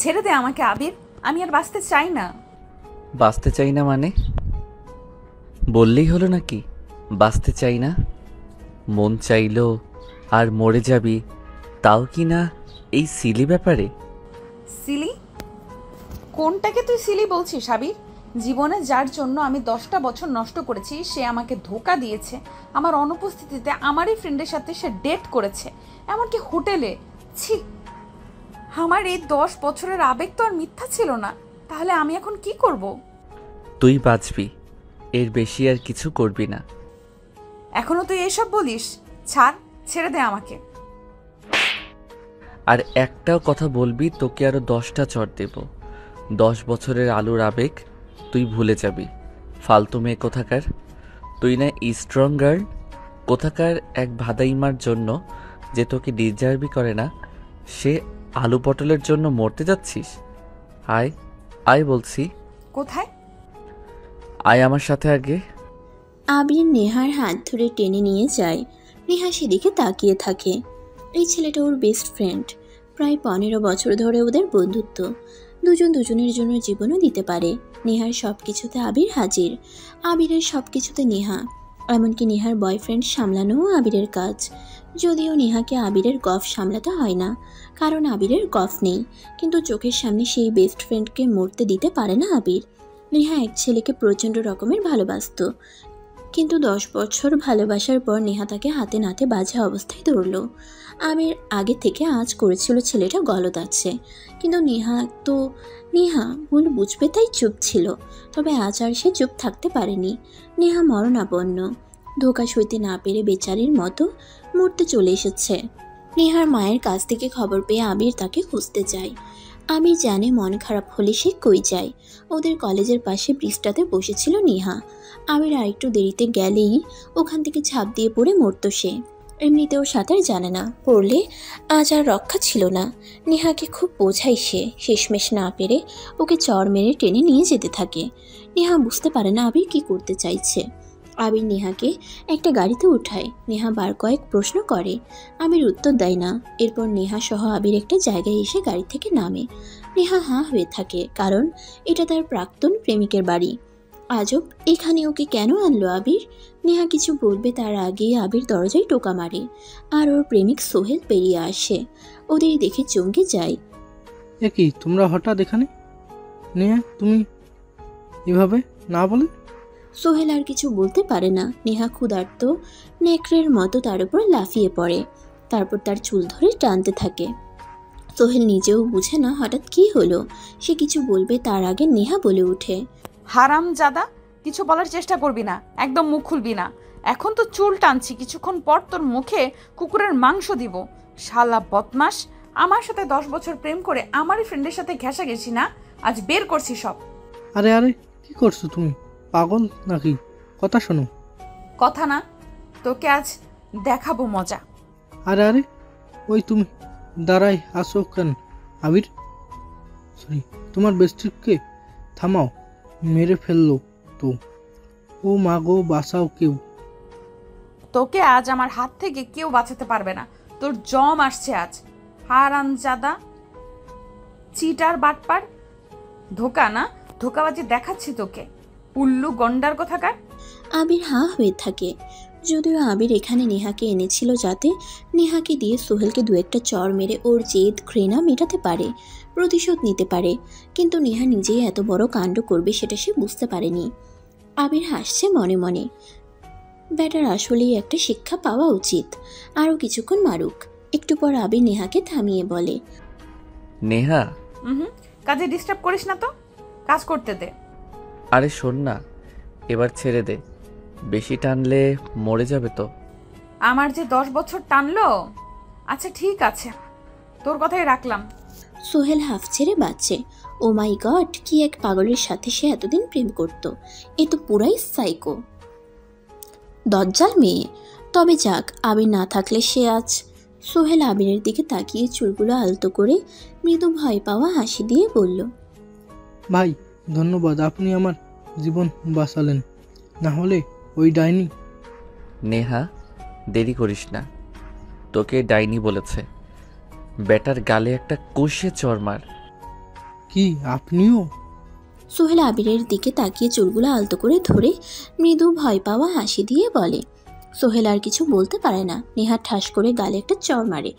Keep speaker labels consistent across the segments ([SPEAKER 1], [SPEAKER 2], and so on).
[SPEAKER 1] ছেড়ে দে আমাকে আবির, আমি আর বাঁচতে চাই না।
[SPEAKER 2] বাঁচতে চাই না মানে? বললেই হলো নাকি বাঁচতে চাই না? মন চাইলো আর মরে যাবি, তাও কি না এই সিলি ব্যাপারে?
[SPEAKER 1] সিলি? কোনটাকে তুই সিলি বলছিস আবির? জীবনে যার জন্য আমি 10টা বছর নষ্ট করেছি সে আমাকে ধোকা দিয়েছে, আমার অনুপস্থিতিতে আমারই ফ্রেন্ডের সাথে সে ডেট করেছে, এমনকি হোটেলে। ছি, আমার এই 10 বছরের আবেগ তো আর মিথ্যা ছিল না। তাহলে আমি এখন কি করব?
[SPEAKER 2] তুই বাঁচবি, এর বেশি আর কিছু করবি না।
[SPEAKER 1] এখনো তুই এসব বলিস? ছাড়, ছেড়ে দে আমাকে।
[SPEAKER 2] আর একটাও কথা বলবি তোকে আরো 10টা চড় দেব। 10 বছরের আলুর আবেগ তুই ভুলে যাবি। ফালতু মেয়ে কোথাকার। তুই না স্ট্রং গার্ল কোথাকার, এক ভাদাইমার জন্য যে তোকে ডিজার্ভই করে না, সে আলু পটলের জন্য মরতে যাচ্ছিস? আয় আয় বলছি,
[SPEAKER 1] কোথায়?
[SPEAKER 2] আয় আমার সাথে আগে।
[SPEAKER 3] আবির নেহার হাত ধরে টেনে নিয়ে যায়। নেহা সেদিকে তাকিয়ে থাকে। এই ছেলেটা ওর বেস্ট ফ্রেন্ড। প্রায় 15 বছর ধরে ওদের বন্ধুত্ব। দুজন দুজনের জন্য জীবনও দিতে পারে। নেহার সব কিছুতে আবির হাজির, আবিরের সব কিছুতে নেহা। এমনকি নেহার বয়ফ্রেন্ড সামলানোও আবিরের কাজ। যদিও নেহাকে আবিরের গফ সামলাতে হয় না, কারণ আবিরের গফ নেই, কিন্তু চোখের সামনে সেই বেস্ট ফ্রেন্ডকে মরতে দিতে পারে না আবির। নেহা এক ছেলেকে প্রচণ্ড রকমের ভালোবাসতো, কিন্তু 10 বছর ভালোবাসার পর নেহা তাকে হাতে নাতে বাজে অবস্থায় ধরল। আমির আগে থেকে আঁচ করেছিল ছেলেটা গলদ আছে, কিন্তু নেহা ভুল বুঝবে তাই চুপ ছিল। তবে আজ আর সে চুপ থাকতে পারেনি। নেহা মরণাপন্ন, ধোকা সইতে না পেরে বেচারির মতো মরতে চলে এসেছে। নেহার মায়ের কাছ থেকে খবর পেয়ে আবির তাকে খুঁজতে যায়। আমির জানে মন খারাপ হলে সে কই যায়। ওদের কলেজের পাশে ব্রিজটাতে বসেছিল নেহা। আমির আরেকটু দেরিতে গেলেই ওখান থেকে ঝাঁপ দিয়ে পড়ে মরতো সে। এমনিতেও সাঁতার জানে না, পড়লে আজ আর রক্ষা ছিল না। নেহাকে খুব বোঝায় সে, শেষমেশ না পেরে ওকে চড় মেরে টেনে নিয়ে যেতে থাকে। নেহা বুঝতে পারে না আবির কি করতে চাইছে। আবির নেহাকে একটা গাড়িতে উঠায়। নেহা বার কয়েক প্রশ্ন করে, আবির উত্তর দেয় না। এরপর নেহা সহ আবির একটা জায়গায় এসে গাড়ি থেকে নামে। নেহা হাঁ হয়ে থাকে, কারণ এটা তার প্রাক্তন প্রেমিকের বাড়ি। আজব, এখানে ওকে কেন আনলো আবির? নেহা কিছু বলবে তার আগেই আবির দরজায় টোকা মারে, আর ওর প্রেমিক সোহেল পেরিয়ে আসে। ওদের দেখে চমকে যায়।
[SPEAKER 4] এ কি, তোমরা হঠাৎ এখানে? নেহা, তুমি এভাবে না বলে?
[SPEAKER 3] সোহেল আর কিছু বলতে পারে না। নেহা ক্ষুধার্ত নেকড়ের মতো তার উপর লাফিয়ে পড়ে, তারপর তার চুল ধরে টানতে থাকে। সোহেল নিজেও বুঝে না হঠাৎ কি হলো। সে কিছু বলবে তার আগে নেহা বলে ওঠে,
[SPEAKER 1] হারাম জাদা, কিছু বলার চেষ্টা করবি না, একদম মুখ খুলবি না। এখন তো চুল টানছি, কিছুক্ষণ পর তোর মুখে কুকুরের মাংস দিব। শালা বদমাস, আমার সাথে 10 বছর প্রেম করে আমারই ফ্রেন্ডের সাথে ঘেঁষা গেছি না, আজ বের করছি সব।
[SPEAKER 4] আরে আরে, কি করছো তুমি? পাগল নাকি? কথা শোনো।
[SPEAKER 1] কথা না, তোকে আজ দেখাবো মজা।
[SPEAKER 4] আরে আরে, ওই তুমি দাঁড়াই আসো কেন? আবির, সরি, তোমার বেস্টিকে থামাও, মেরে ফেললো তো। ও মা গো, বাঁচাও কেউ।
[SPEAKER 1] তোকে আজ আমার হাত থেকে কেউ বাঁচাতে পারবে না। তোর জম আসছে আজ, হারামজাদা, চিটার বাটপার। ধোকা না, ধোকাবাজি দেখাচ্ছি তোকে, উল্লু গন্ডার কোথাকার।
[SPEAKER 3] আবির হাঁ হয়ে থাকে। যদিও আবির এখানে নেহাকে এনেছিল যাতে নেহাকে দিয়ে সোহেলকে দু একটা চড় মেরে ওর জেদ ঘৃণা মেটাতে পারে, প্রতিশোধ নিতে পারে, কিন্তু নেহা নিজেই এত বড় কাণ্ড করবে সেটা সে বুঝতে পারেনি। আবির হাসছে মনে মনে। ব্যাটার আসলেই একটা শিক্ষা পাওয়া উচিত। আরও কিছুক্ষণ মারুক। একটু পর আবির নেহাকে থামিয়ে বলে,
[SPEAKER 2] নেহা,
[SPEAKER 1] হুম, কাজে ডিস্টার্ব করিস না তো, কাজ করতে দে।
[SPEAKER 2] আরে শোন না, এবার ছেড়ে দে, বেশি টানলে মরে যাবে তো।
[SPEAKER 1] আমার যে 10 বছর টানলো। আচ্ছা ঠিক আছে, তোর কথাই রাখলাম।
[SPEAKER 3] সোহেল হাফ ছেড়ে বাঁচছে। ও মাই গড, কি এক পাগলের সাথে সে এতদিন প্রেম করত। এ তো পুরাই সাইকো, দজ্জাল মেয়ে। তবে যাক, আবির না থাকলে সে আজ। সোহেল আবিরের দিকে তাকিয়ে চুলগুলো আলতো করে মৃদু ভয় পাওয়া হাসি দিয়ে বলল,
[SPEAKER 4] ভাই, ধন্যবাদ, আপনি আমার জীবন বাঁচালেন, না হলে ওই ডাইনি।
[SPEAKER 2] নেহা, দেরি করিস না, তোকে ডাইনি বলেছে। বেটার গালে একটা কষে চড় মার।
[SPEAKER 4] কি আপনিও?
[SPEAKER 3] সোহেল আবিরের দিকে তাকিয়ে চুলগুলো আলতো করে ধরে মৃদু ভয় পাওয়া হাসি দিয়ে বলে। সোহেল আর কিছু বলতে পারে না। নেহা ঠাস করে গালে একটা চড় মারে।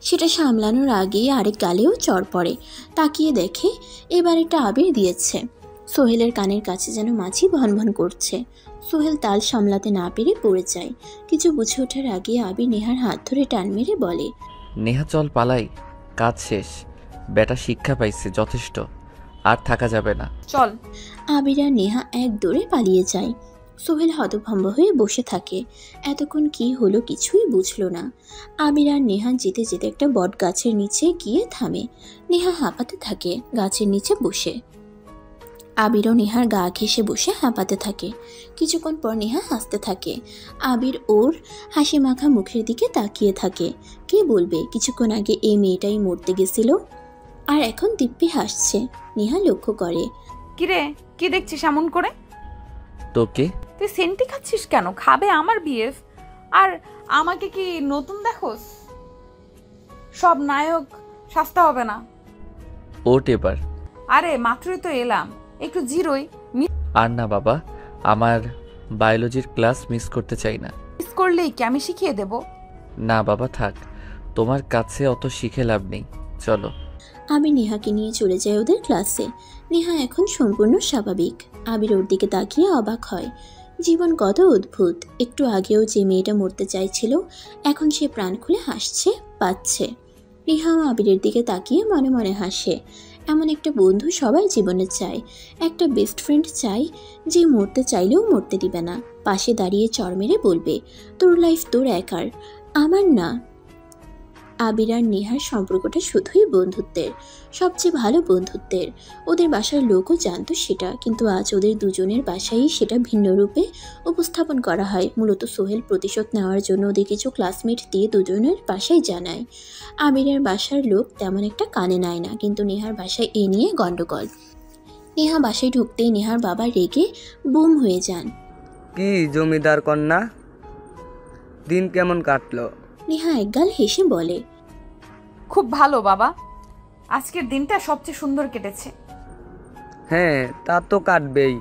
[SPEAKER 3] সেটা সামলানোর আগেই আরেক গালেও চড় পড়ে। তাকিয়ে দেখে এবার একটা আবির দিয়েছে। সোহেলের কানের কাছে যেন মাছি ভনভন করছে। সোহেল তাল সামলাতে না পেরে পড়ে যায়। কিছু বুঝে ওঠার আগে আবির নেহার হাত ধরে টান মেরে বলে,
[SPEAKER 2] নেহা চল পালাই, কাজ শেষ। বেটা শিক্ষা পাইছে, যথেষ্ট, আর থাকা যাবে না।
[SPEAKER 1] চল।
[SPEAKER 3] আবির আর নেহা এক দৌড়ে পালিয়ে যায়। সোহেল হতভম্ব হয়ে বসে থাকে। এতক্ষণ কি হলো কিছুই বুঝলো না। আবির আর নেহা যেতে যেতে একটা বট গাছের নিচে গিয়ে থামে। নেহা হাঁপাতে থাকে গাছের নিচে বসে। আবিরও নেহার গা ঘেঁষে বসে হাঁপাতে থাকে। কিছুক্ষণ পর নেহা হাসতে থাকে। আবির ওর হাসি মাখা মুখের দিকে তাকিয়ে থাকে। কে বলবে কিছুক্ষণ আগে এই মেয়েটাই মরতে গেছিল, আর এখন দিব্যি হাসছে। নেহা লক্ষ্য করে।
[SPEAKER 1] কিরে, কি দেখছিস এমন করে?
[SPEAKER 2] তোকে?
[SPEAKER 1] তুই সেন্টি খাচ্ছিস কেন? খাবে আমার বিএফ, আর আমাকে কি নতুন দেখোস? সব নায়ক সাজতে হবে না।
[SPEAKER 2] ওট এবার।
[SPEAKER 1] আরে মাত্রই তো এলাম, একটু জিরোই।
[SPEAKER 2] আর না বাবা, আমার বায়োলজির ক্লাস মিস করতে চাই না।
[SPEAKER 1] মিস করলেই কি আমি শিখিয়ে দেব?
[SPEAKER 2] না বাবা থাক, তোমার কাছে অত শিখে লাভ নেই, চলো।
[SPEAKER 3] আমি নেহাকে নিয়ে চলে যাই ওদের ক্লাসে। নেহা এখন সম্পূর্ণ স্বাভাবিক। আবির ওর দিকে তাকিয়ে অবাক হয়। জীবন কত অদ্ভুত। একটু আগেও যে মেয়েটা মরতে চাইছিল, এখন সে প্রাণ খুলে হাসছে, পাচ্ছে। নেহাও আবিরের দিকে তাকিয়ে মনে মনে হাসে। এমন একটা বন্ধু সবাই জীবনে চায়। একটা বেস্ট ফ্রেন্ড চাই, যে মরতে চাইলেও মরতে দিবে না। পাশে দাঁড়িয়ে চড় মেরে বলবে, তোর লাইফ তোর একার, আমার না। আবির আর নেহার সম্পর্কটা শুধুই বন্ধুত্বের, সবচেয়ে ভালো বন্ধুত্বের। ওদের বাসার লোকও জানতো সেটা, কিন্তু আজ ওদের দুজনের বাসায় সেটা ভিন্ন রূপে উপস্থাপন করা হয়। মূলত সোহেল প্রতিশোধ নেওয়ার জন্য ওদের কিছু ক্লাসমেট দিয়ে দুজনের বাসায় জানায়। আবিরের বাসার লোক তেমন একটা কানে নেয় না, কিন্তু নেহার বাসায় এ নিয়ে গন্ডগোল। নেহা বাসায় ঢুকতেই নেহার বাবা রেগে বুম হয়ে যান।
[SPEAKER 5] কি জমিদার কন্যা, দিন কেমন কাটলো?
[SPEAKER 3] নেহা একগাল হেসে বলে,
[SPEAKER 1] খুব ভালো বাবা, আজকের দিনটা সবচেয়ে সুন্দর কেটেছে।
[SPEAKER 5] হ্যাঁ তা তো কাটবেই।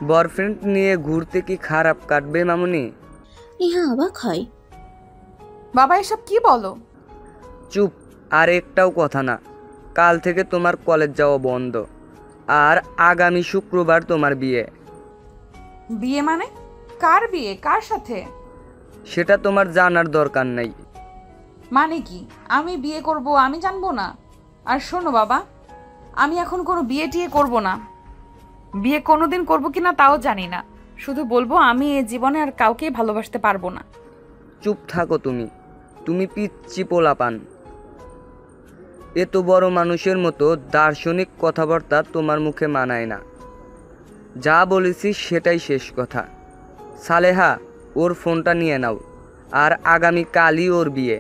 [SPEAKER 5] বয়ফ্রেন্ড নিয়ে ঘুরতে কি খারাপ কাটবে মামুনি?
[SPEAKER 3] নেহা অবাক হয়।
[SPEAKER 1] বাবা এসব কি বলো?
[SPEAKER 5] চুপ, আর একটাও কথা না। কাল থেকে তোমার কলেজ যাওয়া বন্ধ, আর আগামী শুক্রবার তোমার বিয়ে।
[SPEAKER 1] বিয়ে মানে? কার বিয়ে, কার সাথে?
[SPEAKER 5] সেটা তোমার জানার দরকার নেই।
[SPEAKER 1] মানে কি আমি বিয়ে করব আমি জানবো না? আর শোনো বাবা, আমি এখন কোনো বিয়ে টিয়ে করবো না। বিয়ে কোনোদিন করবো কিনা তাও জানি না, শুধু বলবো আমি এ জীবনে আর কাউকেই ভালোবাসতে পারবো না।
[SPEAKER 5] চুপ থাকো তুমি, তুমি পিচ্চি পোলাপান। এত বড় মানুষের মতো দার্শনিক কথাবার্তা তোমার মুখে মানায় না। যা বলেছি সেটাই শেষ কথা। সালেহা, ওর ফোনটা নিয়ে নাও, আর আগামী কালই ওর বিয়ে।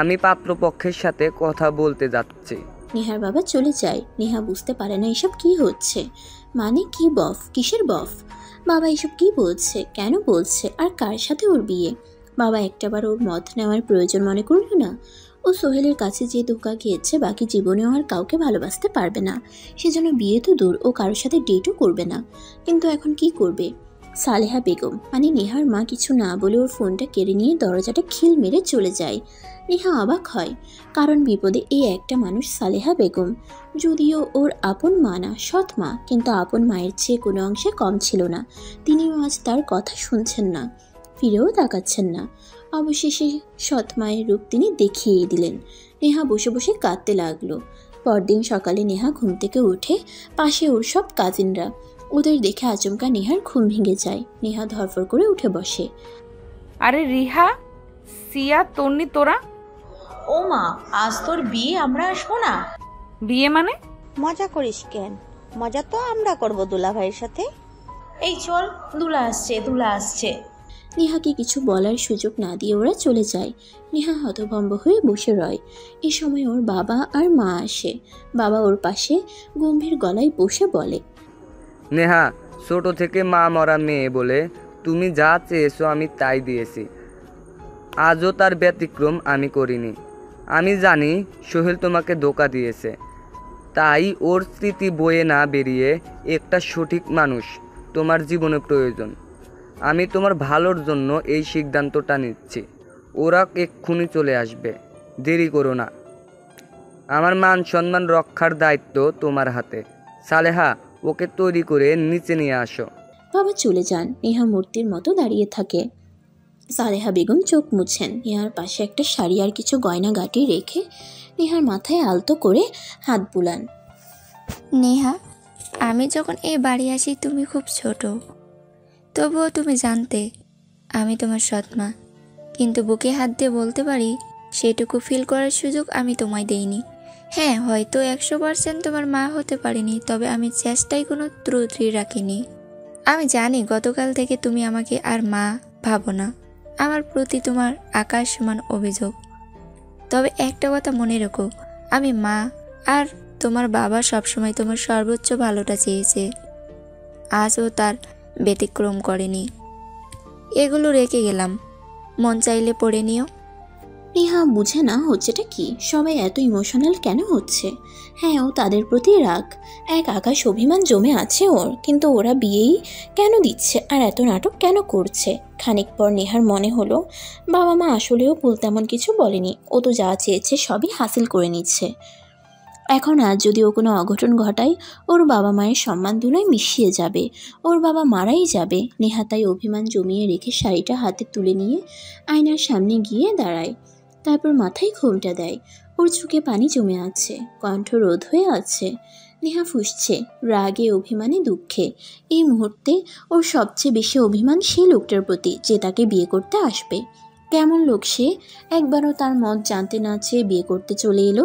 [SPEAKER 5] আমি পাত্রপক্ষের সাথে কথা বলতে যাচ্ছি।
[SPEAKER 3] নেহার বাবা চলে যায়। নেহা বুঝতে পারে না এসব কি হচ্ছে। মানে কি বফ, কিসের বফ? বাবা এসব কি বলছে, কেন বলছে, আর কার সাথে ওর বিয়ে? বাবা একটাবার ওর মত নেওয়ার প্রয়োজন মনে করলো না? ও সোহেলের কাছে যে ধোকা খেয়েছে, বাকি জীবনেও আর কাউকে ভালোবাসতে পারবে না। সেজন্য বিয়ে তো দূর, ও কারোর সাথে ডেটও করবে না। কিন্তু এখন কি করবে? সালেহা বেগম মানে নেহার মা কিছু না বলে ওর ফোনটা কেড়ে নিয়ে দরজাটা খিল মেরে চলে যায়। নেহা অবাক হয়, কারণ বিপদে এই একটা মানুষ সালেহা বেগম। যদিও ওর আপন মা না, সৎ মা, কিন্তু আপন মায়ের চেয়ে কোনো অংশে কম ছিল না। তিনিও আজ তার কথা শুনছেন না, ফিরেও তাকাচ্ছেন না। অবশেষে সৎ মায়ের রূপ তিনি দেখিয়ে দিলেন। নেহা বসে বসে কাঁদতে লাগলো। পরদিন সকালে নেহা ঘুম থেকে উঠে, পাশে ওর সব কাজিনরা। ওদের দেখে আচমকা নেহার ঘুম ভেঙে যায়। নেহা ধরফর করে উঠে বসে।
[SPEAKER 1] আরে রিহা, সিয়া, তন্নি, তোরা?
[SPEAKER 6] ও মা, আজ তোর বিয়ে, আমরা আসবো না?
[SPEAKER 1] বিয়ে মানে?
[SPEAKER 7] মজা করিস কেন? মজা তো আমরা করব দুলা ভাইয়ের সাথে।
[SPEAKER 6] এই চল, দুলা আসছে, দুলা আসছে।
[SPEAKER 3] নেহাকে কিছু বলার সুযোগ না দিয়ে ওরা চলে যায়। নেহা হতভম্ব হয়ে বসে রয়। এ সময় ওর বাবা আর মা আসে। বাবা ওর পাশে গম্ভীর গলায় বসে বলে,
[SPEAKER 5] নেহা, ছোট থেকে মা মরা মেয়ে বলে তুমি যা চেয়েছো আমি তাই দিয়েছি। আজও তার ব্যতিক্রম আমি করিনি। আমি জানি সোহেল তোমাকে ধোঁকা দিয়েছে, তাই ওর স্মৃতি বয়ে না বেরিয়ে একটা সঠিক মানুষ তোমার জীবনে প্রয়োজন। আমি তোমার ভালোর জন্য এই সিদ্ধান্তটা নিচ্ছি। ওরা এক্ষুনি চলে আসবে, দেরি করো না। আমার মান সম্মান রক্ষার দায়িত্ব তোমার হাতে। সালেহা, ওকে তৈরি করে নিচে নিয়ে আসো।
[SPEAKER 3] বাবা চলে যান। নেহা মূর্তির মতো দাঁড়িয়ে থাকে। সালেহা বেগম চোখ মুছেন। নেহার পাশে একটা শাড়ি আর কিছু গয়না গাঁটি রেখে নেহার মাথায় আলতো করে হাত বুলান।
[SPEAKER 8] নেহা, আমি যখন এই বাড়ি আসি তুমি খুব ছোট, তবুও তুমি জানতে আমি তোমার সৎমা। কিন্তু বুকে হাত দিয়ে বলতে পারি সেটুকু ফিল করার সুযোগ আমি তোমায় দেইনি। হ্যাঁ, হয়তো 100% তোমার মা হতে পারিনি, তবে আমি চেষ্টায় কোনো ত্রুটি রাখিনি। আমি জানি গতকাল থেকে তুমি আমাকে আর মা ভাবো না। আমার প্রতি তোমার আকাশ সমান অভিযোগ। তবে একটা কথা মনে রেখো, আমি মা আর তোমার বাবা সবসময় তোমার সর্বোচ্চ ভালোটা চেয়েছে। আজও তার ব্যতিক্রম করেনি। এগুলো রেখে গেলাম, মন চাইলে পড়ে নিও।
[SPEAKER 3] নেহা বুঝে না হচ্ছেটা কি, সবাই এত ইমোশনাল কেন হচ্ছে। হ্যাঁ, ও তাদের প্রতি রাগ, এক আকাশ অভিমান জমে আছে ওর, কিন্তু ওরা বিয়েই কেন দিচ্ছে আর এত নাটক কেন করছে। খানিক পর নেহার মনে হলো বাবা মা আসলেও ভুল তেমন কিছু বলেনি, ও তো যা চেয়েছে সবই হাসিল করে নিচ্ছে। এখন আজ যদি ও কোনো অঘটন ঘটায়, ওর বাবা মায়ের সম্মান দুলোয় মিশিয়ে যাবে, ওর বাবা মারাই যাবে। নেহা তাই অভিমান জমিয়ে রেখে শাড়িটা হাতে তুলে নিয়ে আয়নার সামনে গিয়ে দাঁড়ায়। তারপর মাথায় ঘোমটা দেয়। ওর চোখে পানি জমে আছে, কণ্ঠ রোধ হয়ে আছে। নেহা ফুঁসছে রাগে, অভিমানে, দুঃখে। এই মুহূর্তে ওর সবচেয়ে বেশি অভিমান সেই লোকটার প্রতি যে তাকে বিয়ে করতে আসবে। কেমন লোক সে, একবারও তার মত জানতে না চেয়ে বিয়ে করতে চলে এলো।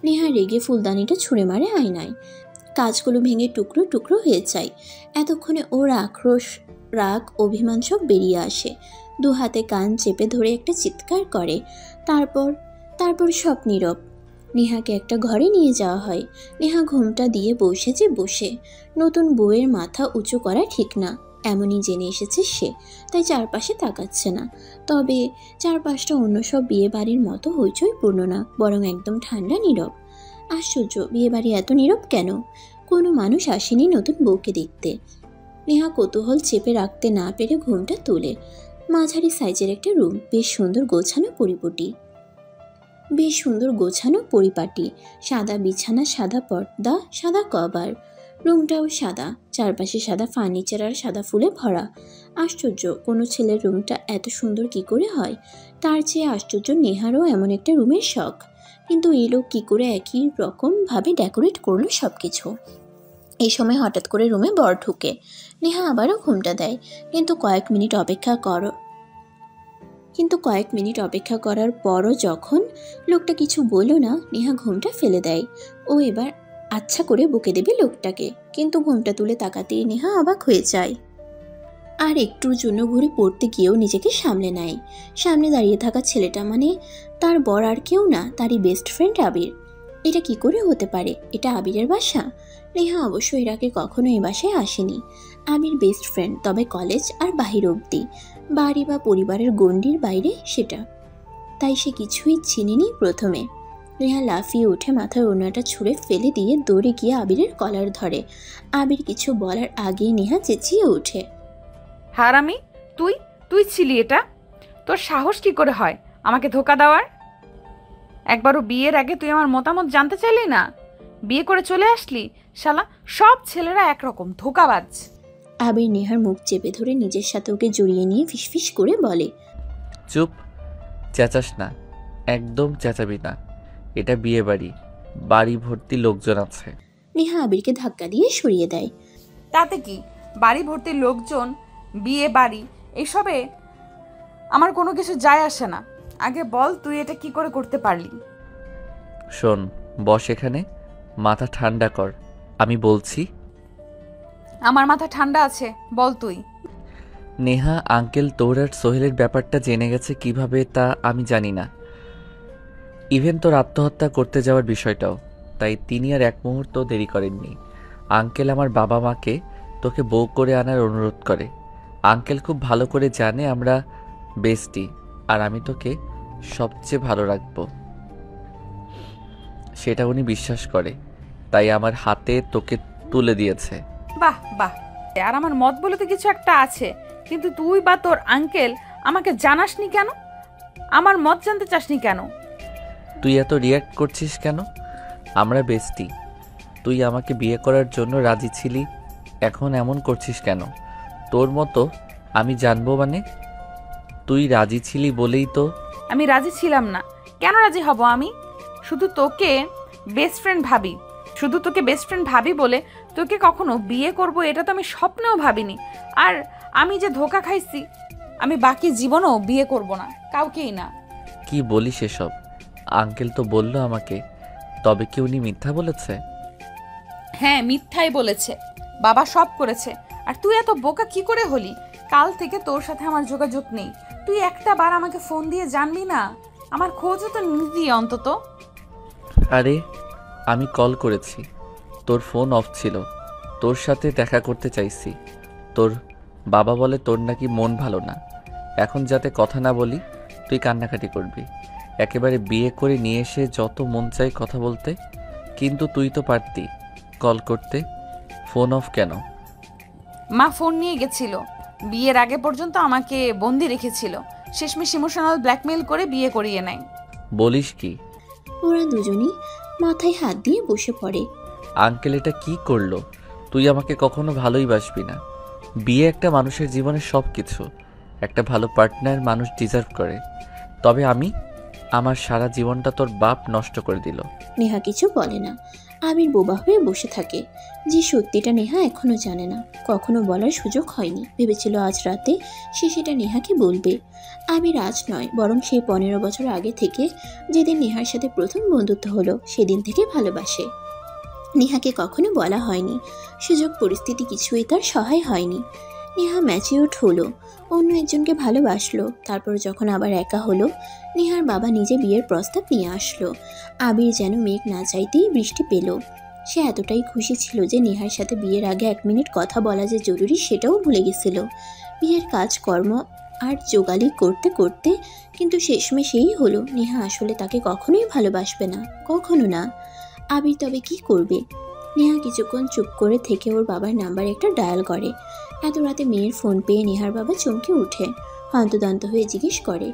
[SPEAKER 3] নেহা রেগে ফুলদানিটা ছুঁড়ে মারে আয়নায়। কাজগুলো ভেঙে টুকরো টুকরো হয়ে যায়। এতক্ষণে ওর আক্রোশ, রাগ, অভিমান সব বেরিয়ে আসে। দু হাতে কান চেপে ধরে একটা চিৎকার করে। তারপর সব নীরব। নেহাকে একটা ঘরে নিয়ে যাওয়া হয়। নেহা ঘোমটা দিয়ে বসে। নতুন বউয়ের মাথা উঁচু করা ঠিক না, এমনই জেনে এসেছে সে, তাই চারপাশে তাকাচ্ছে না। তবে চারপাশটা অন্য সব বিয়ে বাড়ির মতো হইচইপূর্ণ না, বরং একদম ঠান্ডা নীরব। আশ্চর্য, বিয়ে বাড়ি এত নীরব কেন? কোনো মানুষ আসেনি নতুন বউকে দেখতে। নেহা কৌতূহল চেপে রাখতে না পেরে ঘুমটা তোলে। মাঝারি সাইজের একটা রুম, বেশ সুন্দর গোছানো পরিপাটি। সাদা বিছানা, সাদা পর্দা, সাদা কভার। রুমটাও সাদা, চারপাশে সাদা ফার্নিচার আর সাদা ফুলে ভরা। আশ্চর্য, কোনো ছেলের রুমটা এত সুন্দর কি করে হয়? তার চেয়ে আশ্চর্য নেহারও এমন একটা রুমের শখ। কিন্তু এই লোক কী করে একই রকমভাবে ডেকোরেট করলো সব কিছু। এই সময় হঠাৎ করে রুমে বর ঢুকে। নেহা আবারও ঘুমটা দেয়, কিন্তু কয়েক মিনিট অপেক্ষা করার পরও যখন লোকটা কিছু বলল না, নেহা ঘুমটা ফেলে দেয়। ও এবার আচ্ছা করে বকে দেবে লোকটাকে, কিন্তু ঘুমটা তুলে তাকাতেই নেহা অবাক হয়ে যায়। আর একটুর জন্য ঘুরে পড়তে গিয়েও নিজেকে সামলে নেয়। সামনে দাঁড়িয়ে থাকা ছেলেটা মানে তার বর আর কেউ না, তারই বেস্ট ফ্রেন্ড আবির। এটা কি করে হতে পারে? এটা আবিরের বাসা? নেহা অবশ্য এর আগে কখনো এই বাসায় আসেনি। আবির বেস্ট ফ্রেন্ড, তবে কলেজ আর বাহির অবধি, বাড়ি বা পরিবারের গণ্ডির বাইরে সেটা। তাই সে কিছুই চিনেনি প্রথমে। নেহা লাফিয়ে উঠে মাথার ওড়নাটা ছুঁড়ে ফেলে দিয়ে দৌড়ে গিয়ে আবিরের কলার ধরে। আবির কিছু বলার আগেই নেহা চেঁচিয়ে ওঠে,
[SPEAKER 1] হারামি, তুই ছিলি এটা? তোর সাহস কি করে হয় আমাকে ধোকা দেওয়ার? একবারও বিয়ের আগে তুই আমার মতামত জানতে চাইলি না, বিয়ে করে চলে আসলি। শালা, সব ছেলেরা একরকম ধোকাবাজ।
[SPEAKER 3] আবির নেহার মুখ চেপে ধরে নিজের সাথে ওকে জড়িয়ে নিয়ে ফিসফিস করে বলে,
[SPEAKER 2] চুপ, চেঁচাস না, একদম চেঁচাবি না। এটা বিয়ে বাড়ি, বাড়ি ভর্তি লোকজন আছে।
[SPEAKER 3] নেহা আবিরকে ধাক্কা দিয়ে সরিয়ে দেয়।
[SPEAKER 1] তাতে কি, বাড়ি ভর্তি লোকজন, বিয়ে বাড়ি, এসবে আমার কোনো কিছু যায় আসে না। আগে বল, তুই এটা কি করে করতে পারলি?
[SPEAKER 2] শোন, বস এখানে, মাথা ঠান্ডা কর, আমি বলছি।
[SPEAKER 1] আমার মাথা ঠান্ডা আছে, বল তুই।
[SPEAKER 2] নেহা আঙ্কেল তোর আর সোহেলের ব্যাপারটা জেনে গেছে কিভাবে তা আমি জানি না। ইভেন তোর আত্মহত্যা করতে যাওয়ার বিষয়টাও। তাই তিনি আর এক মুহূর্ত দেরি করেননি। আঙ্কেল আমার বাবা মাকে তোকে বউ করে আনার অনুরোধ করে। আঙ্কেল খুব ভালো করে জানে আমরা বেস্টি, আর আমি তোকে সবচেয়ে ভালো রাখবো। সেটা উনি বিশ্বাস করে, তাই আমার হাতে তোকে তুলে দিয়েছে।
[SPEAKER 1] বাহ বাহ, আর আমার মত বলে তো কিছু একটা আছে, কিন্তু তুই বা তোর আঙ্কেল আমাকে জানাসনি কেন? আমার মত জানতে চাসনি কেন?
[SPEAKER 2] তুই এত রিয়্যাক্ট করছিস কেন? আমরা বেস্টি, তুই আমাকে বিয়ে করার জন্য রাজি ছিলি, এখন এমন করছিস কেন? তোর মতো আমি জানবো মানে? তুই রাজি ছিলি বলেই তো।
[SPEAKER 1] আমি রাজি ছিলাম না। কেন রাজি হব আমি? শুধু তোকে বেস্ট ফ্রেন্ড ভাবি বলে তোকে কখনো বিয়ে করব এটা তো আমি স্বপ্নেও ভাবিনি। আর আমি যে ধোকা খাইছি, আমি বাকি জীবনও বিয়ে করব না, কাউকেই না।
[SPEAKER 2] কি বলিস এসব? আঙ্কেল তো বললো আমাকে। তবে কি উনি মিথ্যা বলেছে?
[SPEAKER 1] হ্যাঁ, মিথ্যাই বলেছে। বাবা সব করেছে। আর তুই এত বোকা কি করে হলি? কাল থেকে তোর সাথে আমার যোগাযোগ নেই। তুই একটা বার আমাকে ফোন দিয়ে জানবি না? আমার খোঁজও তো নিবি অন্তত।
[SPEAKER 2] আরে আমি কল করেছি, তোর ফোন অফ ছিল। তোর সাথে দেখা করতে চাইছি। তোর বাবা বলে তোর নাকি মন ভালো না। এখন যাতে কথা না বলি তুই কান্নাকাটি করবি। একেবারে বিয়ে করে নিয়ে এসে যত মন চাই কথা বলতে, কিন্তু তুই তো পারতি কল করতে। ফোন অফ কেন?
[SPEAKER 1] মা ফোন নিয়ে গেছিল। বিয়ের আগে পর্যন্ত আমাকে বন্দি রেখেছিল। শেষমেশ ইমোশনাল ব্ল্যাকমেল করে বিয়ে করিয়ে নেয়।
[SPEAKER 2] বলিস কি?
[SPEAKER 3] ওরা দুজনই মাথায় হাত দিয়ে বসে পড়ে।
[SPEAKER 2] আঙ্কেল এটা কি করলো? তুই আমাকে কখনো ভালোই বাসবি না। বিয়ে একটা মানুষের জীবনে সব কিছু। একটা ভালো পার্টনার মানুষ ডিজার্ভ করে। তবে আমার সারা জীবনটা তোর বাপ নষ্ট করে দিল।
[SPEAKER 3] নেহা কিছু বলে না। আবির বোবা হয়ে বসে থাকে। যে সত্যিটা নেহা এখনো জানে না, কখনো বলার সুযোগ হয়নি। ভেবেছিল আজ রাতে সে সেটা নেহাকে বলবে। আবির আজ নয়, বরং সেই 15 বছর আগে থেকে, যেদিন নেহার সাথে প্রথম বন্ধুত্ব হলো, সেদিন থেকে ভালোবাসে। নেহাকে কখনো বলা হয়নি, সুযোগ পরিস্থিতি কিছুই তার সহায় হয়নি। নেহা ম্যাচিউরড হলো, অন্য একজনকে ভালোবাসলো। তারপর যখন আবার একা হলো, নেহার বাবা নিজে বিয়ের প্রস্তাব নিয়ে আসলো। আবির যেন মেঘ না চাইতেই বৃষ্টি পেল। সে এতটাই খুশি ছিল যে নেহার সাথে বিয়ের আগে 1 মিনিট কথা বলা যে জরুরি সেটাও ভুলে গেছিল। বিয়ের কাজকর্ম আর জোগালি করতে করতে কিন্তু শেষমেশ এই হলো, নেহা আসলে তাকে কখনোই ভালোবাসবে না, কখনো না। আবির তবে কি করবে? নেহা কিছুক্ষণ চুপ করে থেকে ওর বাবার নাম্বার একটা ডায়াল করে। এত রাতে মেয়ের ফোন পেয়ে নেহার বাবা চমকে উঠে, হন্তদন্ত হয়ে জিজ্ঞেস করে,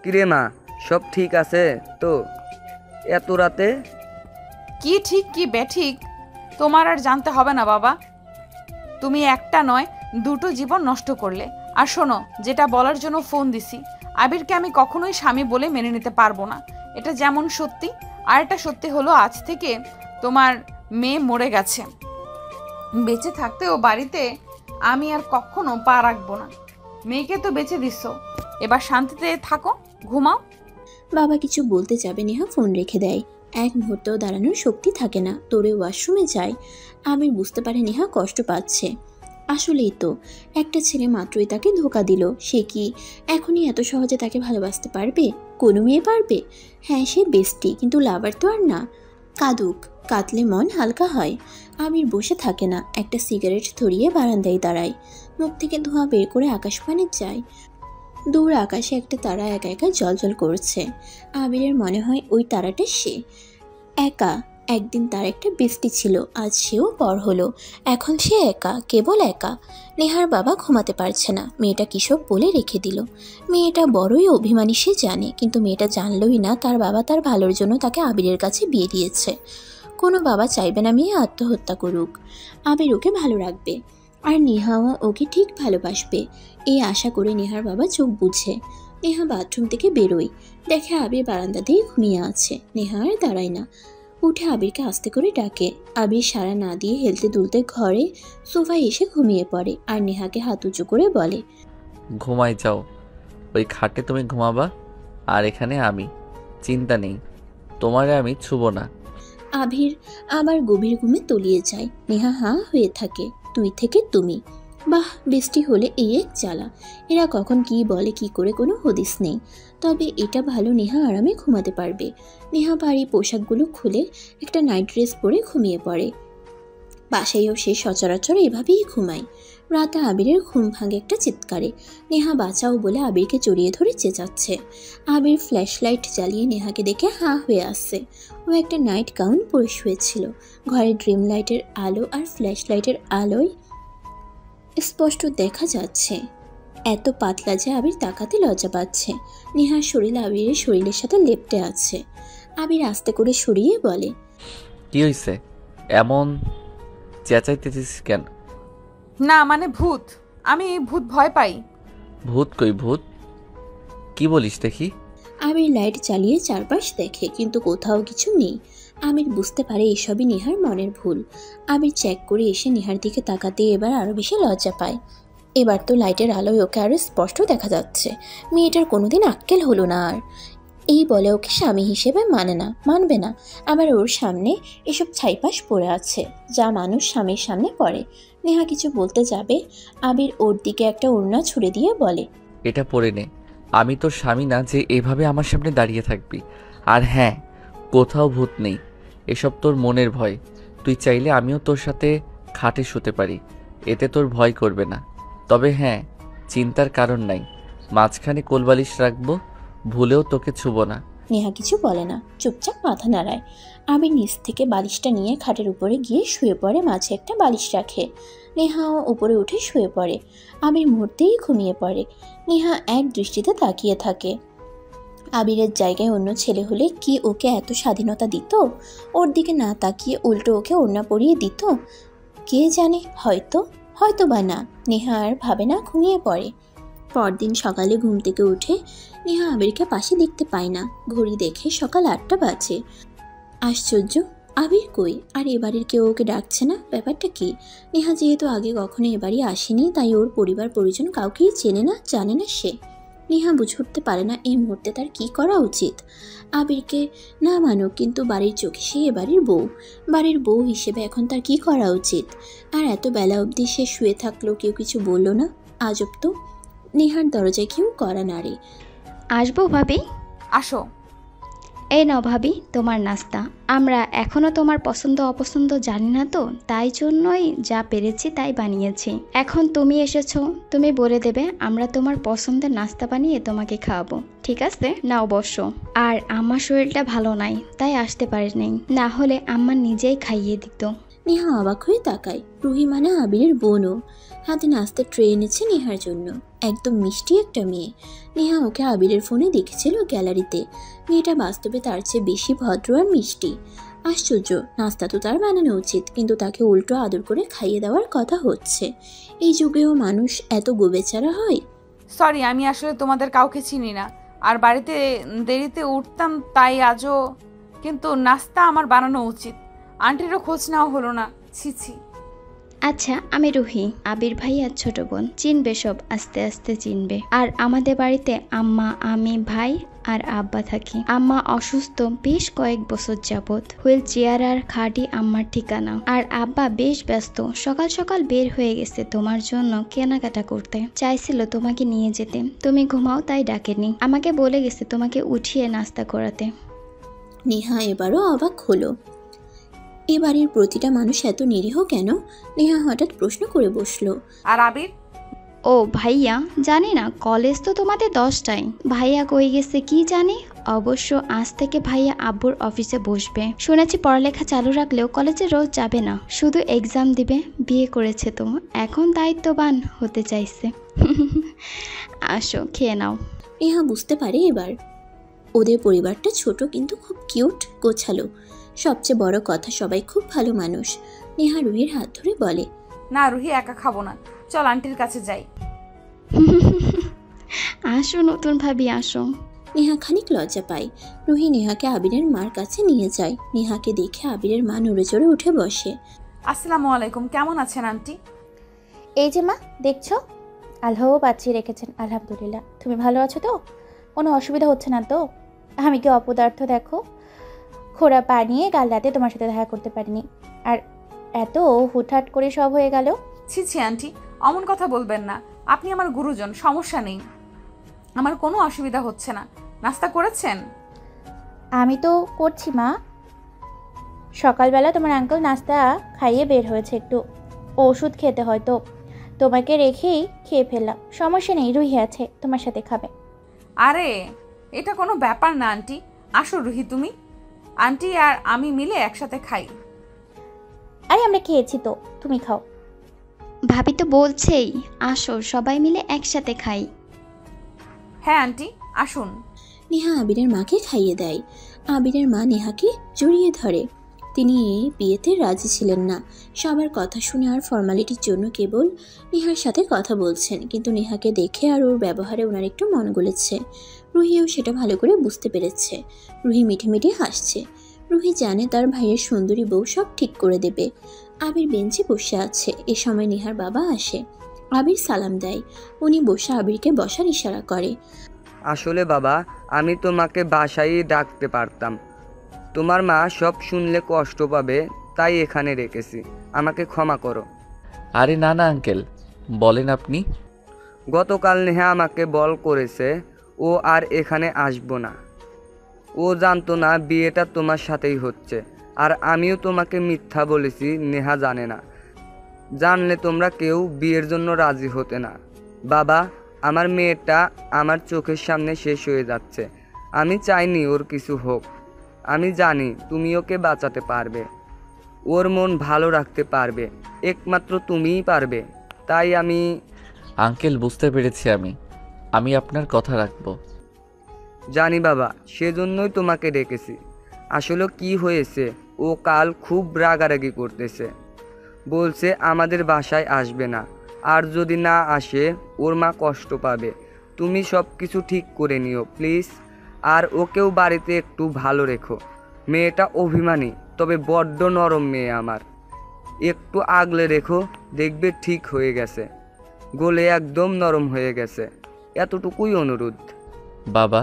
[SPEAKER 5] কিরে মা, সব ঠিক আছে তো? এত রাতে?
[SPEAKER 1] কি ঠিক কি বেঠিক তোমার আর জানতে হবে না বাবা। তুমি একটা নয়, 2টো জীবন নষ্ট করলে। আর শোনো, যেটা বলার জন্য ফোন দিছি, আবিরকে আমি কখনোই স্বামী বলে মেনে নিতে পারবো না। এটা যেমন সত্যি, আর এটা সত্যি হলো আজ থেকে তোমার মেয়ে মরে গেছে। বেঁচে থাকতেও বাড়িতে আমি আর কখনো পা রাখবো না। মেয়েকে তো বেঁচে দিচ্ছ, এবার শান্তিতে থাকো, ঘুমাও।
[SPEAKER 3] বাবা কিছু বলতে যাবে, নেহা ফোন রেখে দেয়। এক মুহূর্তেও দাঁড়ানোর শক্তি থাকে না, তোরে ওয়াশরুমে যায়। আবির বুঝতে পারে নেহা কষ্ট পাচ্ছে। আসলেই তো, একটা ছেলে মাত্রই তাকে ধোকা দিল। সে কি এখনই এত সহজে তাকে ভালোবাসতে পারবে? কোনো মেয়ে পারবে? হ্যাঁ, সে বেস্টি, কিন্তু লাভার তো আর না। কাঁদুক, কাঁদলে মন হালকা হয়। আবির বসে থাকে না, একটা সিগারেট ধরিয়ে বারান্দায় দাঁড়ায়। মুখ থেকে ধোঁয়া বের করে আকাশপানে যায়। দূর আকাশে একটা তারা একা একা জ্বলজ্বল করছে। আবিরের মনে হয় ওই তারাটা সে একা। একদিন তার একটা বেস্টি ছিল, আজ সেও পর হলো। এখন সে একা, কেবল একা। নেহার বাবা ঘুমাতে পারছে না, মেয়েটা কিসব বলে রেখে দিল। মেয়েটা বড়ই অভিমানী সে জানে, কিন্তু মেয়েটা জানলই না তার বাবা তার ভালোর জন্য তাকে আবিরের কাছে বিয়ে দিয়েছে। কোনো বাবা চাইবে না মেয়ে আত্মহত্যা করুক। আবির ওকে ভালো রাখবে, আর নেহাও ওকে ঠিক ভালোবাসবে, এই আশা করে নেহার বাবা চোখ বুঝে। নেহা বাথরুম থেকে বেরোয়, দেখে আবির বারান্দাতেই ঘুমিয়ে আছে। নেহা আর দাঁড়ায় না, উঠে আবিরকে আস্তে করে ডাকে। আবির সাড়া না দিয়ে হেলতে দুলতে ঘরে সোফায় এসে ঘুমিয়ে পড়ে, আর নেহাকে হাত উঁচু করে বলে,
[SPEAKER 2] ঘুমাই যাও, ওই খাটে তুমি ঘুমাবা, আর এখানে আমি। চিন্তা নেই, তোমারে আমি ছুব না।
[SPEAKER 3] আবির আবার গভীর ঘুমে তলিয়ে যায়। নেহা হাঁ হয়ে থাকে, তুই থেকে তুমি। বাহ, বৃষ্টি হলে এই এক জ্বালা। এরা কখন কি বলে কি করে কোনো হদিস নেই। তবে এটা ভালো, নেহা আরামে ঘুমাতে পারবে। নেহা ভারী পোশাকগুলো খুলে একটা নাইট ড্রেস পরে ঘুমিয়ে পড়ে। বাসায়ও সে সচরাচর এভাবেই ঘুমায়। রাতে আবিরের ঘুম ভাঙে একটা চিৎকারে। নেহা বাঁচাও বলে আবিরকে জড়িয়ে ধরে চেঁচাচ্ছে। আবির ফ্ল্যাশ লাইট জ্বালিয়ে নেহাকে দেখে হাঁ হয়ে আসছে। ও একটা নাইট গাউন পরে শুয়েছিল। ঘরে ড্রিম লাইটের আলো আর ফ্ল্যাশ লাইটের আলোয় স্পষ্ট দেখা যাচ্ছে। এত পাতলা যে আবির তাকাতে লজ্জা পাচ্ছে। নেহার শরীর আবিরের শরীরের সাথে লেপ্টে আছে। আবির আস্তে করে সরিয়ে বলে,
[SPEAKER 2] কি হয়েছে? এমন চেঁচাইতেছিস কেন?
[SPEAKER 1] না মানে ভূত, আমি ভূত ভয় পাই।
[SPEAKER 2] ভূত কই ভূত? কি বলিস দেখি?
[SPEAKER 3] আবির লাইট চালিয়ে চারপাশ দেখে, কিন্তু কোথাও কিছু নেই। আবির বুঝতে পারে এসবই নেহার মনের ভুল। আবির চেক করে এসে নেহার দিকে তাকাতে এবার আরও বেশি লজ্জা পায়। এবার তো লাইটের আলোয় ওকে আরও স্পষ্ট দেখা যাচ্ছে। মেয়েটার কোনোদিন আক্কেল হলো না আর। এই বলে ওকে স্বামী হিসেবে মানবে না। আবার ওর সামনে এসব ছাইপাশ পড়ে আছে, যা মানুষ স্বামীর সামনে পড়ে। নেহা কিছু বলতে যাবে, আবির ওর দিকে একটা ওড়না ছুড়ে দিয়ে বলে,
[SPEAKER 2] এটা পরে নে। আমি তোর স্বামী না যে এভাবে আমার সামনে দাঁড়িয়ে থাকবি। আর হ্যাঁ, কোথাও ভূত নেই, এসব তোর মনের ভয়। তুই চাইলে আমিও তোর সাথে খাটে শুতে পারি, এতে তোর ভয় করবে না। তবে হ্যাঁ, চিন্তার কারণ নাই, মাঝখানে কোলবালিশ রাখবো, ভুলেও তোকে ছুবো না।
[SPEAKER 3] নেহা কিছু বলে না, চুপচাপ মাথা নাড়ায়। আবির নিচ থেকে বালিশটা নিয়ে খাটের উপরে গিয়ে শুয়ে পড়ে, মাঝে একটা বালিশ রাখে। নেহাও উপরে উঠে শুয়ে পড়ে। আবির মুহূর্তেই ঘুমিয়ে পড়ে। নেহা এক দৃষ্টিতে তাকিয়ে থাকে। আবিরের জায়গায় অন্য ছেলে হলে কি ওকে এত স্বাধীনতা দিত? ওর দিকে না তাকিয়ে উল্টো ওকে ওড়না পরিয়ে দিত? কে জানে, হয়তো বা না। নেহা আর ভাবে না, ঘুমিয়ে পড়ে। পরদিন সকালে ঘুম থেকে উঠে নেহা আবিরকে পাশে দেখতে পায় না। ঘড়ি দেখে সকাল 8টা বাজে। আশ্চর্য, আবির কই? আর এবাড়ির কেউ ওকে ডাকছে না, ব্যাপারটা কি? নেহা যেহেতু আগে কখনো এবাড়ি আসেনি, তাই ওর পরিবার পরিজন কাউকেই জানে না সে। নেহা বুঝে উঠতে পারে না এই মুহূর্তে তার কি করা উচিত। আবিরকে না মানুক, কিন্তু বাড়ির চোখে সে এবাড়ির বউ। বাড়ির বউ হিসেবে এখন তার কি করা উচিত? আর এত বেলা অবধি সে শুয়ে থাকলো, কেউ কিছু বলল না। আজব তো। নেহার দরজায় কেউ কড়া নাড়ে।
[SPEAKER 9] আসবো ভাবি?
[SPEAKER 1] আসো।
[SPEAKER 9] এই নাও ভাবি তোমার নাস্তা। আমরা এখনো তোমার পছন্দ অপছন্দ জানি না তো, তাই জন্যই যা পেরেছি তাই বানিয়েছি। এখন তুমি এসেছো, তুমি বলে দেবে, আমরা তোমার পছন্দের নাস্তা বানিয়ে তোমাকে খাওয়াবো। ঠিক আছে, নাও বসো। আর আমার শরীরটা ভালো নাই, তাই আসতে পারিনি, না হলে আম্মা নিজেই খাইয়ে দিত।
[SPEAKER 3] নেহা অবাক হয়ে তাকায়। রুহি মানে আবিরের বোনও। হাতে নাস্তার ট্রে এনেছে নেহার জন্য। একদম মিষ্টি একটা মেয়ে। নেহা ওকে আবিরের ফোনে দেখেছিল গ্যালারিতে। মেয়েটা বাস্তবে তার চেয়ে বেশি ভদ্র আর মিষ্টি। আশ্চর্য, নাস্তা তো তার বানানো উচিত, কিন্তু তাকে উল্টো আদর করে খাইয়ে দেওয়ার কথা হচ্ছে। এই যুগেও মানুষ এত গোবেচারা হয়?
[SPEAKER 1] সরি, আমি আসলে তোমাদের কাউকে চিনি না, আর বাড়িতে দেরিতে উঠতাম তাই আজও। কিন্তু নাস্তা আমার বানানো উচিত। আন্টিরও খোঁজ নেওয়া হলো না। ছি।
[SPEAKER 9] আচ্ছা, আমি রুহি, আবির ভাই আর ছোট বোন। চিনবে সব, আস্তে আস্তে চিনবে। আর আমাদের বাড়িতে আম্মা, আমি, ভাই আর আব্বা থাকি। আম্মা অসুস্থ বেশ কয়েক বছর যাবত। হুইল চেয়ার আর খাটই আম্মার ঠিকানা। আর আব্বা বেশ ব্যস্ত, সকাল সকাল বের হয়ে গেছে তোমার জন্য কেনাকাটা করতে। চাইছিল তোমাকে নিয়ে যেতে, তুমি ঘুমাও তাই ডাকেনি। আমাকে বলে গেছে তোমাকে উঠিয়ে নাস্তা করাতে।
[SPEAKER 3] নেহা এবারও অবাক হলো। এ বাড়ির প্রতিটা মানুষ এত নিরীহ কেন? নেহা হঠাৎ প্রশ্ন করে বসলো।
[SPEAKER 1] আর আবির?
[SPEAKER 9] ও ভাইয়া, জানি না, কলেজ তো তোমাদের 10টায়। ভাইয়া কই গেছে কি জানি। অবশ্য আজ থেকে ভাইয়া আব্বুর অফিসে বসবে। শুনেছি পড়ালেখা চালু রাখলেও কলেজে রোজ যাবে না, শুধু এক্সাম দিবে। বিয়ে করেছে তো, এখন দায়িত্ববান হতে চাইছে। আসো, খেয়ে নাও।
[SPEAKER 3] নেহা বুঝতে পারে এবার ওদের পরিবারটা ছোট কিন্তু খুব কিউট, গোছালো। সবচেয়ে বড় কথা, সবাই খুব ভালো মানুষ। নেহা রুহির হাত ধরে বলে,
[SPEAKER 1] না রুহি, একা খাবো না, চল আন্টির কাছে যাই।
[SPEAKER 9] আসো নতুন ভাবি, আসো।
[SPEAKER 3] নেহা খানিক লজ্জা পায়। রুহি নেহাকে আবিরের মার কাছে নিয়ে যায়। নেহাকে দেখে আবিরের মা নড়ে চড়ে উঠে বসে।
[SPEAKER 1] আসসালামু আলাইকুম, কেমন আছেন আন্টি?
[SPEAKER 10] এই যে মা, দেখছো, আল্লাহ বাঁচিয়ে রেখেছেন, আলহামদুলিল্লাহ। তুমি ভালো আছো তো? কোনো অসুবিধা হচ্ছে না তো? আমি কি অপদার্থ দেখো, খোড়া বানিয়ে কাল রাতে তোমার সাথে দেখা করতে পারিনি, আর এত হুটহাট করে সব হয়ে গেল।
[SPEAKER 1] ছি আন্টি, অমন কথা বলবেন না। আপনি আমার গুরুজন, সমস্যা নেই, আমার কোনো অসুবিধা হচ্ছে না। নাস্তা করেছেন?
[SPEAKER 10] আমি তো করছি মা। সকালবেলা তোমার আঙ্কেল নাস্তা খাইয়ে বের হয়েছে, একটু ওষুধ খেতে হয়তো, তোমাকে রেখেই খেয়ে ফেললাম। সমস্যা নেই, রুহি আছে, তোমার সাথে খাবে।
[SPEAKER 1] আরে এটা কোনো ব্যাপার না আন্টি, আসো রুহি তুমি। আন্টি আর আমি মিলে একসাথে খাই।
[SPEAKER 10] আরে আমরা খেয়েছি তো, তুমি খাও।
[SPEAKER 9] ভাবি তো বলছেই আসো সবাই মিলে একসাথে খাই।
[SPEAKER 1] হ্যাঁ আন্টি আসুন।
[SPEAKER 3] নেহা আবিরের মাকে খাইয়ে দেয়। আবিরের মা নেহাকে জড়িয়ে ধরে। তিনি বিয়েতে রাজি ছিলেন না, সবার কথা শুনে আর ফর্মালিটির জন্য কেবল নেহার সাথে কথা বলছেন। কিন্তু নেহাকে দেখে আর ওর ব্যবহারে ওনার একটু মন গলেছে। রুহিও সেটা ভালো করে বুঝতে পেরেছে। রুহি মিঠে মিঠে হাসছে। রুহি জানে তার ভাইয়ের সুন্দরী বউ সব ঠিক করে দেবে। আবির বেঞ্চে বসে আছে। এ সময় নেহার বাবা আসে। আবির সালাম দেয়। উনি বসে আবিরকে বসার ইশারা করে।
[SPEAKER 5] আসলে বাবা, আমি তোমাকে বাসায় ডাকতে পারতাম। তোমার মা সব শুনলে কষ্ট পাবে, তাই এখানে রেখেছি। আমাকে ক্ষমা করো।
[SPEAKER 2] আরে না না আঙ্কেল, বলেন আপনি।
[SPEAKER 5] গতকাল নেহা আমাকে বল করেছে ও আর এখানে আসবো না। ও জানতো না বিয়েটা তোমার সাথেই হচ্ছে, আর আমিও তোমাকে মিথ্যা বলেছি। নেহা জানে না, জানলে তোমরা কেউ বিয়ের জন্য রাজি হতে না। বাবা, আমার মেয়েটা আমার চোখের সামনে শেষ হয়ে যাচ্ছে। আমি চাইনি ওর কিছু হোক। আমি জানি তুমি ওকে বাঁচাতে পারবে, ওর মন ভালো রাখতে পারবে, একমাত্র তুমিই পারবে। তাই আমি
[SPEAKER 2] আঙ্কেল বুঝতে পেরেছি, আমি আপনার কথা রাখবো।
[SPEAKER 5] জানি বাবা, সেজন্যই তোমাকে ডেকেছি। আসলে কি হয়েছে, ও কাল খুব রাগারাগি করতেছে, বলছে আমাদের বাসায় আসবে না, আর যদি না আসে ওর মা কষ্ট পাবে। তুমি সব কিছু ঠিক করে নিও প্লিজ, আর ওকেও বাড়িতে একটু ভালো রেখো। মেয়েটা অভিমানী, তবে বড্ড নরম মেয়ে আমার। একটু আগলে রেখো, দেখবে ঠিক হয়ে গেছে, গলে একদম নরম হয়ে গেছে। এতটুকুই অনুরোধ।
[SPEAKER 2] বাবা,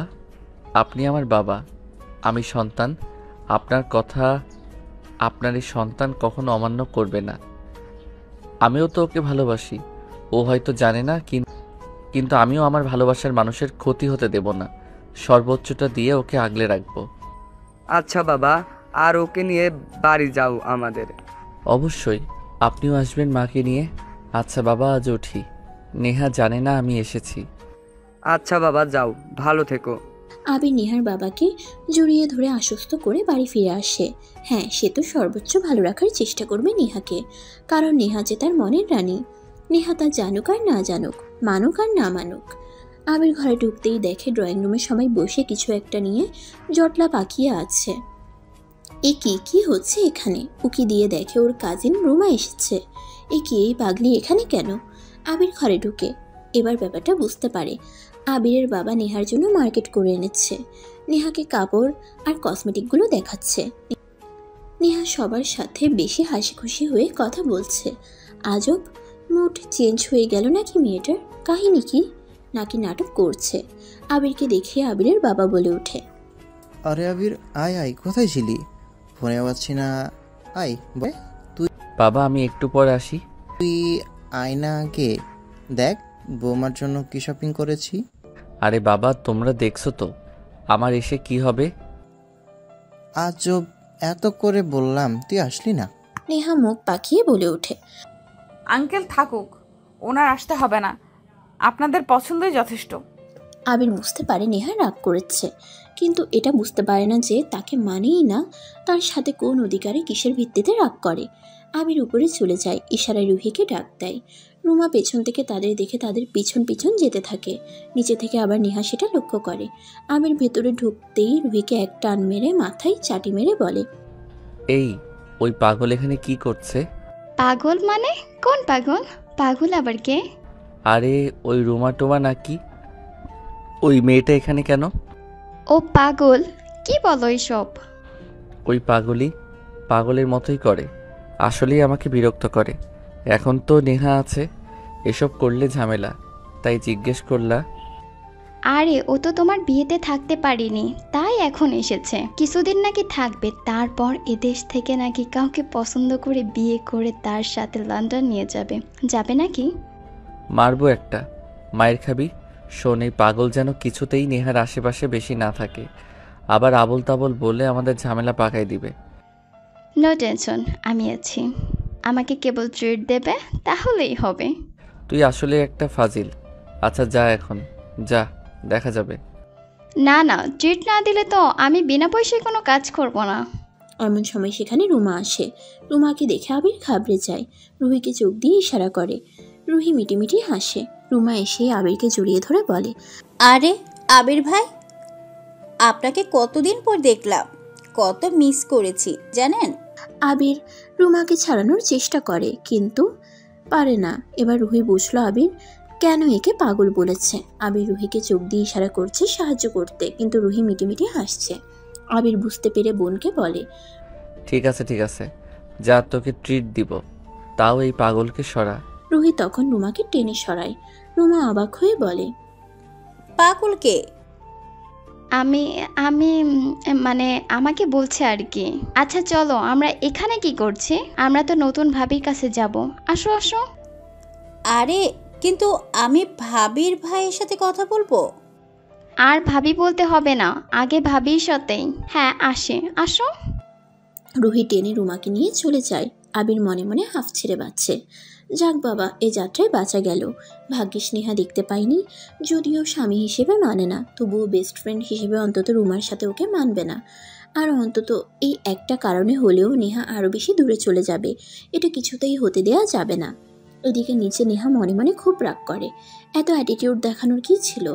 [SPEAKER 2] আপনি আমার বাবা, আমি সন্তান। আপনার কথা আপনার এই সন্তান কখনো অমান্য করবে না। আমিও তো ওকে ভালোবাসি, ও হয়তো জানে না, কিন্তু আমিও আমার ভালোবাসার মানুষের ক্ষতি হতে দেব না। সর্বোচ্চটা দিয়ে ওকে আগলে রাখবো।
[SPEAKER 5] আচ্ছা বাবা, আর ওকে নিয়ে বাড়ি যাও আমাদের।
[SPEAKER 2] অবশ্যই, আপনিও আসবেন মাকে নিয়ে। আচ্ছা বাবা, আজ উঠি। নেহা জানে না আমি এসেছি।
[SPEAKER 5] আচ্ছা বাবা, যাও, ভালো থেকো।
[SPEAKER 3] আবির নেহার বাবাকে জড়িয়ে ধরে আশ্বস্ত করে বাড়ি ফিরে আসে। হ্যাঁ, সে তো সর্বোচ্চ ভালো রাখার চেষ্টা করবে নেহাকে, কারণ নেহা যে তার মনের রানী। নেহা তা জানুক আর না জানুক, মানুক আর না মানুক। আবির ঘরে ঢুকতেই দেখে ড্রয়িং রুমে সবাই বসে কিছু একটা নিয়ে জটলা পাকিয়ে আছে। এ কি হচ্ছে এখানে? উকি দিয়ে দেখে ওর কাজিন রুমা এসেছে। এই পাগলি এখানে কেন? আবির ঘরে ঢুকে এবার ব্যাপারটা বুঝতে পারে। আবিরের বাবা নেহার জন্য মার্কেট করে এনেছে। নেহাকে কাপড় আর কসমেটিকগুলো দেখাচ্ছে। নেহা সবার সাথে বেশি হাসি খুশি হয়ে কথা বলছে। আজব, মুড চেঞ্জ হয়ে গেল নাকি মেয়েটার? কাহিনী কি? নাকি নাটক করছে? আবিরকে দেখে আবিরের বাবা বলে ওঠে,
[SPEAKER 11] আরে আবির, আয় আয়, কোথায় ছিলি? ফোনে পাচ্ছি না। আয় বয়, তুই
[SPEAKER 2] বাবা আমি একটু পরে আসি।
[SPEAKER 11] তুই আয় না আগে, দেখ বৌমার জন্য কি শপিং করেছি।
[SPEAKER 2] আরে বাবা, তোমরা দেখছো তো আমার এসে কি হবে?
[SPEAKER 11] আজব, এত করে বললাম তুই আসলি না।
[SPEAKER 3] নেহা মুখ পাকিয়ে বলে ওঠে,
[SPEAKER 1] আঙ্কেল থাকুক, ওনার আসতে হবে না, আপনাদের পছন্দই যথেষ্ট।
[SPEAKER 3] আবির বুঝতে পারে নেহা রাগ করেছে, কিন্তু এটা বুঝতে পারে না যে তাকে মানেই না তার সাথে কোন অধিকারে কিসের ভিত্তিতে রাগ করে। আবির উপরে চলে যায়, ইশারায় রুহিকে ডাক দেয়। রুমা পেছন থেকে তাদের দেখে তাদের পিছন পিছন যেতে থাকে। নিচে থেকে আবার নেহা সেটা লক্ষ্য করে। আবির ভেতরে ঢুকতেই রুহিকে এক টান মেরে মাথায় চাটি মেরে বলে,
[SPEAKER 2] এই ওই পাগল এখানে কি করছে?
[SPEAKER 9] পাগল মানে? কোন পাগল? পাগল আবার কে?
[SPEAKER 2] আরে ওই রুমা টোমা নাকি? ওই মেয়েটা এখানে কেন?
[SPEAKER 9] ও পাগল? কি বলো এইসব?
[SPEAKER 2] ওই পাগলই পাগলের মতোই করে, আসলেই আমাকে বিরক্ত করে। এখন তো নেহা আছে, এসব করলে ঝামেলা, তাই জিজ্ঞেস করলা।
[SPEAKER 9] আরে ও তো তোমার বিয়েতে থাকতে পারিনি, তাই এখন এসেছে। কিছুদিন নাকি থাকবে, তারপর এদেশ থেকে নাকি কাউকে পছন্দ করে বিয়ে করে তার সাথে লন্ডন নিয়ে যাবে। যাবে নাকি?
[SPEAKER 2] মারবো একটা, মায়ের খাবি। শোন, এই পাগল যেন কিছুতেই নেহার আশেপাশে বেশি না থাকে, আবার আবল তাবল বলে আমাদের ঝামেলা পাকাই দিবে।
[SPEAKER 9] নো টেনশন, আমি আছি। আমাকে কেবল ট্রিট দেবে, তাহলেই হবে।
[SPEAKER 2] তুই আসলে একটা ফাজিল। আচ্ছা যা, এখন যা, দেখা যাবে।
[SPEAKER 9] না না, ট্রিট না দিলে তো আমি বিনা পয়সায় কোনো কাজ করব না।
[SPEAKER 3] এমন সময় সেখানে রুমা আসে। রুমাকে দেখে আবির ঘাবড়ে যায়। রুহিকে চোখ দিয়ে ইশারা করে। রুহি মিটিমিটি হাসে। রুমা এসে আবিরকে জড়িয়ে ধরে বলে,
[SPEAKER 7] আরে আবির ভাই, আপনাকে কতদিন পর দেখলাম, কত মিস করেছি জানেন।
[SPEAKER 3] আবির রুমাকে ছাড়ানোর চেষ্টা করে কিন্তু পারে না। এবার রুহি বুঝলো আবির কেন একে পাগল বলেছে। আবির রুহিকে চোখ দিয়ে ইশারা করছে সাহায্য করতে, কিন্তু রুহি মিটিমিটি হাসছে। আবির বুঝতে পেরে বোনকে বলে,
[SPEAKER 2] ঠিক আছে ঠিক আছে, যা, তোকে ট্রিট দিব, তাও এই পাগলকে সরা।
[SPEAKER 3] রুহি তখন রুমাকে টেনে সরায়। রুমা অবাক হয়ে বলে,
[SPEAKER 7] পাগলকে?
[SPEAKER 9] আমি আমি মানে আমাকে বলছে আর কি। আচ্ছা চলো, আমরা এখানে কি করছি? আমরা তো নতুন ভাবির কাছে যাব। আসো আসো।
[SPEAKER 7] আরে কিন্তু আমি ভাবির ভাইয়ের সাথে কথা বলবো।
[SPEAKER 9] আর ভাবি বলতে হবে না, আগে ভাবির সাথেই। হ্যাঁ আসে, আসো।
[SPEAKER 3] রুহি টেনে রুমাকে নিয়ে চলে যায়। আবির মনে মনে হাফ ছেড়ে বাঁচছে। যাক বাবা, এ যাত্রায় বাঁচা গেল। ভাগ্যিস নেহা দেখতে পাইনি। যদিও স্বামী হিসেবে মানে না, তবুও বেস্ট ফ্রেন্ড হিসেবে অন্তত রুমার সাথে ওকে মানবে না। আর অন্তত এই একটা কারণে হলেও নেহা আরও বেশি দূরে চলে যাবে। এটা কিছুতেই হতে দেওয়া যাবে না। এদিকে নিচে নেহা মনে মনে খুব রাগ করে। এত অ্যাটিটিউড দেখানোর কি ছিল?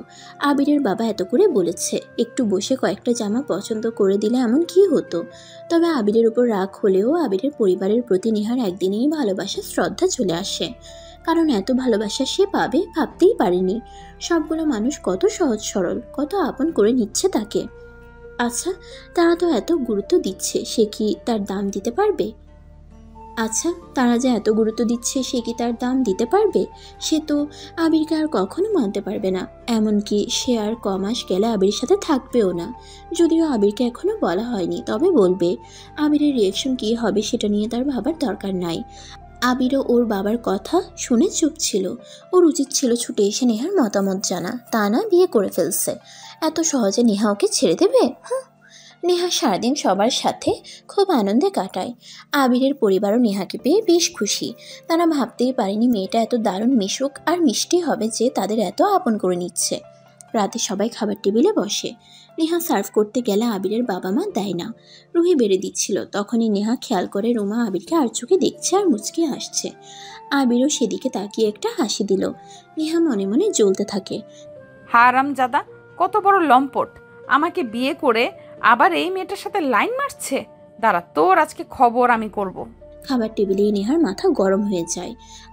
[SPEAKER 3] আবিরের বাবা এত করে বলেছে, একটু বসে কয়েকটা জামা পছন্দ করে দিলে এমন কি হতো? তবে আবিরের উপর রাগ হলেও আবিরের পরিবারের প্রতি নেহার একদিনেই ভালোবাসা শ্রদ্ধা চলে আসে। কারণ এত ভালোবাসা সে পাবে ভাবতেই পারেনি। সবগুলো মানুষ কত সহজ সরল, কত আপন করে নিচ্ছে তাকে। আচ্ছা, তারা তো এত গুরুত্ব দিচ্ছে, সে কি তার দাম দিতে পারবে? তারা যে এত গুরুত্ব দিচ্ছে, সে কি তার দাম দিতে পারবে? সে তো আবিরকে আর কখনো মানতে পারবে না। এমনকি সে আর কমাস গেলে আবিরের সাথে থাকবেও না। যদিও আবিরকে এখনো বলা হয়নি, তবে বলবে। আবিরের রিয়েকশন কী হবে সেটা নিয়ে তার ভাবার দরকার নাই। আবিরও ওর বাবার কথা শুনে চুপ ছিল। ওর উচিত ছিল ছুটে এসে নেহার মতামত জানা, তা না বিয়ে করে ফেলছে। এত সহজে নেহা ওকে ছেড়ে দেবে? নেহা সারাদিন সবার সাথে খুব আনন্দে কাটায়। আবিরের পরিবারও নেহাকে পেয়ে বেশ খুশি। তারা ভাবতেই পারেনি মেয়েটা এত দারুণ মিশুক আর মিষ্টি হবে যে তাদের এত আপন করে নিচ্ছে। রাতে সবাই খাবার টেবিলে বসে। নেহা সার্ভ করতে গেলে আবিরের বাবা মা দেয় না। রুহি বেড়ে দিচ্ছিল, তখনই নেহা খেয়াল করে রুমা আবিরকে আর চোখে দেখছে আর মুচকি হাসছে। আবিরও সেদিকে তাকিয়ে একটা হাসি দিল। নেহা মনে মনে জ্বলতে থাকে,
[SPEAKER 1] হারামজাদা, কত বড় লম্পট! আমাকে বিয়ে করে আবার এই মেয়েটার সাথে লাইন মারছে। দাঁড়া, তোর আজকে খবর আমি করব।
[SPEAKER 3] খাবার টেবিলে নেহার মাথা গরম হয়ে যায়।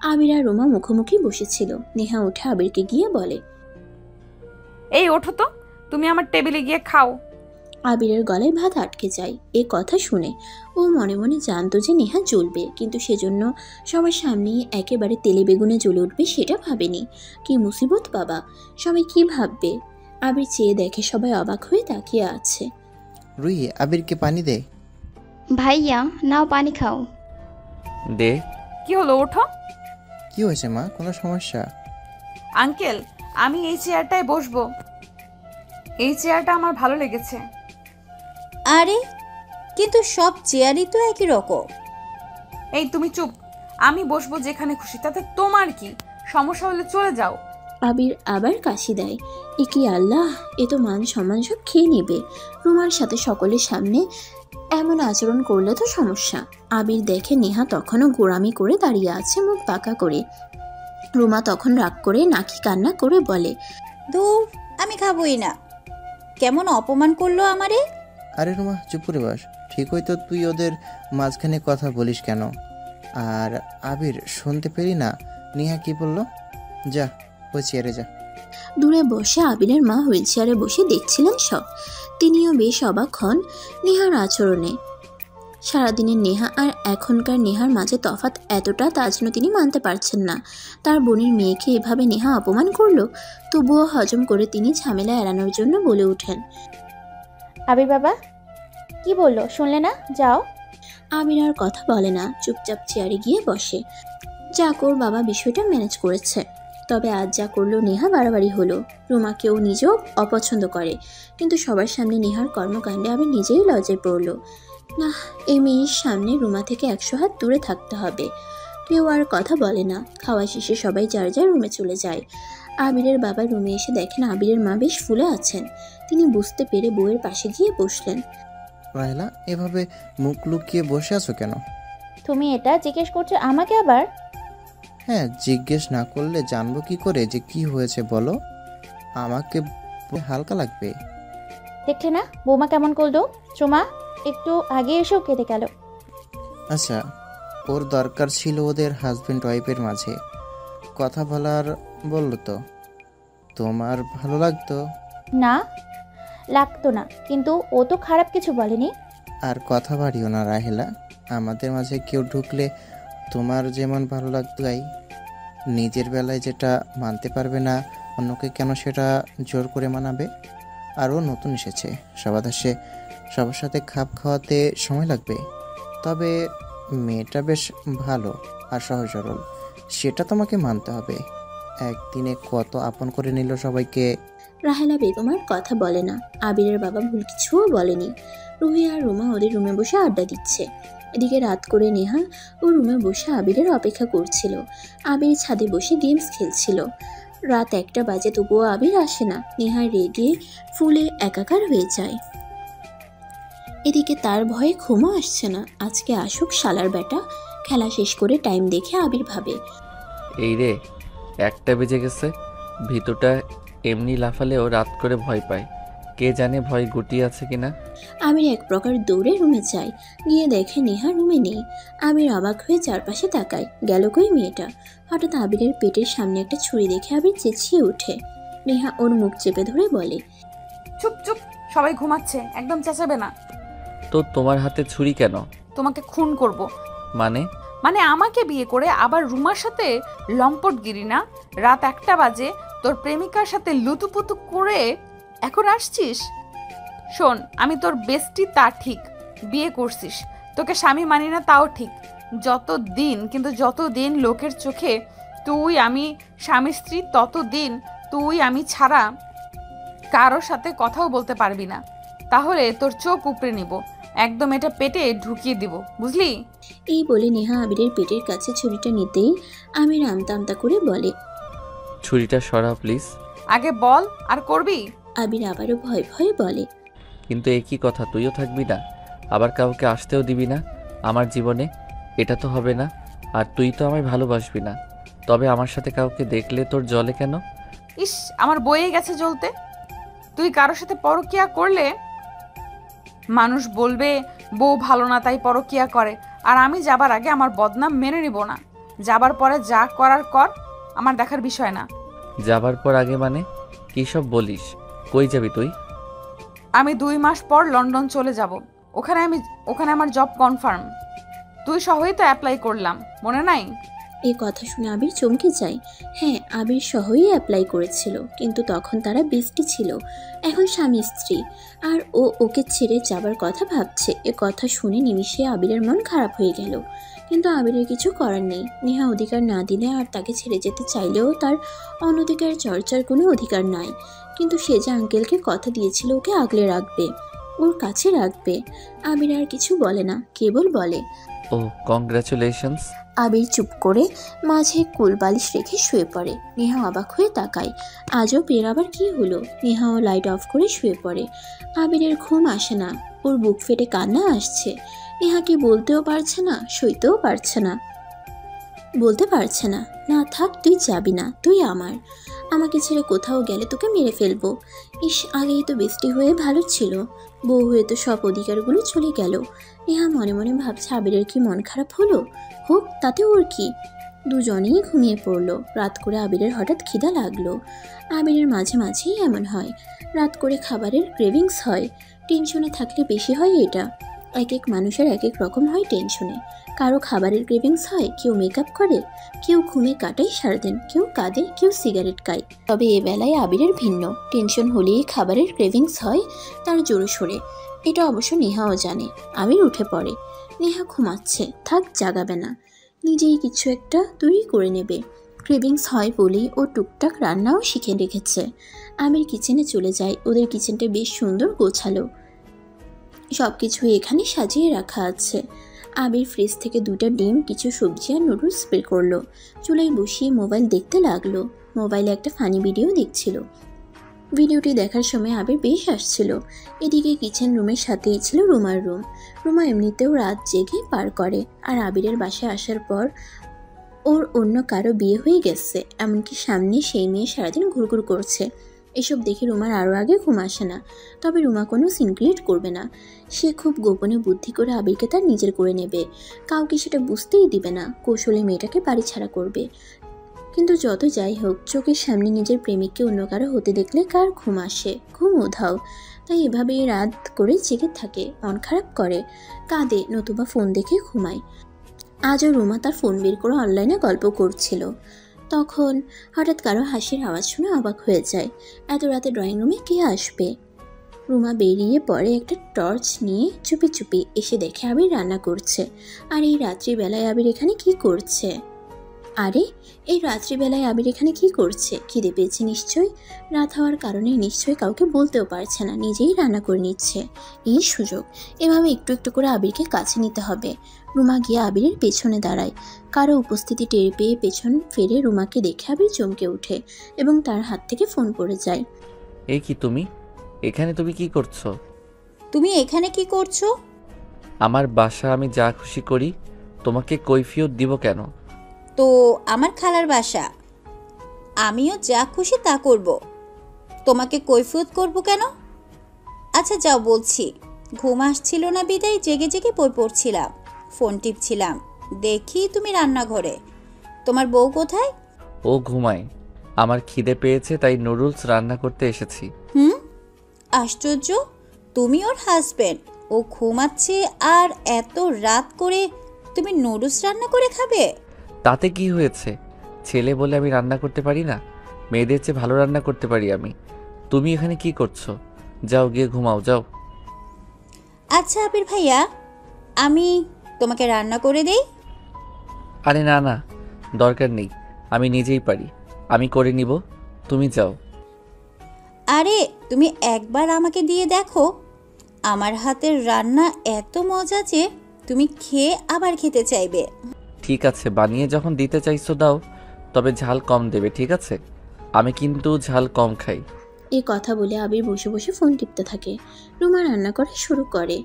[SPEAKER 3] আবির আর রুমা মুখোমুখি বসেছিল। নেহা উঠে আবিরকে গিয়ে বলে,
[SPEAKER 1] এই ওঠো তো, তুমি আমার টেবিলে গিয়ে খাও।
[SPEAKER 3] আবিরের গলায় ভাত আটকে যায়। এ কথা শুনে ও মনে মনে জানতো যে নেহা জ্বলবে, কিন্তু সেজন্য সবার সামনেই একেবারে তেলে বেগুনে জ্বলে উঠবে সেটা ভাবেনি। কি মুসিবত বাবা, সবাই কি ভাববে? আবির চেয়ে দেখে সবাই অবাক হয়ে তাকিয়ে আছে।
[SPEAKER 11] রুহি, আবিরকে পানি দে।
[SPEAKER 9] ভাইয়া নাও পানি খাও।
[SPEAKER 2] দে।
[SPEAKER 1] কি হলো, ওঠো।
[SPEAKER 11] কি হয়েছে মা, কোনো সমস্যা?
[SPEAKER 1] আঙ্কেল, আমি এই চেয়ারটায় বসবো। এই চেয়ারটা আমার ভালো লেগেছে।
[SPEAKER 7] আরে কিন্তু সব চেয়ারই তো একই রকম।
[SPEAKER 1] এই তুমি চুপ, আমি বসবো যেখানে খুশি, তাতে তোমার কি? সমস্যা হলে চলে যাও।
[SPEAKER 3] আবির আবার কাশি দেয়। এ কি আল্লাহ, এ তো মান সম্মান সব খেয়ে নেবে। রুমার সাথে সকলের সামনে এমন আচরণ করলে তো সমস্যা। আবির দেখে নেহা তখনও গোড়ামি করে দাঁড়িয়ে আছে, মুখ বাঁকা করে। রুমা তখন রাগ করে নাকি কান্না করে বলে,
[SPEAKER 7] দূর, আমি খাবোই না। কেমন অপমান করলো আমারে।
[SPEAKER 11] আরে রুমা, চুপ করে বস। ঠিক হয়তো তুই ওদের মাঝখানে কথা বলিস কেন? আর আবির, শুনতে পেলি না নেহা কি বললো? যা, ওই চেয়ারে যা।
[SPEAKER 3] দূরে বসে আবিরের মা হুইল চেয়ারে বসে দেখছিলেন সব। তিনিও বেশ অবাক হন নেহার আচরণে। সারাদিনের নেহা আর এখনকার নেহার মাঝে তফাৎ এতটা, তা যেন তিনি মানতে পারছেন না। তার বোনের মেয়েকে এভাবে নেহা অপমান করলো, তবুও হজম করে তিনি ঝামেলা এড়ানোর জন্য বলে ওঠেন,
[SPEAKER 10] আবির বাবা কি বললো শুনলে না? যাও।
[SPEAKER 3] আবির আর কথা বলে না, চুপচাপ চেয়ারে গিয়ে বসে। চাকর বাবা বিষয়টা ম্যানেজ করেছে। তবে আজ যা করলো নেহা বাড়াবাড়ি হলো। রুমাকেও নিজেও অপছন্দ করে, কিন্তু সবার সামনে নেহার কর্মকাণ্ডে আবির নিজেই লজ্জায় পড়ল। না, এই মেয়ের সামনে রুমা থেকে 100 হাত দূরে থাকতে হবে। কেউ আর কথা বলে না। খাওয়া শেষে সবাই যার যার রুমে চলে যায়। আবিরের বাবা রুমে এসে দেখেন আবিরের মা বেশ ফুলে আছেন। তিনি বুঝতে পেরে বউয়ের পাশে গিয়ে বসলেন।
[SPEAKER 11] রাহেলা, এভাবে মুখ লুকিয়ে বসে আছো কেন?
[SPEAKER 10] তুমি এটা জিজ্ঞেস করছো আমাকে আবার?
[SPEAKER 11] হ্যাঁ, জিজ্ঞেস না করলে জানবো কি করে যে কি হয়েছে বলো? আমাকে হালকা লাগবে।
[SPEAKER 10] দেখলে না বৌমা কেমন করলো? চুমা একটু আগে এসেও কেঁদে গেল।
[SPEAKER 11] আচ্ছা, ওর দরকার ছিল ওদের হাজব্যান্ড ওয়াইফের মাঝে কথা বলার, বললো তো। তোমার ভালো লাগতো?
[SPEAKER 10] না, লাগতো না, কিন্তু ও তো খারাপ কিছু বলেনি।
[SPEAKER 11] আর কথা বাড়িও না রাহেলা। আমাদের মাঝে কেউ ঢুকলে তোমার যেমন ভালো লাগতো, তাই নিজের বেলায় যেটা মানতে পারবে না অন্যকে কেন সেটা জোর করে মানাবে? আর ও নতুন এসেছে, সবার সাথে খাপ খাওয়াতে সময় লাগবে। তবে মেয়েটা বেশ ভালো আর সহজ সরল, সেটা তোমাকে মানতে হবে। একদিনে কত আপন করে নিল সবাইকে।
[SPEAKER 3] রাহেলা বেগম আর কথা বলে না। আবিরের বাবা ভুল কিছুও বলেনি। রুহি আর রুমা ওদের রুমে বসে আড্ডা দিচ্ছে। এদিকে রাত করে নেহা ও রুমে বসে আবিরের অপেক্ষা করছিল। আবির ছাদে বসে গেমস খেলছিল। রাত 1টা বাজে, তবুও আবির আসে না। নেহা রেগে ফুলে একাকার হয়ে যায়। এদিকে তার ভয়ে ঘুমও আসছে না। আজকে আসুক শালার বেটা। খেলা শেষ করে টাইম দেখে আবির ভাবে,
[SPEAKER 2] এই রে 1টা বেজে গেছে, ভিতরটা এমনি লাফালেও রাত করে ভয় পায়। কে জানে ভয় গুটিয়ে আছে কিনা।
[SPEAKER 3] আবির এক প্রকার দৌড়ে রুমে যায়। গিয়ে দেখে নেহা রুমে নেই। আবির অবাক হয়ে চারপাশে তাকায়, গেল কই মেয়েটা। হঠাৎ আবিরের পেটের সামনে একটা ছুরি দেখে আবির চেঁচিয়ে ওঠে। নেহা ওর মুখ চেপে ধরে বলে,
[SPEAKER 1] চুপ চুপ, সবাই ঘুমাচ্ছে, একদম চেঁচাবে না।
[SPEAKER 2] তো তোমার হাতে ছুরি কেন?
[SPEAKER 1] তোমাকে খুন করব। মানে আমাকে বিয়ে করে আবার রুমার সাথে লম্পটগিরি না? রাত 1টা বাজে, তোর প্রেমিকার সাথে লুতুপুতু করে এখন আসছিস? শোন, আমি তোর বেস্টি তা ঠিক, বিয়ে করছিস, তোকে স্বামী মানি না তাও ঠিক। যতদিন লোকের চোখে তুই আমি স্বামী স্ত্রী, ততদিন তুই আমি ছাড়া কারোর সাথে কথাও বলতে পারবি না। তাহলে তোর চোখ উপড়ে নিব, একদম এটা পেটে ঢুকিয়ে দিব, বুঝলি?
[SPEAKER 3] এই বলে নেহা আবিরের পেটের কাছে ছুরিটা নিতেই আমির আমতা আমতা করে বলে,
[SPEAKER 2] ছুরিটা সরা প্লিজ।
[SPEAKER 1] আগে বল, আর করবি?
[SPEAKER 3] আবির আবারও ভয় ভয়ে বলে,
[SPEAKER 2] কিন্তু একই কথা, তুইও থাকবি না, আবার কাউকে আসতেও দিবি না আমার জীবনে। এটা তো হবে না। আর তুই তো আমায় ভালোবাসবি না, তবে আমার সাথে কাউকে দেখলে তোর জ্বলে কেন?
[SPEAKER 1] ইস, আমার বয়ে গেছে জ্বলতে। তুই কারোর সাথে পরকিয়া করলে মানুষ বলবে বউ ভালো না তাই পরকিয়া করে, আর আমি যাবার আগে আমার বদনাম মেনে নিব না। যাবার পরে যা করার কর, আমার দেখার বিষয় না।
[SPEAKER 2] যাবার পর আগে মানে কি সব বলিস? কই যাবি তুই?
[SPEAKER 1] আমি 2 মাস পর লন্ডন চলে যাব। ওখানে আমার জব কনফার্ম। তুই সহই তো অ্যাপ্লাই করলাম, মনে নাই?
[SPEAKER 3] এই কথা শুনে আবির চমকে যায়। হ্যাঁ, আবির সহই অ্যাপ্লাই করেছিল, কিন্তু তখন তারা বেস্টি ছিল, এখন স্বামী স্ত্রী। আর ও ওকে ছেড়ে যাবার কথা ভাবছে। এ কথা শুনে নিমিষে আবিরের মন খারাপ হয়ে গেল। কিন্তু আবিরের কিছু করার নেই। নেহা অধিকার না দিলে আর তাকে ছেড়ে যেতে চাইলেও তার অনধিকার চর্চার কোনো অধিকার নাই। কিন্তু সে যে আঙ্কেলকে কথা দিয়েছিল ওকে আগলে রাখবে, ওর কাছে রাখবে। আবির আর কিছু বলে না, কেবল বলে,
[SPEAKER 2] ও কংগ্রাচুলেশনস।
[SPEAKER 3] আবির চুপ করে মাঝে কুলবালিশ রেখে শুয়ে পড়ে। নেহা অবাক হয়ে তাকায়, আজও বের আবার কি হলো। নেহাও লাইট অফ করে শুয়ে পড়ে। আবিরের ঘুম আসে না, ওর বুক ফেটে কান্না আসছে। নেহাকে বলতেও পারছে না, সইতেও পারছে না, বলতে পারছে না, না থাক, তুই যাবি না, তুই আমার। আমাকে ছেড়ে কোথাও গেলে তোকে মেরে ফেলবো। ইস, আগেই তো বেস্টি হয়ে ভালো ছিল, বউ হয়ে তো সব অধিকারগুলো চলে গেল। নেহা মনে মনে ভাবছে আবিরের কি মন খারাপ হলো? হোক, তাতে ওর কি। দুজনেই ঘুমিয়ে পড়লো। রাত করে আবিরের হঠাৎ খিদা লাগলো। আবিরের মাঝে মাঝেই এমন হয়, রাত করে খাবারের ক্রেভিংস হয়। টেনশনে থাকলে বেশি হয় এটা। এক এক মানুষের এক এক রকম হয় টেনশনে। কারো খাবারের ক্রেভিংস হয়, কেউ মেকআপ করে, কেউ ঘুমে কাটায় সারাদিন, কেউ কাঁদে, কেউ সিগারেট খায়। তবে এ বেলায় আবিরের ভিন্ন। টেনশন হলেই খাবারের ক্রেভিংস হয় তার জোরে সোরে। এটা অবশ্য নেহাও জানে। আবির উঠে পড়ে। নেহা ঘুমাচ্ছে, থাক, জাগাবে না, নিজেই কিছু একটা তৈরি করে নেবে। ক্রেভিংস হয় বলেই ও টুকটাক রান্নাও শিখে রেখেছে। আবির কিচেনে চলে যায়। ওদের কিচেনটা বেশ সুন্দর গোছালো, সব কিছু এখানে সাজিয়ে রাখা আছে। আবির ফ্রিজ থেকে 2টা ডিম, কিছু সবজি আর নুডলস বের করলো। চুলায় বসিয়ে মোবাইল দেখতে লাগলো। মোবাইলে একটা ফানি ভিডিও দেখছিল। ভিডিওটি দেখার সময় আবির বেশ হাসছিল। এদিকে কিচেন রুমের সাথেই ছিল রুমার রুম। রুমা এমনিতেও রাত জেগে পার করে, আর আবিরের বাসায় আসার পর ওর অন্য কারো বিয়ে হয়ে গেছে, এমনকি সামনে সেই মেয়ে সারাদিন ঘুরঘুর করছে। এসব দেখে রুমার আরও আগে ঘুম আসে না। তবে রুমা কোনো সিন ক্রিয়েট করবে না। সে খুব গোপনে বুদ্ধি করে আবিরকে তার নিজের করে নেবে। কাউকে সেটা বুঝতেই দিবে না। কৌশলে মেয়েটাকে বাড়ি ছাড়া করবে। কিন্তু যত যাই হোক, চোখের সামনে নিজের প্রেমিককে অন্য কারো হতে দেখলে কার ঘুম আসে? ঘুম উধাও। তাই এভাবেই রাত করে জেগে থাকে, মন খারাপ করে, কাঁদে, নতুবা ফোন দেখে ঘুমায়। আজও রুমা তার ফোন বের করে অনলাইনে গল্প করছিল। তখন হঠাৎ কারো হাসির আওয়াজ শুনে অবাক হয়ে যায়। এত রাতে ড্রয়িং রুমে কে আসবে? রুমা বেরিয়ে পড়ে একটা টর্চ নিয়ে। চুপি চুপি এসে দেখে আবির রান্না করছে। আর এই রাত্রিবেলায় আবির এখানে কি করছে? খিদে পেয়েছে নিশ্চয়ই। রাত হওয়ার কারণে নিশ্চয়ই কাউকে বলতেও পারছে না, নিজেই রান্না করে নিচ্ছে। এই সুযোগ, এভাবে একটু একটু করে আবিরকে কাছে নিতে হবে। রুমা গিয়ে আবিরের পেছনে দাঁড়ায়। কারো উপস্থিতি টের পেয়ে পেছন ফিরে রুমাকে দেখে আবির চমকে ওঠে এবং তার হাত থেকে ফোন পড়ে যায়।
[SPEAKER 2] এই কি তুমি এখানে? তুমি কি করছো?
[SPEAKER 7] তুমি এখানে কি করছো?
[SPEAKER 2] আমার বাসা, আমি যা খুশি করি। তোমাকে কৈফিয়ত দিব কেন?
[SPEAKER 7] তো আমার খালার বাসা, আমিও যা খুশি তা করব। তোমাকে কৈফিয়ত করব কেন? আচ্ছা যাও বলছি। ঘুম আসছিল না বিদায় জেগে জেগে বই পড়ছিলাম, ফোন টিপছিলাম, দেখি তুমি রান্নাঘরে। তোমার বউ কোথায়?
[SPEAKER 2] ও ঘুমায়। আমার খিদে পেয়েছে তাই নুডলস রান্না করতে এসেছি।
[SPEAKER 7] আশ্চর্য, তুমি ওর হাজবেন্ড, ও ঘুমাচ্ছে আর এত রাত করে তুমি নুডলস রান্না করে খাবে?
[SPEAKER 2] তাতে কি হয়েছে? ছেলে বলে আমি রান্না করতে পারি না? মেয়েদের চেয়ে ভালো রান্না করতে পারি আমি। তুমি এখানে কি করছো? যাও গিয়ে ঘুমাও, যাও।
[SPEAKER 7] আচ্ছা আবির ভাইয়া, আমি তোমাকে রান্না করে দেই?
[SPEAKER 2] আরে না না, দরকার নেই, আমি নিজেই পারি, আমি করে নিব, তুমি যাও।
[SPEAKER 7] আরে তুমি একবার আমাকে দিয়ে দেখো, আমার হাতের রান্না এত মজা যে তুমি খেয়ে আবার খেতে চাইবে।
[SPEAKER 2] ঠিক আছে, বানিয়ে যখন দিতে চাইছো দাও, তবে ঝাল কম দেবে, ঠিক আছে? আমি কিন্তু ঝাল কম খাই।
[SPEAKER 3] এই কথা বলে আবির বসে বসে ফোন টিপতে থাকে। রুমা রান্না করা শুরু করে।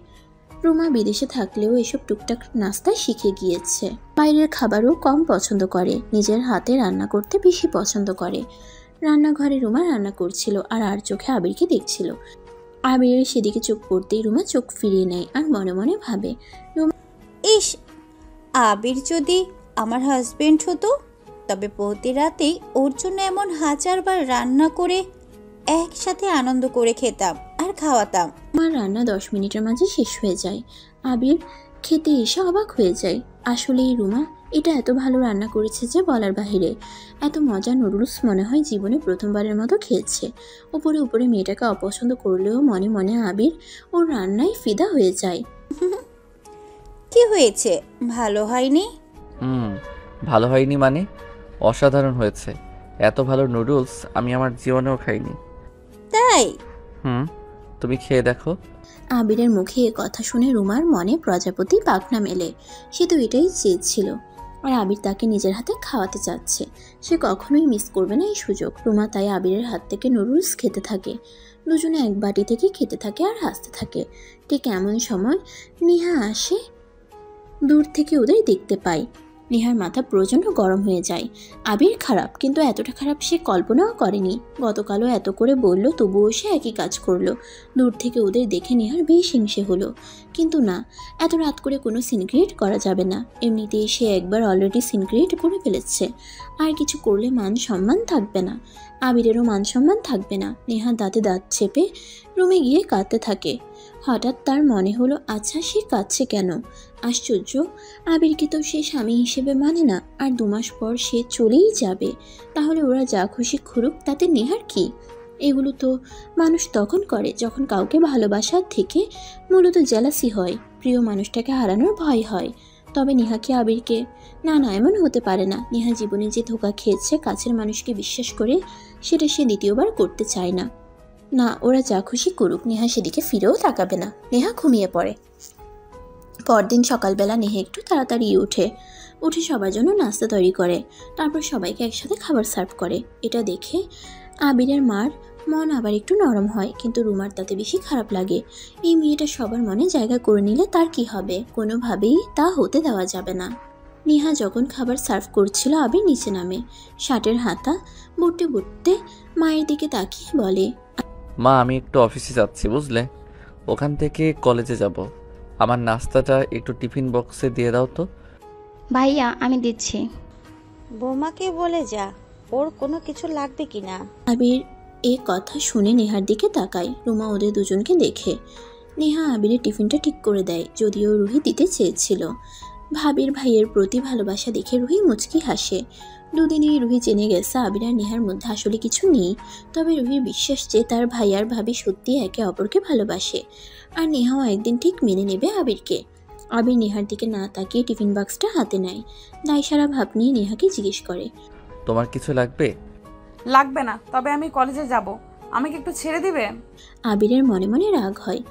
[SPEAKER 3] রুমা বিদেশে থাকলেও এসব টুকটাক নাস্তা শিখে গিয়েছে। বাইরের খাবারও কম পছন্দ করে, নিজের হাতে রান্না করতে বেশি পছন্দ করে। রান্নাঘরে রুমা রান্না করছিল আর চোখে আবিরকে দেখছিল। আবিরের সেদিকে চোখ পড়তেই রুমা চোখ ফিরিয়ে নেয় আর মনে মনে ভাবে,
[SPEAKER 7] ইস, আবির যদি আমার হাজবেন্ড হতো তবে প্রতি রাতেই ওর জন্য এমন হাজারবার রান্না করে একসাথে আনন্দ করে খেতাম আর খাওয়াতাম।
[SPEAKER 3] আমার রান্না 10 মিনিটের মাঝে শেষ হয়ে যায়। আবির খেতে এসে অবাক হয়ে যায়। আসলেই রুমা এটা এত ভালো রান্না করেছে যে বলার বাহিরে। এত মজার নুডলস মনে হয় জীবনে প্রথমবারের মতো খেয়েছে। উপরে উপরে মেয়েটাকে অপছন্দ করলেও মনে মনে আবির ওর রান্নায় ফিদা হয়ে যায়।
[SPEAKER 7] কি হয়েছে, ভালো হয়নি?
[SPEAKER 2] ভালো হয়নি মানে? অসাধারণ হয়েছে। এত ভালো নুডলস আমি আমার জীবনেও খাইনি।
[SPEAKER 7] তাই?
[SPEAKER 2] তুমি খেয়ে দেখো।
[SPEAKER 3] আবিরের মুখে এ কথা শুনে রুমার মনে প্রজাপতি পাখনা মেলে। সে তো এটাই চেয়েছিল, আর আবির তাকে নিজের হাতে খাওয়াতে চাচ্ছে। সে কখনোই মিস করবে না এই সুযোগ। রুমা তাই আবিরের হাত থেকে নুডলস খেতে থাকে। দুজনে এক বাটি থেকে খেতে থাকে আর হাসতে থাকে। ঠিক এমন সময় নেহা আসে। দূর থেকে ওদের দেখতে পায়। নেহার মাথা প্রচণ্ড গরম হয়ে যায়। আবির খারাপ, কিন্তু এতটা খারাপ সে কল্পনাও করেনি। গতকালও এত করে বলল, তবুও সে একই কাজ করলো। দূর থেকে ওদের দেখে নেহার বেশ হিংসে হলো। কিন্তু না, এত রাত করে কোনো সিন ক্রিয়েট করা যাবে না। এমনিতেই সে একবার অলরেডি সিন ক্রিয়েট করে ফেলেছে। আর কিছু করলে মান সম্মান থাকবে না, আবিরেরও মান সম্মান থাকবে না। নেহা দাঁতে দাঁত চেপে রুমে গিয়ে কাঁদতে থাকে। হঠাৎ তার মনে হলো, আচ্ছা সে কাঁদছে কেন? আশ্চর্য, আবিরকে তো সে স্বামী হিসেবে মানে না, আর 2 মাস পর সে চলেই যাবে। তাহলে ওরা যা খুশি করুক, তাতে নেহার কি? এগুলো তো মানুষ তখন করে যখন কাউকে ভালোবাসার থেকে মূলত জেলাসি হয়, প্রিয় মানুষটাকে হারানোর ভয় হয়। তবে নেহা কি আবিরকে? না না, এমন হতে পারে না। নেহা জীবনে যে ধোঁকা খেয়েছে কাছের মানুষকে বিশ্বাস করে, সেটা সে দ্বিতীয়বার করতে চায় না। না, ওরা যা খুশি করুক, নেহা সেদিকে ফিরেও তাকাবে না। নেহা ঘুমিয়ে পড়ে। পরদিন সকালবেলা নেহা একটু তাড়াতাড়ি উঠে সবার জন্য নাস্তা তৈরি করে, তারপর সবাইকে একসাথে খাবার সার্ভ করে। এটা দেখে আবিরের মার মন আবার একটু নরম হয়, কিন্তু রুমার তাতে বেশি খারাপ লাগে। এই মেয়েটা সবার মনে জায়গা করে নিলে তার কি হবে? কোনোভাবেই তা হতে দেওয়া যাবে না। নেহা যখন খাবার সার্ভ করছিল আবির নিচে নামে, শার্টের হাতা বুটতে বুটতে মায়ের দিকে তাকিয়ে বলে,
[SPEAKER 2] মা আমি একটু অফিসে যাচ্ছি বুঝলে, ওখান থেকে কলেজে যাব। আমার নাস্তাটা একটু টিফিন বক্সে দিয়ে দাও তো।
[SPEAKER 9] ভাইয়া আমি দিচ্ছি।
[SPEAKER 7] বৌমাকে বলে যা ওর কোনো কিছু লাগবে কিনা।
[SPEAKER 3] আবির এই কথা শুনে নেহার দিকে তাকায়। রুমা ওদের দুজনকে দেখে নেহা আবিরের টিফিনটা ঠিক করে দেয়, যদিও রুহি দিতে চেয়েছিল। ভাবির ভাইয়ের প্রতি ভালোবাসা দেখে রুহি মুচকি হাসে। দুদিনেই রুহি জেনে গেছে আবির আর নেহার মধ্যে আসলে কিছু নেই, তবে রুহির বিশ্বাস যে তার ভাই আর ভাবি সত্যি একে অপরকে ভালোবাসে, আর নেহাও একদিন ঠিক মেনে নেবে আবিরকে। আবির নেহার দিকে না তাকিয়ে টিফিন বক্সটা হাতে নেয়। দায়সারা ভাব নিয়ে নেহাকে জিজ্ঞেস করে,
[SPEAKER 2] তোমার কিছু লাগবে?
[SPEAKER 1] লাগবে না, তবে আমি কলেজে যাব, আমাকে একটু ছেড়ে দিবে?
[SPEAKER 3] আবিরের মনে মনে রাগ হয়।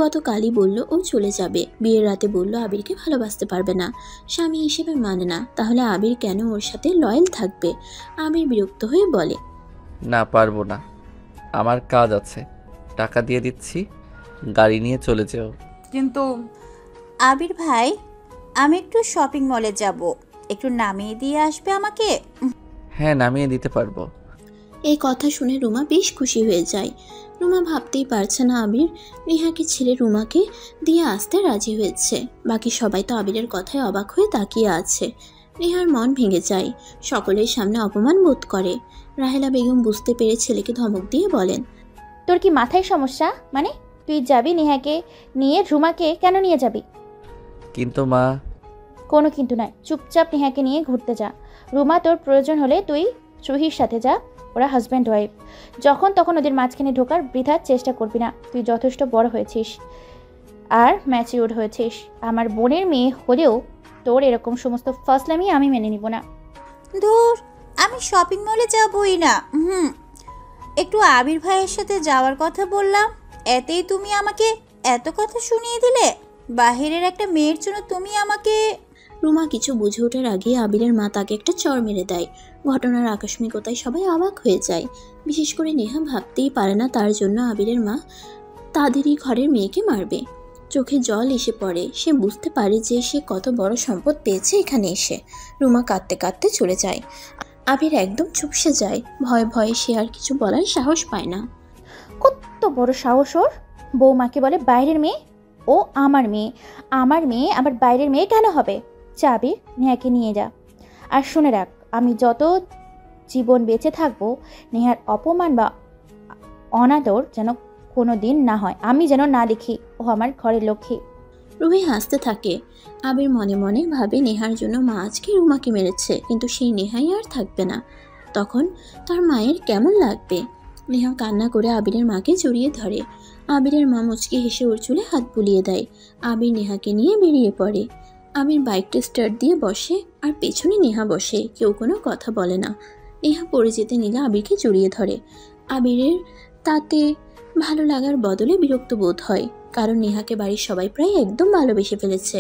[SPEAKER 3] গতকালই বলল ও চলে যাবে, বিয়ের রাতে বলল আবিরকে ভালোবাসতে পারবে না, স্বামী হিসেবে মানে না, তাহলে আবির কেন ওর সাথে লয়াল থাকবে? আবির বিরক্ত হয়ে বলে,
[SPEAKER 2] না পারবো না, আমার কাজ আছে, টাকা দিয়ে দিচ্ছি, গাড়ি নিয়ে চলে যেও।
[SPEAKER 1] কিন্তু
[SPEAKER 7] আবির ভাই আমি একটু শপিং মলে যাব, একটু নামিয়ে দিয়ে আসবে আমাকে?
[SPEAKER 2] হ্যাঁ নামিয়ে দিতে পারবো।
[SPEAKER 3] এই কথা শুনে রুমা বেশ খুশি হয়ে যায়। রুমা ভাবতেই পারছে না আবির নেহাকে ছেড়ে রুমাকে দিয়ে আসতে রাজি হয়েছে। বাকি সবাই তো আবিরের কথায় অবাক হয়ে তাকিয়ে আছে। নেহার মন ভেঙে যায়, সকলের সামনে অপমান বোধ করে। রাহেলা বেগম বুঝতে পেরে ছেলেকে ধমক দিয়ে বলেন,
[SPEAKER 10] তোর কি মাথায় সমস্যা? মানে তুই যাবি নেহাকে নিয়ে, রুমাকে কেন নিয়ে যাবি?
[SPEAKER 2] কিন্তু মা।
[SPEAKER 10] কোনো কিন্তু নয়, চুপচাপ নেহাকে নিয়ে ঘুরতে যা। রুমা তোর প্রয়োজন হলে তুই রুহির সাথে যা, ওরা হাজব্যান্ড ওয়াইফ, যখন তখন ওদের মাঝখানে ঢোকার বৃথা চেষ্টা করবি না। তুই যথেষ্ট বড় হয়েছিস আর ম্যাচিউরড হয়েছিস। আমার বোনের মেয়ে হলেও তোর এরকম সমস্ত ফাসলামি আমি মেনে নিব না।
[SPEAKER 7] দূর, আমি শপিং মলে যাবই না। একটু আবির ভাইয়ের সাথে যাওয়ার কথা বললাম, এতেই তুমি আমাকে এত কথা শুনিয়ে দিলে। বাহিরের একটা মেয়ের জন্য তুমি আমাকে।
[SPEAKER 3] রুমা কিছু বুঝে ওঠার আগে আবিরের মা তাকে একটা চড় মেরে দেয়। ঘটনার আকস্মিকতায় সবাই অবাক হয়ে যায়, বিশেষ করে নেহা ভাবতেই পারে না তার জন্য আবিরের মা তাদেরই ঘরের মেয়েকে মারবে। চোখে জল এসে পড়ে, সে বুঝতে পারে যে সে কত বড় সম্পদ পেয়েছে এখানে এসে। রুমা কাঁদতে কাঁদতে চলে যায়। আবির একদম চুপসে যায়, ভয়ে ভয়ে সে আর কিছু বলার সাহস পায় না।
[SPEAKER 10] কত বড় সাহস ওর! বৌমাকে বলে বাইরের মেয়ে। ও আমার মেয়ে, আমার মেয়ে আবার বাইরের মেয়ে কেন হবে? চাবি নেহাকে নিয়ে যা। আর শুনে রাখ, আমি যত জীবন বেঁচে থাকবো নেহার অপমান বা অনাদর যেন কোনো দিন না হয়, আমি যেন না দেখি। ও আমার ঘরের লক্ষ্মী।
[SPEAKER 3] রুহি হাসতে থাকে। আবির মনে মনে ভাবে নেহার জন্য মা আজকে রুমাকে মেরেছে, কিন্তু সেই নেহাই আর থাকবে না। তখন তার মায়ের কেমন লাগবে? নেহা কান্না করে আবিরের মাকে জড়িয়ে ধরে। আবিরের মা মুচকি হেসে ওর চুলে হাত বুলিয়ে দেয়। আবির নেহাকে নিয়ে বেরিয়ে পড়ে। আবির বাইকটা স্টার্ট দিয়ে বসে, আর পেছনে নেহা বসে। কেউ কোনো কথা বলে না। নেহা পড়ে যেতে নিলে আবিরকে জড়িয়ে ধরে। আবিরের তাতে ভালো লাগার বদলে বিরক্ত বোধ হয়, কারণ নেহাকে বাড়ির সবাই প্রায় একদম ভালোবেসে ফেলেছে।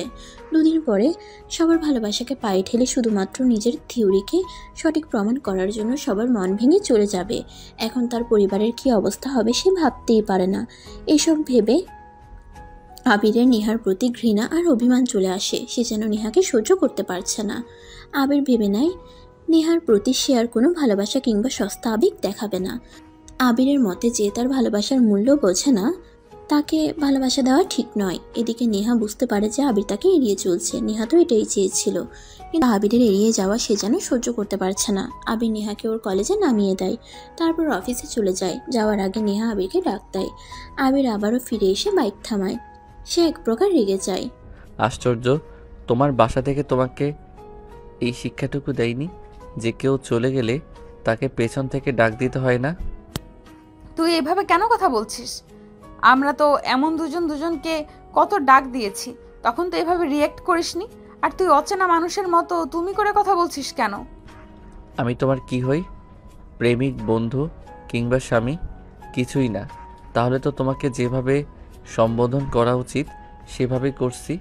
[SPEAKER 3] দুদিন পরে সবার ভালোবাসাকে পায়ে ঠেলে শুধুমাত্র নিজের থিওরিকে সঠিক প্রমাণ করার জন্য সবার মন ভেঙে চলে যাবে। এখন তার পরিবারের কি অবস্থা হবে সে ভাবতেই পারে না। এসব ভেবে আবিরের নেহার প্রতি ঘৃণা আর অভিমান চলে আসে। সে যেন নেহাকে সহ্য করতে পারছে না। আবির ভেবে নেয় নেহার প্রতি সে আর কোনো ভালোবাসা কিংবা সস্তা আবেগ দেখাবে না। আবিরের মতে যে তার ভালোবাসার মূল্য বোঝে না তাকে ভালোবাসা দেওয়া ঠিক নয়। এদিকে নেহা বুঝতে পারে যে আবির তাকে এড়িয়ে চলছে। নেহা তো এটাই চেয়েছিল, কিন্তু আবিরের এড়িয়ে যাওয়া সে যেন সহ্য করতে পারছে না। আবির নেহাকে ওর কলেজে নামিয়ে দেয়, তারপর অফিসে চলে যায়। যাওয়ার আগে নেহা আবিরকে ডাক দেয়। আবির আবারও ফিরে এসে বাইক থামায়। সে এক প্রকার রেগে যায়।
[SPEAKER 2] আশ্চর্য, তোমার বাসা থেকে তোমাকে এই শিক্ষাটুকু দেয়নি যে কেউ চলে গেলে তাকে পেছন থেকে ডাক দিতে হয় না?
[SPEAKER 1] তুই এভাবে কেন কথা বলছিস? আমরা তো এমন দুজনকে কত ডাক দিয়েছি, তখন তো এভাবে রিয়েক্ট করিসনি। আর তুই অচেনা মানুষের মতো তুমি করে কথা বলছিস কেন?
[SPEAKER 2] আমি তোমার কি হই? প্রেমিক, বন্ধু কিংবা স্বামী? কিছুই না। তাহলে তো তোমাকে যেভাবে সম্বোধন করা উচিত সেভাবেই করছি।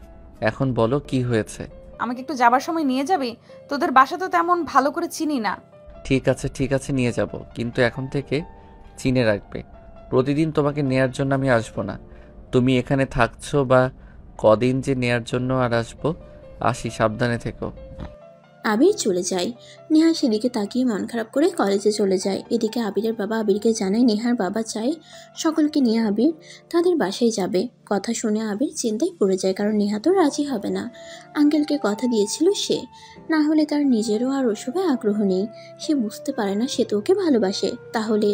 [SPEAKER 2] এখন বলো কি হয়েছে?
[SPEAKER 1] আমাকে একটু যাবার সময় নিয়ে যাবি? তোদের বাসা তো তেমন ভালো করে চিনি না।
[SPEAKER 2] ঠিক আছে নিয়ে যাব, কিন্তু এখন থেকে চিনে রাখবে প্রতিদিন তোমাকে নেয়ার জন্য আমি আসবো না। তুমি এখানে থাকছো বা কদিন যে নেয়ার জন্য আর আসবো। আসি, সাবধানে থেকো।
[SPEAKER 3] আবির চলে যায়। নেহা সেদিকে তাকিয়ে মন খারাপ করে কলেজে চলে যায়। এদিকে আবিরের বাবা আবিরকে জানায় নেহার বাবা চায় সকলকে নিয়ে আবির তাদের বাসায় যাবে। কথা শুনে আবির চিন্তায় পড়ে যায়, কারণ নেহা তো রাজি হবে না। আঙ্কেলকে কথা দিয়েছিল সে, না হলে তার নিজেরও আর ওসবে আগ্রহ নেই। সে বুঝতে পারে না সে তো ওকে ভালোবাসে, তাহলে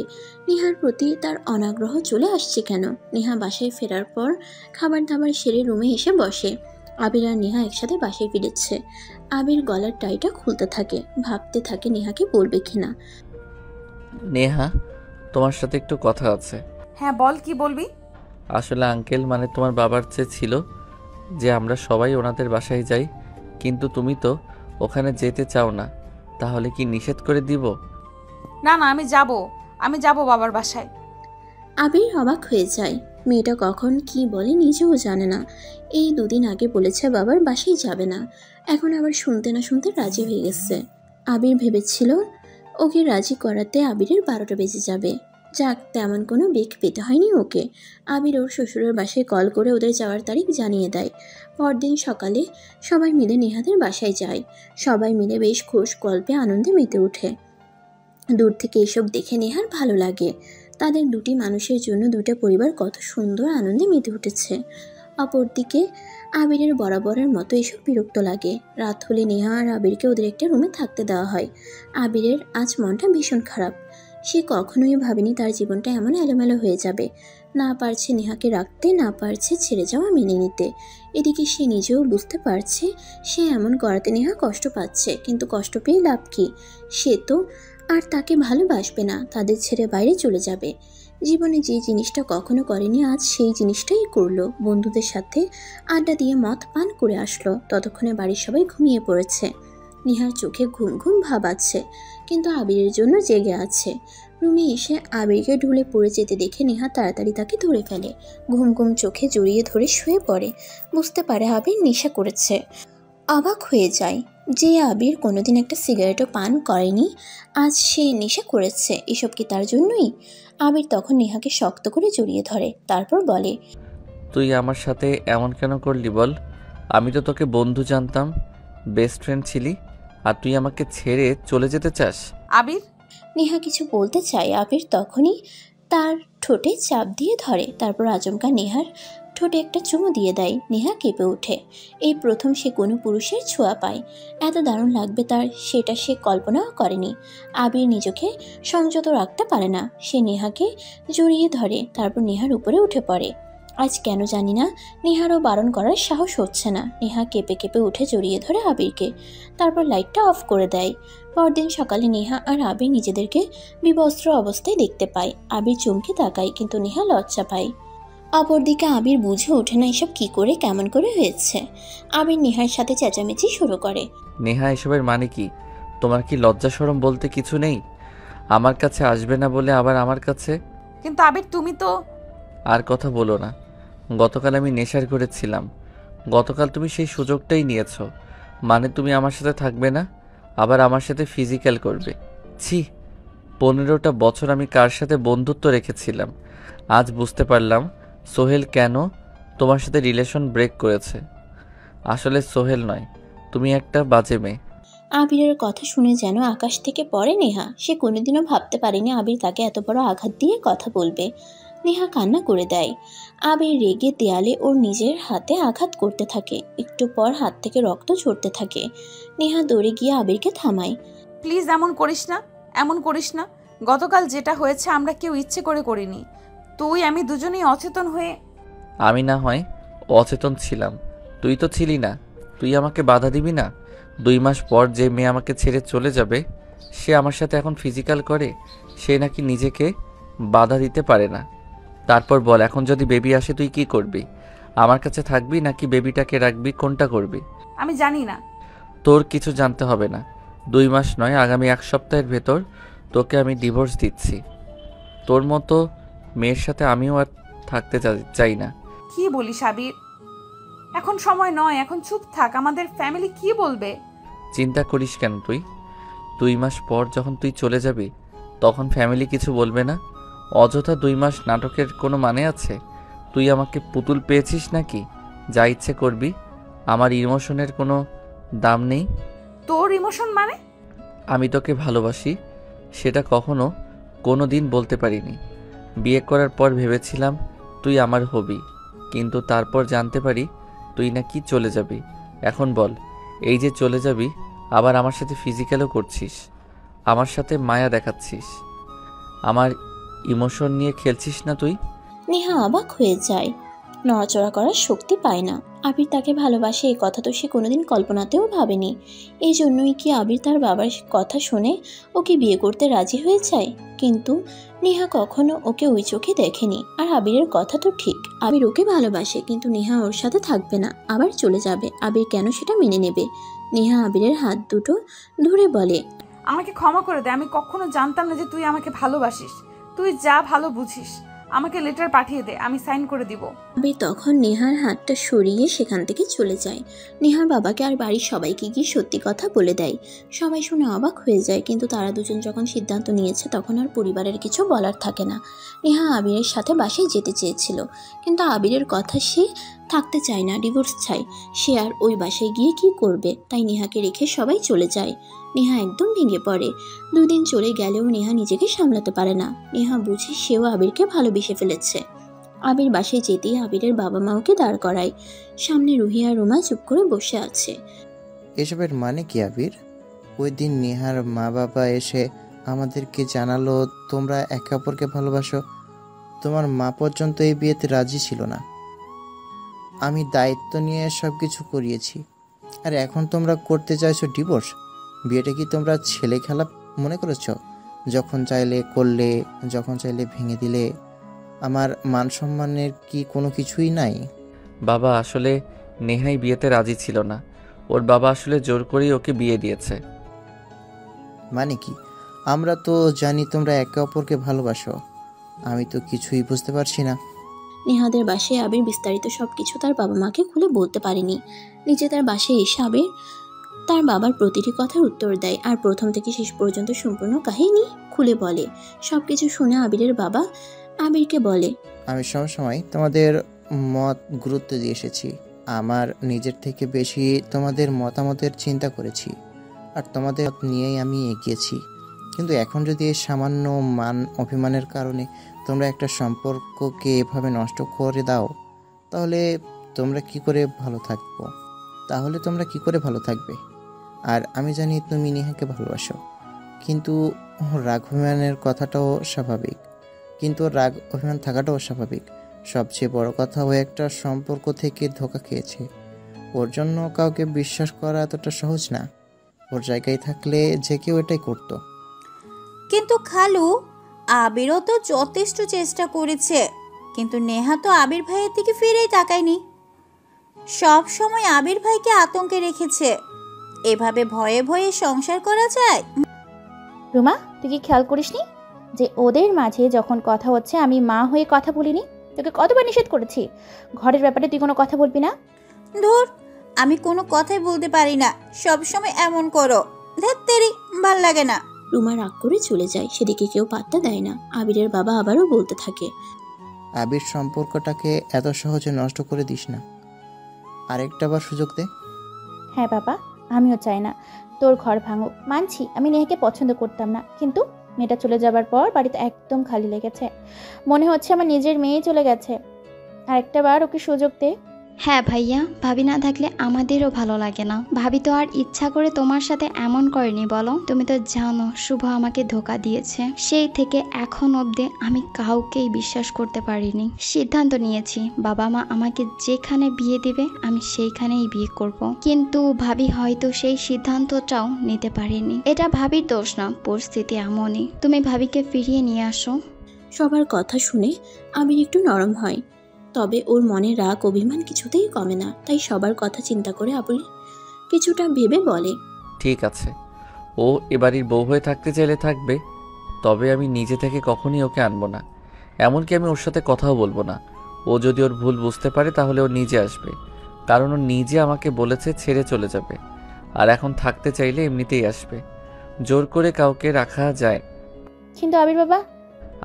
[SPEAKER 3] নেহার প্রতি তার অনাগ্রহ চলে আসছে কেন। নেহা বাসায় ফেরার পর খাবার দাবার সেরে রুমে এসে বসে। আবির আর নেহা একসাথে বাসায় ফিরেছে। আবির গলার টাইটা খুলতে থাকে, ভাবতে থাকে নেহাকে বলবে কিনা।
[SPEAKER 2] নেহা, তোমার সাথে একটু কথা আছে।
[SPEAKER 1] হ্যাঁ বল, কি বলবি?
[SPEAKER 2] আসলে আঙ্কেল মানে তোমার বাবার চেয়ে ছিল যে আমরা সবাই ওনাদের বাসায় যাই, কিন্তু তুমি তো ওখানে যেতে চাও না। তাহলে কি নিষেধ করে দিব?
[SPEAKER 1] না না, আমি যাব বাবার বাসায়।
[SPEAKER 3] আবির অবাক হয়ে যায়। মেয়েটা কখন কি বলে নিজেও জানে না। এই দুদিন আগে বলেছে বাবার বাসায় যাবে না, এখন আবার শুনতে না শুনতে রাজি হয়ে গেছে। আবির ভেবেছিল ওকে রাজি করাতে আবিরের 12টা বেজে যাবে। যাক, তেমন কোনো বেগ পেতে হয়নি ওকে। আবির ওর শ্বশুরের বাসায় কল করে ওদের যাওয়ার তারিখ জানিয়ে দেয়। পরদিন সকালে সবাই মিলে নেহাদের বাসায় যায়। সবাই মিলে বেশ খোশ গল্পে আনন্দে মেতে ওঠে। দূর থেকে এসব দেখে নেহার ভালো লাগে। তাদের দুটি মানুষের জন্য দুটো পরিবার কত সুন্দর আনন্দে মেতে উঠেছে। অপরদিকে আবিরের বরাবরের মতো এসব বিরক্ত লাগে। রাত হলে নেহা আর আবিরকে ওদের একটা রুমে থাকতে দেওয়া হয়। আবিরের আজ মনটা ভীষণ খারাপ। সে কখনোই ভাবেনি তার জীবনটা এমন এলোমেলো হয়ে যাবে। না পারছে নেহাকে রাখতে, না পারছে ছেড়ে যাওয়া মেনে নিতে। এদিকে সে নিজেও বুঝতে পারছে সে এমন করাতে নেহা কষ্ট পাচ্ছে, কিন্তু কষ্ট পেয়ে লাভ কি? সে তো আর তাকে ভালোবাসবে না, তাদের ছেড়ে বাইরে চলে যাবে। জীবনে যে জিনিসটা কখনো করেনি আজ সেই জিনিসটাই করলো। বন্ধুদের সাথে আড্ডা দিয়ে মদ পান করে আসলো। ততক্ষণে বাড়ির সবাই ঘুমিয়ে পড়েছে। নেহার চোখে ঘুম ঘুম ভাব আছে, কিন্তু আবিরের জন্য জেগে আছে। রুমে এসে আবিরকে ঢুলে পড়ে যেতে দেখে নেহা তাড়াতাড়ি তাকে ধরে ফেলে। ঘুম ঘুম চোখে জড়িয়ে ধরে শুয়ে পড়ে। বুঝতে পারে আবির নেশা করেছে। অবাক হয়ে যায় যে আবির কোনোদিন একটা সিগারেটও পান করেনি, আজ সে নেশা করেছে। এসব কি তার জন্যই? আবির তখন নেহাকে শক্ত করে জড়িয়ে ধরে, তারপর বলে,
[SPEAKER 2] তুই আমার সাথে এমন কেন করলি বল? আমি তো তোকে বন্ধু জানতাম, বেস্ট ফ্রেন্ড ছিলি, আর তুই আমাকে ছেড়ে চলে যেতে চাস?
[SPEAKER 1] আবির।
[SPEAKER 3] নেহা কিছু বলতে চায়। আবির তখনই তার ঠোঁটে চাপ দিয়ে ধরে, তারপর আচমকা নেহার ঠোঁটে একটা চুমু দিয়ে দেয়। নেহা কেঁপে ওঠে। এই প্রথম সে কোনো পুরুষের ছোঁয়া পায়। এত দারুণ লাগবে তার, সেটা সে কল্পনাও করেনি। আবির নিজেকে সংযত রাখতে পারে না। সে নেহাকে জড়িয়ে ধরে, তারপর নেহার উপরে উঠে পড়ে। আজ কেন জানি না নেহারও বারণ করার সাহস হচ্ছে না। নেহা কেঁপে কেঁপে উঠে জড়িয়ে ধরে আবিরকে, তারপর লাইটটা অফ করে দেয়। পরদিন সকালে নেহা আর আবির নিজেদেরকে বিবস্ত্র অবস্থায় দেখতে পায়। আবির চমকে তাকায়, কিন্তু নেহা লজ্জা পায়। অপরদিকে আবির বুঝে ওঠে না এসব কি করে কেমন করে হয়েছে। আবির নেহার সাথে চেঁচামেচি শুরু করে।
[SPEAKER 2] নেহা, এসবের মানে কি? তোমার কি লজ্জা শরম বলতে কিছু নেই? আমার কাছে আসবে না বলে আবার আমার কাছে।
[SPEAKER 1] কিন্তু আবির, তুমি তো।
[SPEAKER 2] আর কথা বলো না। গতকাল আমি নেশার করেছিলাম। গতকাল তুমি সেই সুযোগটাই নিয়েছো। মানে তুমি আমার সাথে থাকবে না, আবার আমার সাথে ফিজিক্যাল করবে। ছি, 15টা বছর আমি কার সাথে বন্ধুত্ব রেখেছিলাম। আজ বুঝতে পারলাম সোহেল কেন তোমার সাথে রিলেশন ব্রেক করেছে। আসলে সোহেল নয়, তুমি একটা বাজে মেয়ে।
[SPEAKER 3] আবিরের কথা শুনে যেন আকাশ থেকে পড়ে নেহা। সে কোনোদিনও ভাবতে পারেনি আবির তাকে এত বড় আঘাত দিয়ে কথা বলবে। নেহা কান্না করে দেয়। আবির রেগে দেয়ালে ওর নিজের হাতে আঘাত করতে থাকে। একটু পর হাত থেকে রক্ত ঝরতে থাকে। নেহা দৌড়ে গিয়ে আবিরকে থামায়।
[SPEAKER 1] প্লিজ এমন করিস না। গতকাল যেটা হয়েছে আমরা কেউ ইচ্ছে করে করিনি। তুই আমি দুজনেই অচেতন হয়ে।
[SPEAKER 2] আমি না হয় অচেতন ছিলাম, তুই তো ছিলি না। তুই আমাকে বাধা দিবি না? 2 মাস পর যে মেয়ে আমাকে ছেড়ে চলে যাবে, সে আমার সাথে এখন ফিজিক্যাল করে, সে নাকি নিজেকে বাধা দিতে পারে না। তারপর বল, এখন যদি বেবি আসে তুই কি করবি? আমার কাছে থাকবি নাকি বেবিটাকে রাখবি? কোনটা করবি?
[SPEAKER 1] আমি জানি না।
[SPEAKER 2] তোর কিছু জানতে হবে না। 2 মাস নয়, আগামী 1 সপ্তাহের ভেতর তোকে আমি ডিভোর্স দিচ্ছি। তোর মতো মেয়ের সাথে আমিও আর থাকতে চাই না।
[SPEAKER 1] কি বলিস আবির? এখন সময় নয়, এখন চুপ থাক, আমাদের ফ্যামিলি কি বলবে?
[SPEAKER 2] চিন্তা করিস কেন তুই? 2 মাস পর যখন তুই চলে যাবি তখন ফ্যামিলি কিছু বলবে না? অযথা 2 মাস নাটকের কোনো মানে আছে? তুই আমাকে পুতুল পেয়েছিস নাকি? যা ইচ্ছে করবি। আমার ইমোশনের কোনো দাম নেই।
[SPEAKER 1] তোর ইমোশন মানে?
[SPEAKER 2] আমি তোকে ভালোবাসি, সেটা কখনো কোনো দিন বলতে পারিনি। বিয়ে করার পর ভেবেছিলাম তুই আমার হবি, কিন্তু তারপর জানতে পারি তুই নাকি চলে যাবি। এখন বল, এই যে চলে যাবি আবার আমার সাথে ফিজিক্যালও করছিস, আমার সাথে মায়া দেখাচ্ছিস, আমার ইমোশন নিয়ে খেলছিস না তুই?
[SPEAKER 3] নেহা অবাক হয়ে যায়, নড়াচড়া করার শক্তি পায় না। আবির তাকে ভালোবাসে এই কথা তো সে কোনোদিন কল্পনাতেও ভাবেনি। এই জন্যই কি আবির তার বাবার কথা শুনে ওকে বিয়ে করতে রাজি হয়ে যায়? কিন্তু নেহা কখনো ওকে ওই চোখে দেখেনি। আর আবিরের কথা তো ঠিক, আবির ওকে ভালোবাসে, কিন্তু নেহা ওর সাথে থাকবে না, আবার চলে যাবে। আবির কেন সেটা মেনে নেবে? নেহা আবিরের হাত দুটো ধরে বলে,
[SPEAKER 1] আমাকে ক্ষমা করে দে, আমি কখনো জানতাম না যে তুই আমাকে ভালোবাসিস। তুই যা ভালো বুঝিস, আমাকে লেটার পাঠিয়ে দে, আমি সাইন করে দিব।
[SPEAKER 3] আবির তখন নেহার হাতটা সরিয়ে সেখান থেকে চলে যায়। নেহার বাবাকে আর বাড়ির সবাইকে গিয়ে সত্যি কথা বলে দেয়। সবাই শুনে অবাক হয়ে যায়, কিন্তু তারা দুজন যখন সিদ্ধান্ত নিয়েছে তখন আর পরিবারের কিছু বলার থাকে না। নেহা আবিরের সাথে বাসায় যেতে চেয়েছিল, কিন্তু আবিরের কথা সে থাকতে চায় না, ডিভোর্স চায়। সে আর ওই বাসায় গিয়ে কি করবে, তাই নেহাকে রেখে সবাই চলে যায়। নেহা একদম ভেঙে পড়ে। 2 দিন চলে গেলেও নেহা নিজেকে সামলাতে পারে না। নেহা বুঝে সেও আবিরকে ভালোবেসে ফেলেছে। আবির বাসায় যেতেই আবিরের বাবা মা ওকে দাঁড় করায়। সামনে রুহি আর রুমা চুপ করে বসে আছে।
[SPEAKER 11] এসবের মানে কি আবির? ওই দিন নেহার মা বাবা এসে আমাদেরকে জানালো তোমরা একে অপরকে ভালোবাসো। তোমার মা পর্যন্ত এই বিয়েতে রাজি ছিল না। আমি দায়িত্ব নিয়ে সব কিছু করিয়েছি, আর এখন তোমরা করতে চাইছো ডিভোর্স? বিয়েটা কি তোমরা ছেলে খেলা মনে করেছ? যখন চাইলে করলে, যখন চাইলে ভেঙে দিলে। আমার মান সম্মানের কি কোনো কিছুই নাই?
[SPEAKER 2] বাবা, আসলে নেহাই বিয়েতে রাজি ছিল না। ওর বাবা আসলে জোর করেই ওকে বিয়ে দিয়েছে।
[SPEAKER 11] মানে কি? আমরা তো জানি তোমরা একে অপরকে ভালোবাসো। আমি তো কিছুই বুঝতে পারছি না।
[SPEAKER 3] নেহাদের বাসায় আবির বিস্তারিত সবকিছু তার বাবা মাকে খুলে বলতে পারেনি। নিজে তার বাসায় এসে আবির তার বাবার প্রতিটি কথার উত্তর দেয়, আর প্রথম থেকে শেষ পর্যন্ত সম্পূর্ণ কাহিনী খুলে বলে। সবকিছু শুনে আবিরের বাবা আবিরকে বলে,
[SPEAKER 11] আমি সবসময় তোমাদের মত গুরুত্ব দিয়ে এসেছি। আমার নিজের থেকে বেশি তোমাদের মতামতের চিন্তা করেছি, আর তোমাদের মত নিয়েই আমি এগিয়েছি। কিন্তু এখন যদি এই সামান্য মান অভিমানের কারণে তোমরা একটা সম্পর্ককে এভাবে নষ্ট করে দাও, তাহলে তোমরা কি করে ভালো থাকবে? আর আমি জানি তুমি নেহাকে ভালোবাসো, কিন্তু রাগ অভিমানের কথাটাও স্বাভাবিক, রাগ অভিমান থাকাটাও স্বাভাবিক। সবচেয়ে বড় কথা, ও একটা সম্পর্ক থেকে ধোঁকা খেয়েছে। ওর জন্য কাউকে বিশ্বাস করা এতটা সহজ না। ওর জায়গায় থাকলে যে কেউ এটাই করতো।
[SPEAKER 7] কিন্তু খালু, আবিরও তো যথেষ্ট চেষ্টা করেছে, কিন্তু নেহা তো আবির ভাইয়ের দিকে ফিরেই তাকায়নি। সব সময় আবির ভাইকে আতঙ্কে রেখেছে। এভাবে ভয়ে ভয়ে সংসার করা যায়?
[SPEAKER 10] রুমা, তুই কি খেয়াল করিসনি যে ওদের মাঝে যখন কথা হচ্ছে আমি মা হয়ে কথা বলিনি? তোকে কতবার নিষেধ করেছি ঘরের ব্যাপারে তুই কোনো কথা বলবি না।
[SPEAKER 7] ধুর, আমি কোনো কথাই বলতে পারি না, সব সময় এমন করো। ধ্যাত্তেরি, ভাল লাগে না।
[SPEAKER 3] রুমা রাগ করে চলে যায়। সেদিকে কেউ পাত্তা দেয় না। আবিরের বাবা আবারও বলতে থাকে,
[SPEAKER 11] আবির, সম্পর্কটাকে এত সহজে নষ্ট করে দিস না, আরেকটা বার সুযোগ দে।
[SPEAKER 10] হ্যাঁ বাবা, আমিও চাই না তোর ঘর ভাঙুক। মানছি আমি নেহাকে পছন্দ করতাম না, কিন্তু মেয়েটা চলে যাবার পর বাড়িতে একদম খালি লেগেছে। মনে হচ্ছে আমার নিজের মেয়ে চলে গেছে। আর একটা বার ওকে সুযোগ দে।
[SPEAKER 9] হ্যাঁ ভাইয়া, ভাবি না থাকলে আমাদেরও ভালো লাগে না। ভাবি তো আর ইচ্ছা করে তোমার সাথে এমন করেনি বলো? তুমি তো জানো শুভ আমাকে ধোকা দিয়েছে। সেই থেকে এখন অবধি আমি কাউকেই বিশ্বাস করতে পারিনি। সিদ্ধান্ত নিয়েছি বাবা মা আমাকে যেখানে বিয়ে দিবে আমি সেইখানেই বিয়ে করব। কিন্তু ভাবি হয়তো সেই সিদ্ধান্তটাও নিতে পারিনি। এটা ভাবির দোষ না, পরিস্থিতি এমনই। তুমি ভাবিকে ফিরিয়ে নিয়ে আসো।
[SPEAKER 3] সবার কথা শুনে আবির একটু নরম হয়, তবে ওর মনে রাগ অভিমান কিছুতেই কমে না। তাই সবার কথা চিন্তা করে আবির কিছুটা ভেবে বলে,
[SPEAKER 2] ঠিক আছে, ও এবাড়ির বউ হয়ে থাকতে চাইলে থাকবে, তবে আমি নিজে থেকে কখনই ওকে আনবো না। এমনকি আমি ওর সাথে কথাও বলবো না। ও যদি ওর ভুল বুঝতে পারে তাহলে ও নিজে আসবে। কারণ ও নিজে আমাকে বলেছে ছেড়ে চলে যাবে, আর এখন থাকতে চাইলে এমনিতেই আসবে। জোর করে কাউকে রাখা যায়?
[SPEAKER 10] কিন্তু আবির বাবা।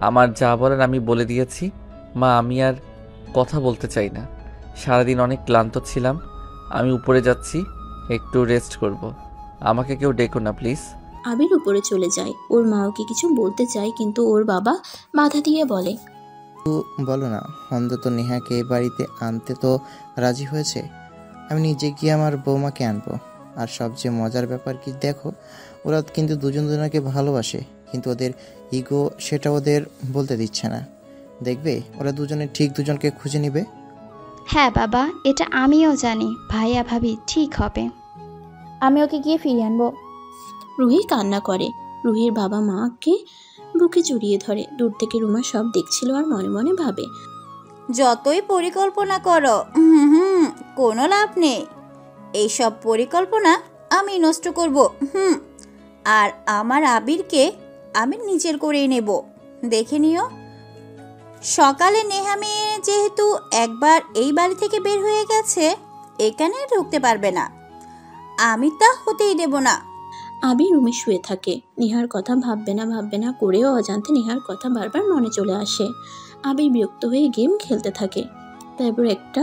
[SPEAKER 2] আমার যা বলার আমি বলে দিয়েছি মা, আমি আর কথা বলতে চাই না। সারাদিন অনেক ক্লান্ত ছিলাম, আমি উপরে যাচ্ছি, একটু রেস্ট করব। আমাকে কেউ ডেকো না প্লিজ।
[SPEAKER 3] আবির উপরে চলে যায়। ওর মা ওকে কিছু বলতে চায়, কিন্তু ওর বাবা বাধা দিয়ে বলে,
[SPEAKER 11] বলো না, অন্তত নেহাকে এ বাড়িতে আনতে তো রাজি হয়েছে। আমি নিজে গিয়ে আমার বৌমাকে আনবো। আর সবচেয়ে মজার ব্যাপার কি দেখো, ওরা কিন্তু দুজন দুজনকে ভালোবাসে, কিন্তু ওদের ইগো সেটা ওদের বলতে দিচ্ছে না। দেখবে ওরা দুজনে ঠিক দুজনকে খুঁজে নিবে।
[SPEAKER 9] হ্যাঁ বাবা, এটা আমিও জানি। ভাইয়া ভাবি ঠিক হবে।
[SPEAKER 10] আমি ওকে গিয়ে ফিরিয়ে আনবো।
[SPEAKER 3] রুহি কান্না করে। রুহির বাবা মাকে বুকে জড়িয়ে ধরে। দূর থেকে রুমা সব দেখছিল আর মনে মনে ভাবে,
[SPEAKER 7] যতই পরিকল্পনা করো কোনো লাভ নেই। এইসব পরিকল্পনা আমি নষ্ট করব। আর আমার আবিরকে আমি নিজের করেই নেব। দেখে নিও। সকালে নেহা মেয়ে যেহেতু একবার এই বাড়ি থেকে বের হয়ে গেছে, এখানে ঢুকতে পারবে না। আমি তা হতেই দেব না।
[SPEAKER 3] আবির রুমে শুয়ে থাকে। নেহার কথা ভাববে না করেও অজান্তে নেহার কথা বারবার মনে চলে আসে। আবির বিরক্ত হয়ে গেম খেলতে থাকে। তারপর একটা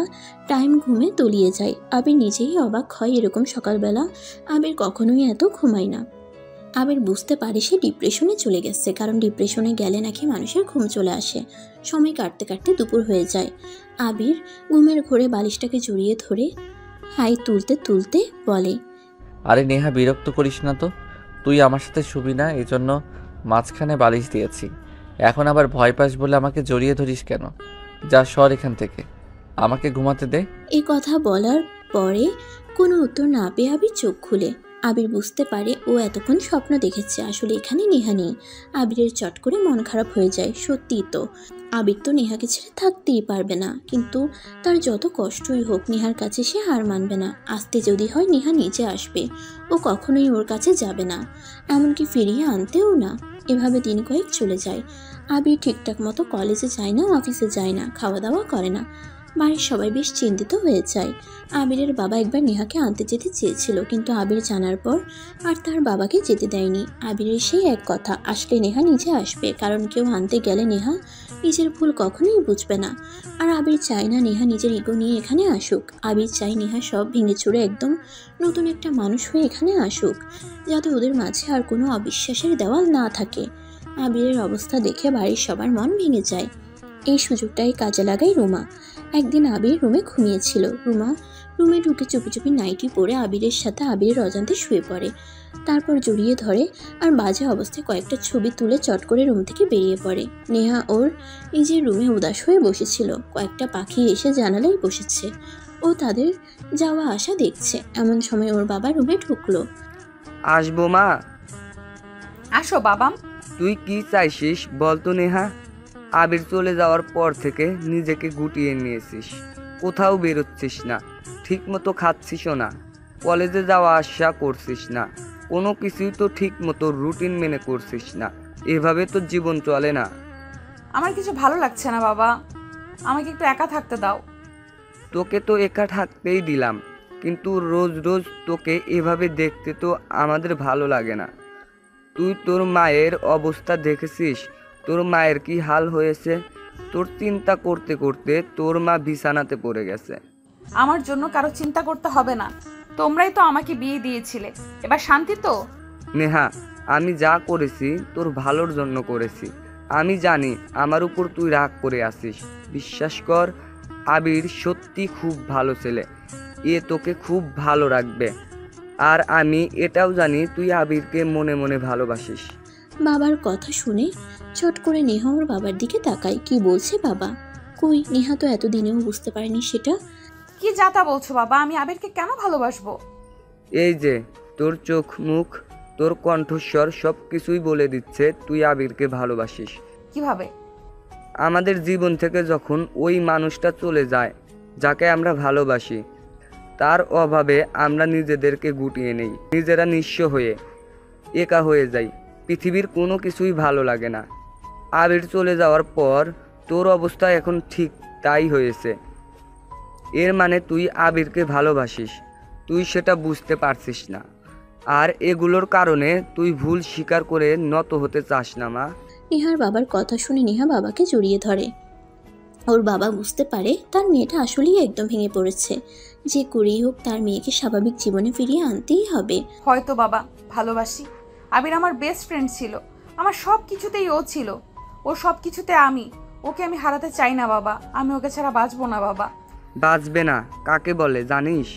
[SPEAKER 3] টাইম ঘুমে তলিয়ে যায়। আবির নিজেই অবাক হয়, এরকম সকালবেলা আবির কখনোই এত ঘুমায় না। আবির বুঝতে পারে সে ডিপ্রেশনে চলে গেছে, কারণ ডিপ্রেশনে গেলে নাকি মানুষের ঘুম চলে আসে। সময় কাটতে কাটতে দুপুর হয়ে যায়। আবির ঘুমের ঘোরে বালিশটাকে জড়িয়ে ধরে হাই তুলতে তুলতে বলে,
[SPEAKER 2] আরে নেহা, বিরক্ত করিস না তো। তুই আমার সাথে শুবি না, এই জন্য মাঝখানে বালিশ দিয়েছি। এখন আবার ভয় পাস বলে আমাকে জড়িয়ে ধরিস কেন? যা সর এখান থেকে, আমাকে ঘুমাতে দে।
[SPEAKER 3] এই কথা বলার পরে কোনো উত্তর না পেয়ে আবির চোখ খুলে। আবির বুঝতে পারে ও এতক্ষণ স্বপ্ন দেখেছে, আসলে এখানে নেহা নেই। আবিরের চট করে মন খারাপ হয়ে যায়। সত্যিই তো, আবির তো নেহাকে ছেড়ে থাকতেই পারবে না, কিন্তু তার যত কষ্টই হোক নেহার কাছে সে হার মানবে না। আসতে যদি হয় নেহা নিজে আসবে, ও কখনোই ওর কাছে যাবে না, এমনকি ফিরিয়ে আনতেও না। এভাবে দিন কয়েক চলে যায়। আবির ঠিকঠাক মতো কলেজে যায় না, অফিসে যায় না, খাওয়া দাওয়া করে না। বাড়ির সবাই বেশ চিন্তিত হয়ে যায়। আবিরের বাবা একবার নেহাকে আনতে যেতে চেয়েছিল, কিন্তু আবির জানার পর আর তার বাবাকে যেতে দেয়নি। আবিরের সেই এক কথা, আসলে নেহা নিজে আসবে, কারণ কেউ আনতে গেলে নেহা নিজের ভুল কখনোই বুঝবে না। আর আবির চায় না নেহা নিজের ইগো নিয়ে এখানে আসুক। আবির চায় নেহা সব ভেঙে চুরে একদম নতুন একটা মানুষ হয়ে এখানে আসুক, যাতে ওদের মাঝে আর কোনো অবিশ্বাসের দেওয়াল না থাকে। আবিরের অবস্থা দেখে বাড়ির সবার মন ভেঙে যায়। এই সুযোগটাই কাজে লাগায় রুমা। একদিন আবির রুমে ঘুমিয়েছিল। রুমা রুমে ঢুকে চুপি চুপি নাইটি পরে আবিরের সাথে আবিরের অজান্তে শুয়ে পড়ে। তারপর জড়িয়ে ধরে আর বাজে অবস্থায় কয়েকটা ছবি তুলে চট করে রুম থেকে বেরিয়ে পড়ে। নেহা ওর নিজের রুমে উদাস হয়ে বসেছিল। কয়েকটা পাখি এসে জানালায় বসেছে। ও তাদের যাওয়া আসা দেখছে। এমন সময় ওর বাবা রুমে ঢুকলো।
[SPEAKER 5] আসবো মা?
[SPEAKER 1] আসো বাবা।
[SPEAKER 5] তুই কি চাইছিস বলতো নেহা? আবির চলে যাওয়ার পর থেকে নিজেকে গুটিয়ে নিয়েছিস, কোথাও বেরোচ্ছিস না, ঠিক মতো খাচ্ছিসও না, কলেজে যাওয়া আসা করছিস না, কোনো কিছুই তো ঠিক মতো রুটিন মেনে করছিস না। এভাবে তো জীবন চলে না।
[SPEAKER 1] আমার কিছু ভালো লাগছে না বাবা, আমাকে একটু একা থাকতে দাও।
[SPEAKER 5] তোকে তো একা থাকতেই দিলাম, কিন্তু রোজ রোজ তোকে এভাবে দেখতে তো আমাদের ভালো লাগে না। তুই তোর মায়ের অবস্থা দেখেছিস? তোর মায়ের কি হাল হয়েছে? তোর চিন্তা করতে করতে তোর মা বিছানাতে পড়ে গেছে।
[SPEAKER 1] আমার জন্য কারো চিন্তা করতে হবে না, তোমরাই তো আমাকে বিয়ে দিয়েছিলে, এবার শান্তি তো।
[SPEAKER 5] নেহা, আমি যা করেছি তোর ভালোর জন্য করেছি। আমি জানি আমার উপর তুই রাগ করে আসিস। বিশ্বাস কর, আবির সত্যি খুব ভালো ছেলে, এ তোকে খুব ভালো রাখবে। আর আমি এটাও জানি তুই আবিরকে মনে মনে ভালোবাসিস।
[SPEAKER 3] বাবার কথা শুনে চট করে নেহা ওর বাবার দিকে তাকায়। কি বলছে বাবা? কই, নেহা তো এতদিনেও বুঝতে পারেনি সেটা।
[SPEAKER 1] কি যাতা বলছো বাবা, আমি আবিরকে কেন ভালোবাসবো?
[SPEAKER 5] এই যে তোর চোখ মুখ, তোর কণ্ঠস্বর সব কিছুই বলে দিচ্ছে তুই আবিরকে ভালোবাসিস।
[SPEAKER 1] কিভাবে?
[SPEAKER 5] আমাদের জীবন থেকে যখন ওই মানুষটা চলে যায় যাকে আমরা ভালোবাসি, তার অভাবে আমরা নিজেদেরকে গুটিয়ে নেই, নিজেরা নিঃস্ব হয়ে একা হয়ে যাই। পৃথিবীর কোনো কিছুই ভালো লাগে না। আবির চলে যাওয়ার পর তোর অবস্থা এখন ঠিক তাই হয়েছে। এর মানে তুই আবিরকে ভালোবাসিস, তুই সেটা বুঝতে পারছিস না। আর এগুলোর কারণে তুই ভুল স্বীকার করে নত হতে চাস না মা।
[SPEAKER 3] নেহার বাবার কথা শুনে নেহা বাবাকে জড়িয়ে ধরে। ওর বাবা বুঝতে পারে তার মেয়েটা আসলেই একদম ভেঙে পড়েছে। যে করেই হোক তার মেয়েকে স্বাভাবিক জীবনে ফিরিয়ে আনতেই হবে।
[SPEAKER 1] হয়তো বাবা ভালোবাসি, আবির আমার বেস্ট ফ্রেন্ড ছিল, আমার সব কিছুতেই ও ছিল, ও সব কিছুতে আমি। ওকে আমি হারাতে চাই না বাবা, আমি ওকে ছাড়া বাঁচবো না বাবা।
[SPEAKER 5] বাঁচবে না কাকে বলে জানিস?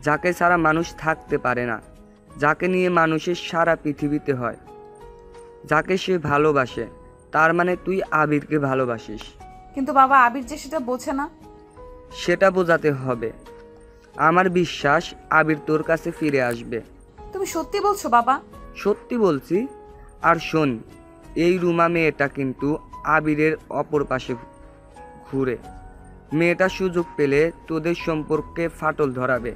[SPEAKER 5] যাকে ছাড়া মানুষ থাকতে পারে না, যাকে নিয়ে মানুষের সারা পৃথিবীতে হয়, যাকে সে ভালোবাসে। তার মানে তুই আবিরকে ভালোবাসিস।
[SPEAKER 1] কিন্তু বাবা আবির যে সেটা বোঝে না।
[SPEAKER 5] সেটা বোঝাতে হবে। আমার বিশ্বাস আবির তোর কাছে ফিরে আসবে।
[SPEAKER 1] তুমি সত্যি বলছো বাবা?
[SPEAKER 5] সত্যি বলছি। আর শোন, এই রুমা মেয়েটা কিন্তু আবিরের অপর পাশে ঘুরে। মেয়েটা সুযোগ পেলে তোদের সম্পর্কে ফাটল ধরাবে,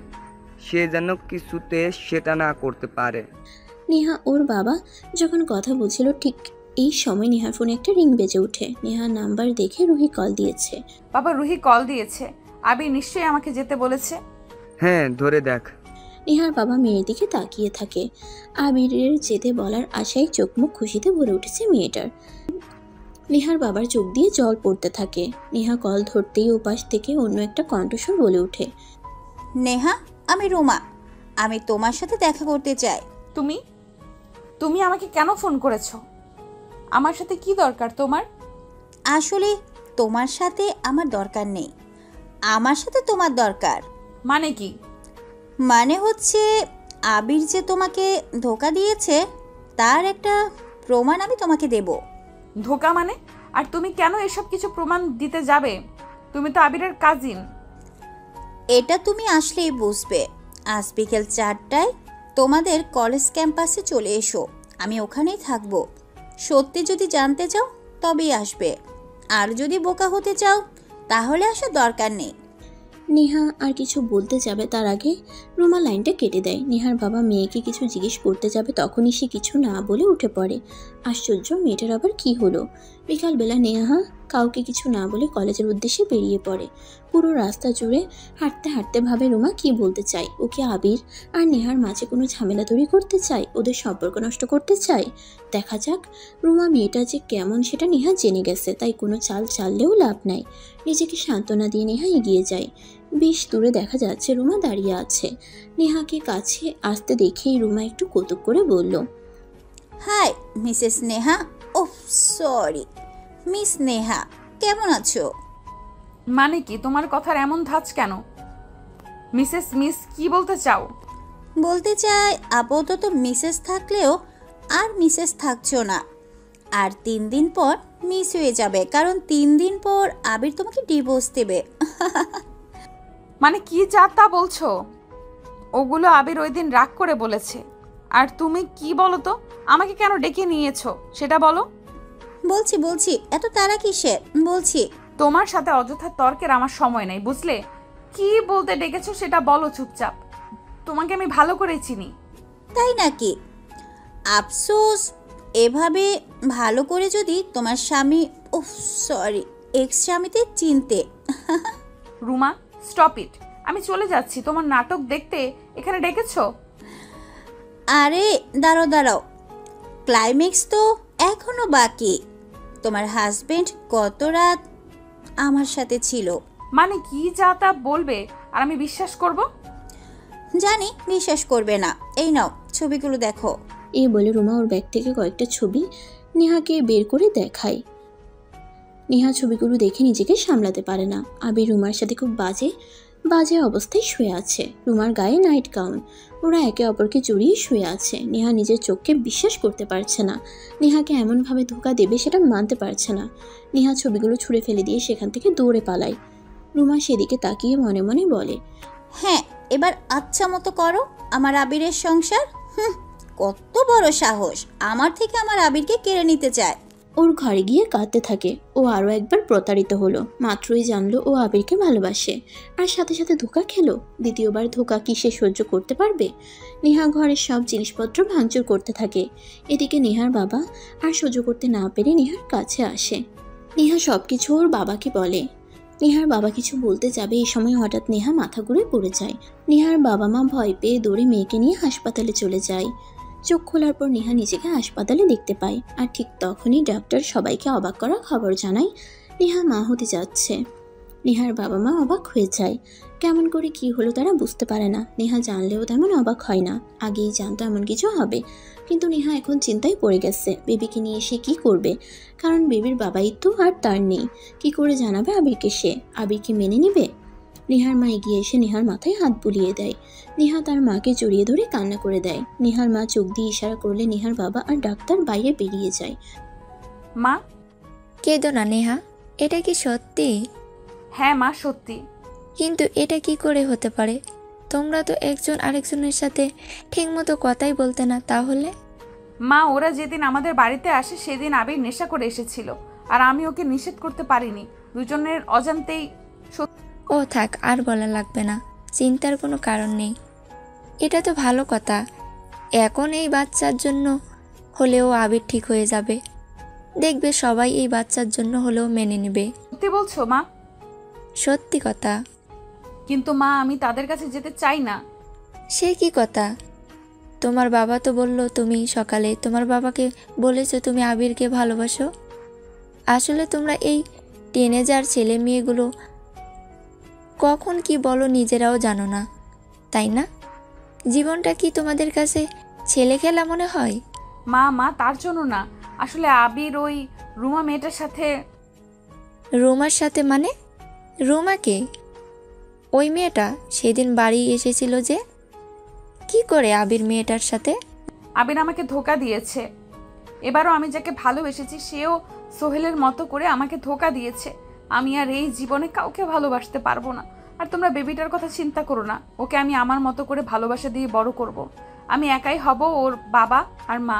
[SPEAKER 5] সে যেন কিছুতে সেটা না করতে পারে।
[SPEAKER 3] নেহা ওর বাবা যখন কথা বলছিল ঠিক এই সময় নেহার ফোনে একটা রিং বেজে ওঠে। নেহার নাম্বার দেখে রুহি কল দিয়েছে।
[SPEAKER 1] বাবা রুহি কল দিয়েছে, আবির নিশ্চয়ই আমাকে যেতে বলেছে।
[SPEAKER 5] হ্যাঁ ধরে দেখ।
[SPEAKER 3] নেহার বাবা মেয়ের দিকে তাকিয়ে থাকে। আবিরের যেতে বলার আশায় চোখ মুখ খুশিতে ভরে উঠেছে মেয়েটার। নেহার বাবার চোখ দিয়ে জল পড়তে থাকে। নেহা কল ধরতেই ওপাশ থেকে অন্য একটা কণ্ঠস্বর বলে ওঠে,
[SPEAKER 7] নেহা, আমি রুমা, আমি তোমার সাথে দেখা করতে চাই।
[SPEAKER 1] তুমি তুমি আমাকে কেন ফোন করেছো? আমার সাথে কি দরকার তোমার?
[SPEAKER 7] আসলে তোমার সাথে আমার দরকার নেই, আমার সাথে তোমার দরকার।
[SPEAKER 1] মানে কি?
[SPEAKER 7] মানে হচ্ছে আবির যে তোমাকে ধোকা দিয়েছে তার একটা প্রমাণ আমি তোমাকে দেব।
[SPEAKER 1] ধোকা মানে? আর তুমি কেন এসব কিছু প্রমাণ দিতে যাবে? তুমি তো আবিরের কাজিন।
[SPEAKER 7] এটা তুমি আসলেই বুঝবে। আজ বিকেল 4টায় তোমাদের কলেজ ক্যাম্পাসে চলে এসো, আমি ওখানেই থাকবো। সত্যি যদি জানতে চাও তবেই আসবে, আর যদি বোকা হতে চাও তাহলে আসার দরকার নেই।
[SPEAKER 3] নেহা আর কিছু বলতে যাবে তার আগে রুমা লাইনটা কেটে দেয়। নেহার বাবা মেয়েকে কিছু জিজ্ঞেস করতে যাবে তখনই সে কিছু না বলে উঠে পড়ে। আশ্চর্য, মেয়েটার আবার কি হলো? বিকালবেলা নেহা কাউকে কিছু না বলে কলেজের উদ্দেশ্যে বেরিয়ে পড়ে। পুরো রাস্তা জুড়ে হাঁটতে হাঁটতে ভাবে রুমা কি বলতে চায়। ওকে আবির আর নেহার মাঝে কোনো ঝামেলা তৈরি করতে চায়, ওদের সম্পর্ক নষ্ট করতে চায়। দেখা যাক। রুমা মেয়েটা যে কেমন সেটা নেহা জেনে গেছে, তাই কোনো চাল চাললেও লাভ নাই। নিজেকে সান্ত্বনা দিয়ে নেহা এগিয়ে যায়। বেশ দূরে দেখা যাচ্ছে রুমা দাঁড়িয়ে আছে। নেহাকে কাছে আসতে দেখেই রুমা একটু কৌতুক করে বলল,
[SPEAKER 7] hi Mrs Neha. Oh sorry, Miss Neha, কেমন আছো?
[SPEAKER 1] মানে কি তোমার কথার এমন ধাঁচ কেন? মিস কি বলতে চাও?
[SPEAKER 7] বলতে চাই আপাতত মিসেস থাকলেও আর মিসেস থাকছো না, আর 3 দিন পর মিস হয়ে যাবে, কারণ 3 দিন পর আবির তোমাকে ডিভোর্স দেবে।
[SPEAKER 1] মানে কি যা তা বলছো? ওগুলো আবির ওই দিন রাগ করে বলেছে। আর তুমি কি বলো তো, আমাকে কেন ডেকে নিয়েছো সেটা বলো।
[SPEAKER 7] বলছি এত তাড়া কিসের? বলছি।
[SPEAKER 1] তোমার সাথে অযথা তর্কের আমার সময় নেই, বুঝলে? কি বলতে ডেকেছো সেটা বলো চুপচাপ। তোমাকে আমি ভালো করে চিনি।
[SPEAKER 7] তাই নাকি? আফসোস, এভাবে ভালো করে যদি তোমার স্বামী, ওহ সরি, এক্স স্বামীতে চিনতে।
[SPEAKER 1] রুমা স্টপ ইট, আমি চলে যাচ্ছি। তোমার নাটক দেখতে এখানে ডেকেছো?
[SPEAKER 7] আরে দাঁড়াও, ক্লাইম্যাক্স তো এখনো বাকি। তোমার হাজবেন্ড গত রাত আমার সাথে ছিল।
[SPEAKER 1] মানে কি যা তা বলবে আর আমি বিশ্বাস করব?
[SPEAKER 7] জানি বিশ্বাস করবে না, এই নাও ছবিগুলো দেখো।
[SPEAKER 3] এই বলে রুমা ওর ব্যাগ থেকে কয়েকটা ছবি নেহাকে বের করে দেখায়। নেহা ছবিগুলো দেখে নিজেকে সামলাতে পারে না। আবির রুমার সাথে খুব বাজে অবস্থায় শুয়ে আছে। রুমার গায়ে নাইট গাউন। ওরা একে অপরকে জড়িয়ে শুয়ে আছে। নেহা নিজের চোখকে বিশ্বাস করতে পারছে না। নেহাকে এমনভাবে ধোকা দেবে সেটা মানতে পারছে না। নেহা ছবিগুলো ছুঁড়ে ফেলে দিয়ে সেখান থেকে দৌড়ে পালায়। রুমা সেদিকে তাকিয়ে মনে মনে বলে,
[SPEAKER 7] হ্যাঁ এবার আচ্ছা মতো করো আমার আবিরের সংসার। কত বড় সাহস, আমার থেকে আমার আবিরকে কেড়ে নিতে চায়।
[SPEAKER 3] ওর ঘরে গিয়ে কাঁদতে থাকে। ও আরও একবার প্রতারিত হলো। মাত্রই জানলো ও আবিরকে ভালোবাসে, আর সাথে সাথে ধোকা খেলো। দ্বিতীয়বার ধোকা কি সে সহ্য করতে পারবে? নেহা ঘরের সব জিনিসপত্র ভাঙচুর করতে থাকে। এদিকে নেহার বাবা আর সহ্য করতে না পেরে নেহার কাছে আসে। নেহা সব কিছু ওর বাবাকে বলে। নেহার বাবা কিছু বলতে যাবে এই সময় হঠাৎ নেহা মাথা ঘুরে পড়ে যায়। নেহার বাবা মা ভয় পেয়ে দৌড়ে মেয়েকে নিয়ে হাসপাতালে চলে যায়। চোখ খোলার পর নেহা নিজেকে হাসপাতালে দেখতে পায়, আর ঠিক তখনই ডাক্তার সবাইকে অবাক করা খবর জানায় নেহা মা হতে যাচ্ছে। নেহার বাবা মা অবাক হয়ে যায়। কেমন করে কি হলো তারা বুঝতে পারে না। নেহা জানলেও তেমন অবাক হয় না, আগেই জানতো এমন কিছু হবে। কিন্তু নেহা এখন চিন্তায় পড়ে গেছে, বেবিকে নিয়ে সে কি করবে, কারণ বেবির বাবাই তো আর তার নেই। কি করে জানাবে আবিরকে সে? আবির কি মেনে নেবে? নেহার মা এগিয়ে এসে নেহার মাথায় হাত বুলিয়ে দেয়। নেহা তার মাকে জড়িয়ে ধরে কান্না করে দেয়। নেহার মা চোখ দিয়ে ইশারা করলে নেহার বাবা আর ডাক্তার বাইরে বেরিয়ে যায়।
[SPEAKER 1] মা,
[SPEAKER 8] কেঁদো না নেহা, এটা কি সত্যি?
[SPEAKER 1] হ্যাঁ মা, সত্যি।
[SPEAKER 8] কিন্তু এটা কি করে হতে পারে? তোমরা তো একজন আরেকজনের সাথে ঠিকমতো কথাই বলতে না। তাহলে
[SPEAKER 1] মা, ওরা যেদিন আমাদের বাড়িতে আসে সেদিন আবির নেশা করে এসেছিল, আর আমি ওকে নিষেধ করতে পারিনি। দুজনের অজান্তেই।
[SPEAKER 8] ও থাক, আর বলা লাগবে না, চিন্তার কোনো কারণ নেই। এটা তো ভালো কথা, এখন এই বাচ্চার জন্য হলেও আবির ঠিক হয়ে যাবে। দেখবে সবাই এই বাচ্চার জন্য হলেও মেনে নেবে।
[SPEAKER 1] সত্যি বলছো মা?
[SPEAKER 8] সত্যি কথা।
[SPEAKER 1] কিন্তু মা, আমি তাদের কাছে যেতে চাই না।
[SPEAKER 8] সে কি কথা? তোমার বাবা তো বললো তুমি সকালে তোমার বাবাকে বলেছো তুমি আবিরকে ভালোবাসো। আসলে তোমরা এই টিনেজার ছেলে মেয়েগুলো কখন কি বলো নিজেরাও জানো না, তাই না? জীবনটা কি তোমাদের কাছে ছেলে খেলা মনে হয়?
[SPEAKER 1] মা, তার জন্য না। আসলে আবির ওই রুমা মেয়েটার সাথে।
[SPEAKER 8] রুমার সাথে মানে? রুমাকে? ওই মেয়েটা সেদিন বাড়ি এসেছিল যে, কি করে আবির মেয়েটার সাথে?
[SPEAKER 1] আবির আমাকে ধোকা দিয়েছে। এবারও আমি যাকে ভালোবেসেছি সেও সোহেলের মতো করে আমাকে ধোকা দিয়েছে। আমি আর এই জীবনে কাউকে ভালোবাসতে পারবো না। আর তোমরা বেবিটার কথা চিন্তা করো না, ওকে আমি আমার মতো করে ভালোবাসা দিয়ে বড় করব। আমি একাই হব ওর বাবা আর মা।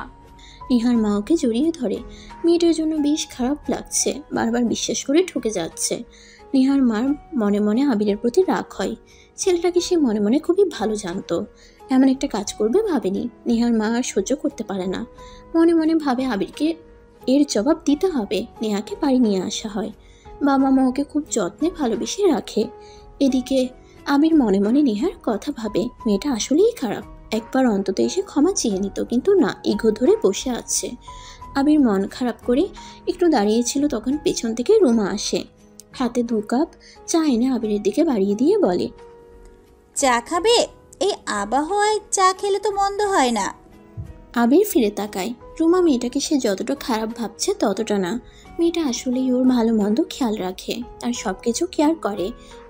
[SPEAKER 3] নেহার মা ওকে জড়িয়ে ধরে। মেয়েটার জন্য বেশ খারাপ লাগছে, বারবার বিশ্বাস করে ঠকে যাচ্ছে। নেহার মার মনে মনে আবিরের প্রতি রাগ হয়। ছেলেটাকে সে মনে মনে খুবই ভালো জানতো, এমন একটা কাজ করবে ভাবেনি। নেহার মা আর সহ্য করতে পারে না, মনে মনে ভাবে আবিরকে এর জবাব দিতে হবে। নেহাকে বাড়ি নিয়ে আসা হয়। বাবা মা ওকে খুব যত্নে ভালোবেসে রাখে। এদিকে আবির মনে মনে নেহার কথা ভাবে, মেয়েটা আসলেই খারাপ, একবার অন্তত এসে ক্ষমা চেয়ে নিত, কিন্তু না, ইগো ধরে বসে আছে। আবির মন খারাপ করে একটু দাঁড়িয়েছিল, তখন পেছন থেকে রুমা আসে। হাতে 2 কাপ চা এনে আবিরের দিকে বাড়িয়ে দিয়ে বলে,
[SPEAKER 7] চা খাবে? এই আবহাওয়ায় চা খেলে তো মন্দ হয় না।
[SPEAKER 3] আবির ফিরে তাকায়। রুমা মেয়েটাকে সে যতটা খারাপ ভাবছে ততটা না। মেয়েটা আসলেই ওর ভালো মন্দ খেয়াল রাখে, তার সব কিছু কেয়ার করে।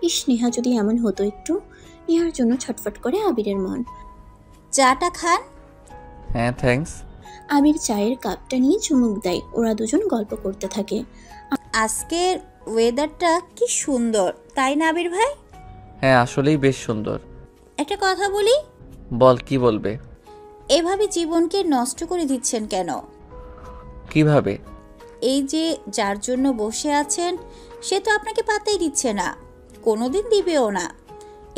[SPEAKER 3] ইস, নেহা যদি এমন হতো একটু। নেহার জন্য ছটফট করে আবিরের মন।
[SPEAKER 7] চাটা খান।
[SPEAKER 2] হ্যাঁ, থ্যাঙ্কস।
[SPEAKER 3] আবির চায়ের কাপটা নিয়ে চুমুক দেয়। ওরা দুজন গল্প করতে থাকে।
[SPEAKER 7] আজকের ওয়েদারটা কি সুন্দর, তাই না আবির ভাই?
[SPEAKER 2] হ্যাঁ, আসলেই বেশ সুন্দর।
[SPEAKER 7] একটা কথা বলি।
[SPEAKER 2] বল, কি বলবে?
[SPEAKER 7] এভাবে জীবনকে নষ্ট করে দিচ্ছেন কেন?
[SPEAKER 2] কিভাবে?
[SPEAKER 7] এই যে যার জন্য বসে আছেন সে তো আপনাকে পাত্তাই দিচ্ছে না, কোনোদিন দিবেও না।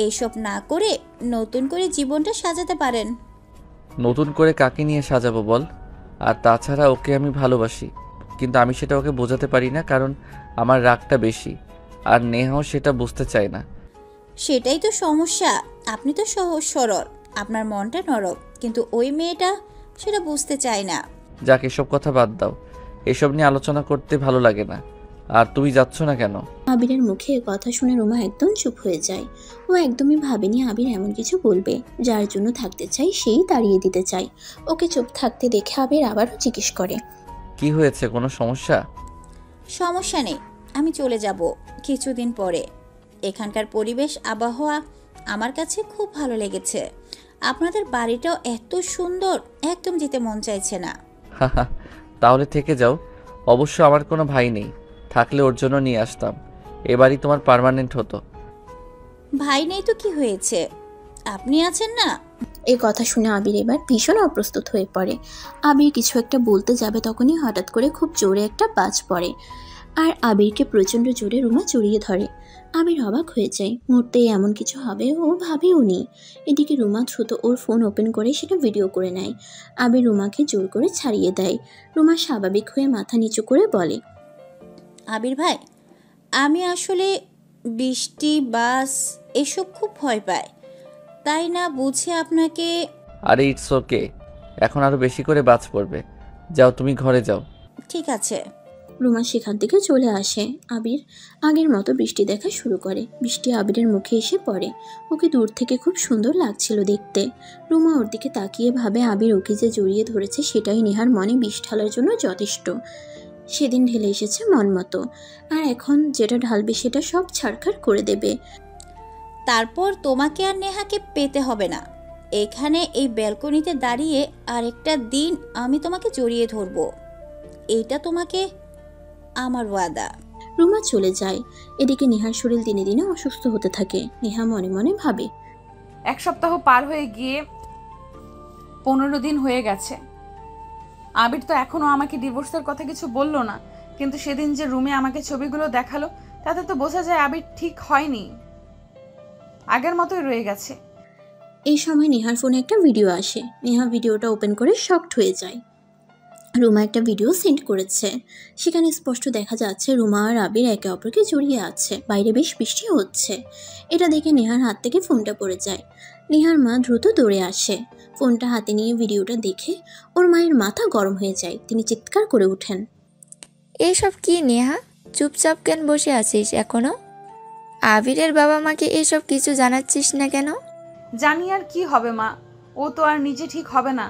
[SPEAKER 7] এইসব না করে নতুন করে জীবনটা সাজাতে পারেন।
[SPEAKER 2] নতুন করে কাকে নিয়ে সাজাবো বল? আর তাছাড়া ওকে আমি ভালোবাসি, কিন্তু আমি সেটা ওকে বোঝাতে পারি না, কারণ আমার রাগটা বেশি, আর নেহাও সেটা বুঝতে চায় না।
[SPEAKER 7] সেটাই তো সমস্যা। আপনি তো সহজ সরল, আপনার মনটা নরম, কিন্তু ওই মেয়েটা সেটা বুঝতে চায় না।
[SPEAKER 2] যাক, এসব কথা বাদ দাও, এসব নিয়ে আলোচনা করতে ভালো লাগে না। আর তুমি যাচ্ছ না কেন?
[SPEAKER 3] আবিরের মুখে কথা শুনে রুমা একদম চুপ হয়ে যায়। ও একদমই ভাবেনি আবির এমন কিছু বলবে। যার জন্য থাকতে চাই সেই তাড়িয়ে দিতে চায়। ওকে চুপ থাকতে দেখে আবির আবারও জিজ্ঞেস করে,
[SPEAKER 2] কি হয়েছে, কোনো সমস্যা?
[SPEAKER 7] সমস্যা নেই, আমি চলে যাব কিছুদিন পরে। এখানকার পরিবেশ আবহাওয়া আমার কাছে খুব ভালো লেগেছে। আপনাদের বাড়িটাও এত সুন্দর, একদম যেতে মন চাইছে না।
[SPEAKER 2] তাহলে থেকে যাও। অবশ্য আমার কোনো ভাই নেই, থাকলে ওর জন্য নিয়ে আসতাম। এবারই তোমার পার্মানেন্ট হতো।
[SPEAKER 7] ভাই নেই তো কি হয়েছে, আপনি আছেন না।
[SPEAKER 3] এই কথা শুনে আবির এবার ভীষণ অপ্রস্তুত হয়ে পড়ে। আবির কিছু একটা বলতে যাবে, তখনই হঠাৎ করে খুব জোরে একটা বাজ পড়ে, আর আবিরকে প্রচণ্ড জোরে রুমা জড়িয়ে ধরে। আবির অবাক হয়ে যায়, মুহূর্তেই এমন কিছু হবে ও ভাবেও নি। এদিকে রুমা দ্রুত ওর ফোন ওপেন করে সেটা ভিডিও করে নেয়। আবির রুমাকে জোর করে ছাড়িয়ে দেয়। রুমা স্বাভাবিক হয়ে মাথা নিচু করে বলে,
[SPEAKER 7] আবির ভাই, আমি আসলে বৃষ্টি, বাস এসব খুব ভয় পায়, তাই না বুঝে আপনাকে।
[SPEAKER 2] আরে ইটস ওকে, এখন আরো বেশি করে বাজ পড়বে। যাও, তুমি ঘরে যাও।
[SPEAKER 7] ঠিক আছে।
[SPEAKER 3] রুমা সেখান থেকে চলে আসে। আবির আগের মতো বৃষ্টি দেখা শুরু করে। বৃষ্টি আবিরের মুখে এসে পড়ে। ওকে দূর থেকে খুব সুন্দর লাগছিল দেখতে। রুমা ওর দিকে তাকিয়ে ভাবে আবির ওকে যে জড়িয়ে ধরেছে সেটাই নেহার মনে বিষ ঢালার জন্য যথেষ্ট। সেদিন ঢেলে এসেছে মন মতো, আর এখন যেটা ঢালবে সেটা সব ছাড়খাড় করে দেবে।
[SPEAKER 7] তারপর তোমাকে আর নেহাকে পেতে হবে না। এখানে এই ব্যালকনিতে দাঁড়িয়ে আরেকটা দিন আমি তোমাকে জড়িয়ে ধরবো, এইটা তোমাকে আমার ওয়াদা।
[SPEAKER 3] রুমা চলে যায়। এদিকে নেহার শরীর দিনে দিনে অসুস্থ হতে থাকে। নেহা মনে মনে ভাবে,
[SPEAKER 1] 1 সপ্তাহ পার হয়ে গিয়ে 15 দিন হয়ে গেছে। আবির তো এখনো আমাকে ডিভোর্সের কথা কিছু বললো না, কিন্তু সেদিন যে রুমে আমাকে ছবিগুলো দেখালো তাতে তো বোঝা যায় আবির ঠিক হয়নি, আগের মতোই রয়ে গেছে।
[SPEAKER 3] এই সময় নেহার ফোনে একটা ভিডিও আসে। নেহা ভিডিওটা ওপেন করে শকড হয়ে যায়। রুমা একটা ভিডিও সেন্ড করেছে। সেখানে স্পষ্ট দেখা যাচ্ছে রুমা আর আবির একে অপরকে জড়িয়ে আছে। বাইরে বেশ বৃষ্টি হচ্ছে। এটা দেখে নেহার হাত থেকে ফোনটা পড়ে যায়। নেহার মা দ্রুত দৌড়ে আসে। ফোনটা হাতে নিয়ে ভিডিওটা দেখে ওর মায়ের মাথা গরম হয়ে যায়। তিনি চিৎকার করে ওঠেন,
[SPEAKER 8] এইসব কি নেহা? চুপচাপ কেন বসে আছিস এখনো? আবিরের বাবা মাকে এসব কিছু জানাচ্ছিস না কেন?
[SPEAKER 1] জানি আর কি হবে মা, ও তো আর নিজে ঠিক হবে না।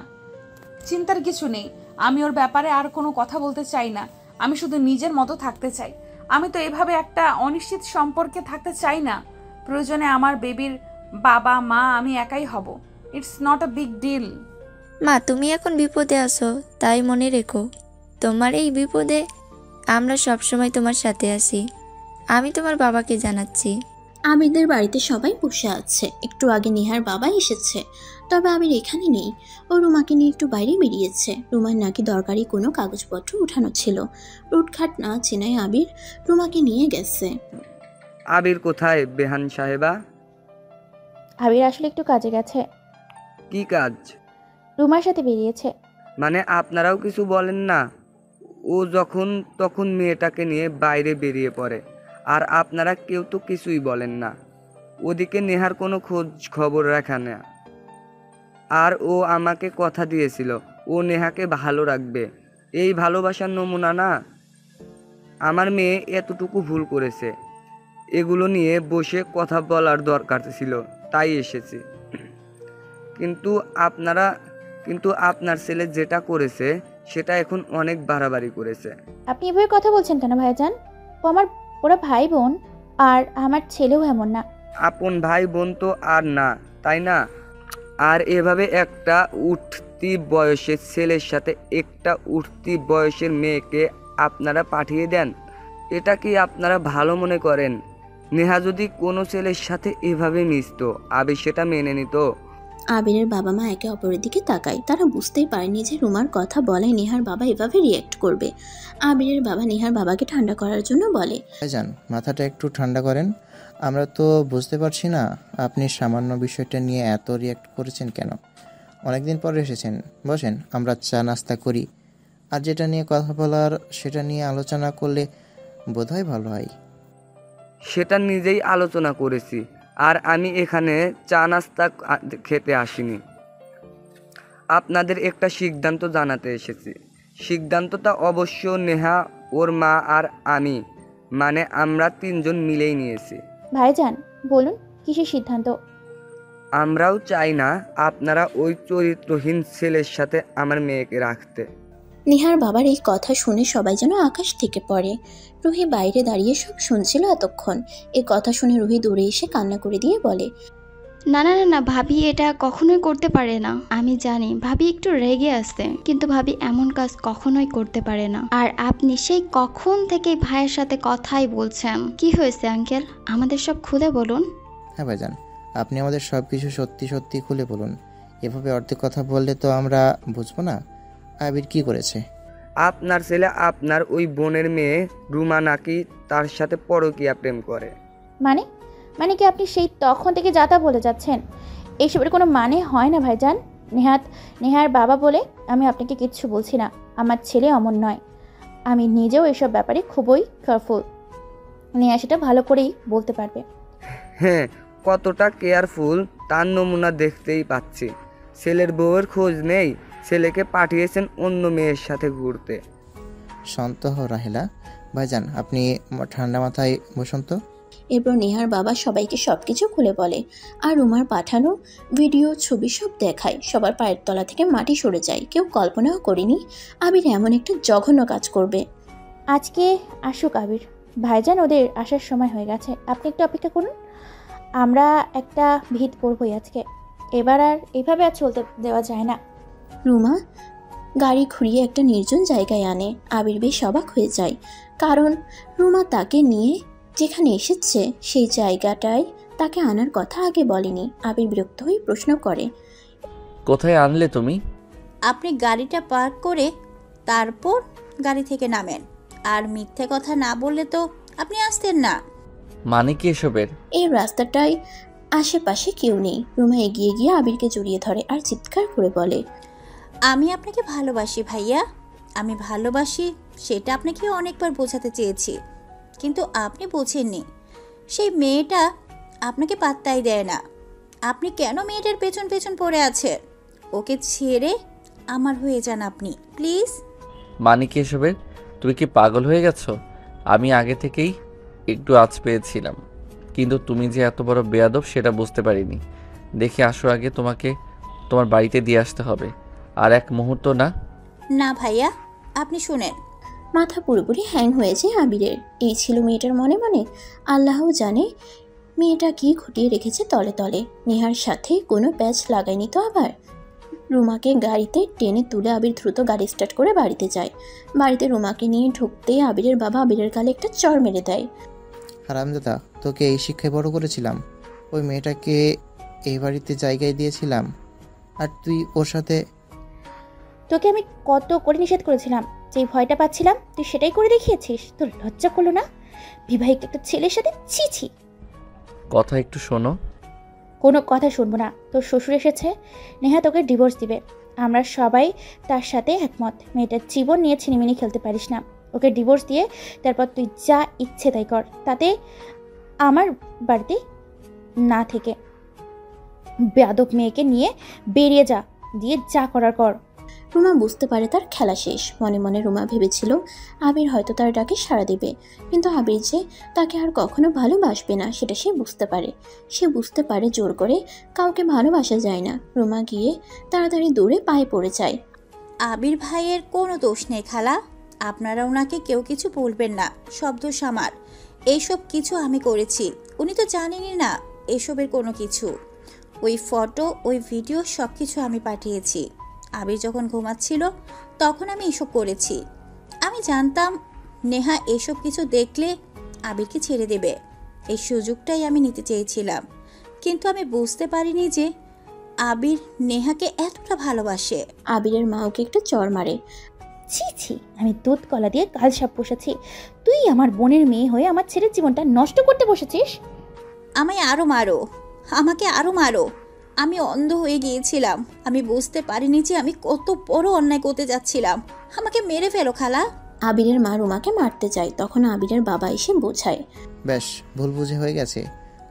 [SPEAKER 1] চিন্তার কিছু নেই, আমি ওর ব্যাপারে আর কোনো কথা বলতে চাই না। আমি শুধু নিজের মতো থাকতে চাই। আমি তো এভাবে একটা অনিশ্চিত সম্পর্কে থাকতে চাই না। প্রয়োজনে আমার বেবির বাবা মা আমি একাই হব। It's not a big deal.
[SPEAKER 8] মা, তুমি এখন বিপদে আছো, তাই মনে রেখো তোমার এই বিপদে আমরা সবসময় তোমার সাথে আছি। আমি তোমার বাবাকে জানাচ্ছি।
[SPEAKER 3] আবিরদের বাড়িতে সবাই বসে আছে। একটু আগে নেহার বাবা এসেছে, তবে আবির এখানে নেই। ও রুমাকে নিয়ে একটু বাইরে বেরিয়েছে। রুমার নাকি দরকারি কোনো কাগজপত্র উঠানো ছিল। রুটঘাট না চেনায় আবির রুমাকে নিয়ে গেছে।
[SPEAKER 5] আবির কোথায় বেহান সাহেবা?
[SPEAKER 10] আবির আসলে একটু কাজে গেছে।
[SPEAKER 5] কি কাজ?
[SPEAKER 10] রুমার সাথে বেরিয়েছে।
[SPEAKER 5] মানে আপনারাও কিছু বলেন না? ও যখন তখন মেয়েটাকে নিয়ে বাইরে বেরিয়ে পড়ে, আর আপনারা কেউ তো কিছুই বলেন না। ওদিকে নেহার কোনো খোঁজ খবর রাখে না। আর ও আমাকে কথা দিয়েছিল ও নেহাকে ভালো রাখবে। এই ভালোবাসার নমুনা না? আমার মেয়ে এতটুকু ভুল করেছে, এগুলো নিয়ে বসে কথা বলার দরকার ছিল, তাই এসেছি। কিন্তু আপনার ছেলে যেটা করেছে সেটা এখন অনেক বাড়াবাড়ি করেছে।
[SPEAKER 10] আপনি এভাবে কথা বলছেন কেন ভাইজান? ওরা ভাই বোন, আর আমার ছেলেও এমন না।
[SPEAKER 5] আপন ভাই বোন তো আর না, তাই না? আর এভাবে একটা উঠতি বয়সের ছেলের সাথে একটা উঠতি বয়সের মেয়েকে আপনারা পাঠিয়ে দেন, এটা কি আপনারা ভালো মনে করেন? নেহা যদি কোনো ছেলের সাথে এভাবে মিশতো, আবির সেটা মেনে নিত?
[SPEAKER 3] আবিরের বাবা মা একে অপরের দিকে তাকায়। তারা বুঝতেই পারেনি যে রুমার কথা বলায় নেহার বাবা এভাবে রিয়েক্ট করবে। আবিরের বাবা নেহার বাবাকে ঠান্ডা করার জন্য বলে,
[SPEAKER 11] ভাইজান মাথাটা একটু ঠান্ডা করেন। আমরা তো বুঝতে পারছি না আপনি সামান্য বিষয়টা নিয়ে এত রিয়েক্ট করেছেন কেন। অনেকদিন পরে এসেছেন, বসেন, আমরা চা নাস্তা করি। আর যেটা নিয়ে কথা বলার সেটা নিয়ে আলোচনা করলে বোধহয় ভালো হয়।
[SPEAKER 5] সেটা নিজেই আলোচনা করেছি, আর আমি এখানে চা নাস্তা খেতে আসিনি। আপনাদের একটা সিদ্ধান্ত জানাতে এসেছি। সিদ্ধান্তটা অবশ্য নেহা, ওর মা আর আমি, মানে আমরা 3 জন মিলেই নিয়েছি।
[SPEAKER 10] ভাইজান বলুন, কিসের সিদ্ধান্ত?
[SPEAKER 5] আমরাও চাই না আপনারা ওই চরিত্রহীন ছেলের সাথে আমার মেয়েকে রাখতে।
[SPEAKER 3] নেহার বাবার এই কথা শুনে সবাই যেন আকাশ থেকে পড়ে। রুহি বাইরে দাঁড়িয়ে সব শুনছিল এতক্ষণ। এই কথা শুনে রুহি দৌড়ে এসে কান্না করে দিয়ে বলে,
[SPEAKER 9] না না না না, ভাবি এটা কখনোই করতে পারে না। আমি জানি ভাবি একটু রেগে আছে, কিন্তু ভাবি এমন কাজ কখনোই করতে পারে না। আর আপনি সেই কখন থেকে ভাইয়ের সাথে কথাই বলছেন। কি হয়েছে আঙ্কেল, আমাদের সব খুলে বলুন।
[SPEAKER 11] হ্যাঁ ভাইজান, আপনি আমাদের সব কিছু সত্যি সত্যি খুলে বলুন। এভাবে অর্ধেক কথা বললে তো আমরা বুঝবো না আবির কি করেছে।
[SPEAKER 5] আপনার ছেলে আপনার ওই বোনের মেয়ে রুমা নাকি তার সাথে পরকীয়া প্রেম করে।
[SPEAKER 10] মানে কি আপনি সেই তখন থেকে যাতা বলে যাচ্ছেন? এইসবের কোনো মানে হয় না ভাইজান। নেহার বাবা বলে আমি আপনাকে কিচ্ছু বলছি না। আমার ছেলে অমন নয়। আমি নিজেও এসব ব্যাপারে খুবই কেয়ারফুল। নেহা সেটা ভালো করেই বলতে পারবে।
[SPEAKER 5] হ্যাঁ, কতটা কেয়ারফুল তার নমুনা দেখতেই পাচ্ছি। ছেলের বউয়ের খোঁজ নেই, ছেলেকে পাঠিয়েছেন অন্য মেয়ের সাথে ঘুরতে।
[SPEAKER 11] শান্ত হও রাহেলা। ভাইজান, আপনি ঠান্ডা মাথায় বসুন তো।
[SPEAKER 3] এরপর নেহার বাবা সবাইকে সবকিছু খুলে বলে, আর রুমার পাঠানো ভিডিও ছবি সব দেখায়। সবার পায়ের তলা থেকে মাটি সরে যায়। কেউ কল্পনাও করেনি আবির এমন একটা জঘন্য কাজ করবে।
[SPEAKER 10] আজকে আসুক আবির ভাইজান, ওদের আসার সময় হয়ে গেছে, আপনি একটু অপেক্ষা করুন। আমরা একটা ভিত করবই আজকে, এবার আর এভাবে আর চলতে দেওয়া যায় না।
[SPEAKER 3] রুমা গাড়ি ঘুরিয়ে একটা নির্জন জায়গায় আনে। আবির বেশ অবাক হয়ে যায়, কারণ রুমা তাকে নিয়ে যেখানে এসেছে সেই জায়গাটায় তাকে আনার কথা আগে বলেনি। আবির বিরক্ত হয়ে প্রশ্ন করে,
[SPEAKER 2] কোথায় আনলে তুমি?
[SPEAKER 7] আপনি গাড়িটা পার্ক করে তারপর গাড়ি থেকে নামেন। আর মিথ্যে কথা না বললে তো আপনি আসতেন না।
[SPEAKER 2] মানে কি এসবের?
[SPEAKER 3] এই রাস্তাটায় আশেপাশে কেউ নেই। রুমা এগিয়ে গিয়ে আবিরকে জড়িয়ে ধরে আর চিৎকার করে বলে,
[SPEAKER 7] আমি আপনাকে ভালোবাসি ভাইয়া, আমি ভালোবাসি সেটা আপনাকে অনেকবার বোঝাতে চেয়েছি, কিন্তু আপনি বোঝেননি। সেই মেয়েটা আপনাকে পাত্তাই দেয় না। আপনি কেন মেয়েটার পেছন পেছন পড়ে আছেন? ওকে ছেড়ে আমার হয়ে যান আপনি, প্লিজ।
[SPEAKER 2] মানে কি এসবের? তুমি কি পাগল হয়ে গেছো? আমি আগে থেকেই একটু আঁচ পেয়েছিলাম, কিন্তু তুমি যে এত বড় বেয়াদব সেটা বুঝতে পারিনি। দেখে আসো, আগে তোমাকে তোমার বাড়িতে দিয়ে আসতে হবে, আর এক মুহূর্ত না।
[SPEAKER 7] না ভাইয়া, আপনি শুনেন।
[SPEAKER 3] মাথা পুরোপুরি হ্যাং হয়ে যায় আবিরের। এই ছিল মেয়েটার মনে মনে। আল্লাহ জানে মেয়েটা কি ঘটিয়ে রেখেছে তলে তলে। নেহার সাথে কোনো প্যাচ লাগায়নি তো আবার। রুমাকে গাড়িতে টেনে তুলে আবির দ্রুত গাড়ি স্টার্ট করে বাড়িতে যায়। বাড়িতে রুমাকে নিয়ে ঢুকতেই আবিরের বাবা আবিরের গালে একটা চড় মেরে দেয়।
[SPEAKER 11] হারামজাদা, তোকে এই শিক্ষায় বড় করেছিলাম, ওই মেয়েটাকে এই বাড়িতে জায়গায় দিয়েছিলাম, আর তুই ওর সাথে।
[SPEAKER 10] তোকে আমি কত করে নিষেধ করেছিলাম, যেই ভয়টা পাচ্ছিলাম তুই সেটাই করে দেখিয়েছিস। তোর লজ্জা করলো না? বিবাহিত একটা ছেলের সাথে ছি ছি।
[SPEAKER 2] কথা একটু শোনো।
[SPEAKER 10] কোনো কথা শুনবো না। তোর শ্বশুর এসেছে, নেহা তোকে ডিভোর্স দিবে। আমরা সবাই তার সাথে একমত। মেয়েটার জীবন নিয়ে ছিনিমিনি খেলতে পারিস না। ওকে ডিভোর্স দিয়ে তারপর তুই যা ইচ্ছে তাই কর, তাতে আমার বাড়িতে না থেকে বেয়াদব মেয়েকে নিয়ে বেরিয়ে যা, দিয়ে যা করার কর।
[SPEAKER 3] রুমা বুঝতে পারে তার খেলা শেষ। মনে মনে রুমা ভেবেছিল আবির হয়তো তার ডাকে সাড়া দেবে, কিন্তু আবির যে তাকে আর কখনো ভালোবাসবে না সেটা সে বুঝতে পারে। সে বুঝতে পারে জোর করে কাউকে ভালোবাসা যায় না। রুমা গিয়ে তাড়াতাড়ি দূরে পায়ে পড়ে যায়।
[SPEAKER 7] আবির ভাইয়ের কোনো দোষ নেই খালা, আপনারা ওনাকে কেউ কিছু বলবেন না, সব দোষ আমার। এইসব কিছু আমি করেছি, উনি তো জানেনই না এসবের কোনো কিছু। ওই ফটো, ওই ভিডিও সব কিছু আমি পাঠিয়েছি। আবির যখন ঘুমাচ্ছিল তখন আমি এসব করেছি। আমি জানতাম নেহা এসব কিছু দেখলে আবিরকে ছেড়ে দেবে, এই সুযোগটাই আমি নিতে চেয়েছিলাম। কিন্তু আমি বুঝতে পারিনি যে আবির নেহাকে এতটা ভালোবাসে।
[SPEAKER 3] আবিরের মা ওকে একটু চড় মারে।
[SPEAKER 10] ছি ছি, আমি দুধ কলা দিয়ে কাল সাপ পোষাচ্ছি, তুই আমার বোনের মেয়ে হয়ে আমার ছেলের জীবনটা নষ্ট করতে বসেছিস।
[SPEAKER 7] আমায় আরো মারো, আমাকে আরো মারো। আমি অন্ধ হয়ে গিয়েছিলাম, আমি বুঝতে পারিনি যে আমি কত বড় অন্যায় করতে যাচ্ছিলাম। আমাকে মেরে ফেলো খালা।
[SPEAKER 3] আবিরের মা রুমাকে মারতে যায়, তখন আবিরের বাবা এসে বোঝায়।
[SPEAKER 11] ব্যাস, ভুল বুঝে হয়ে গেছে,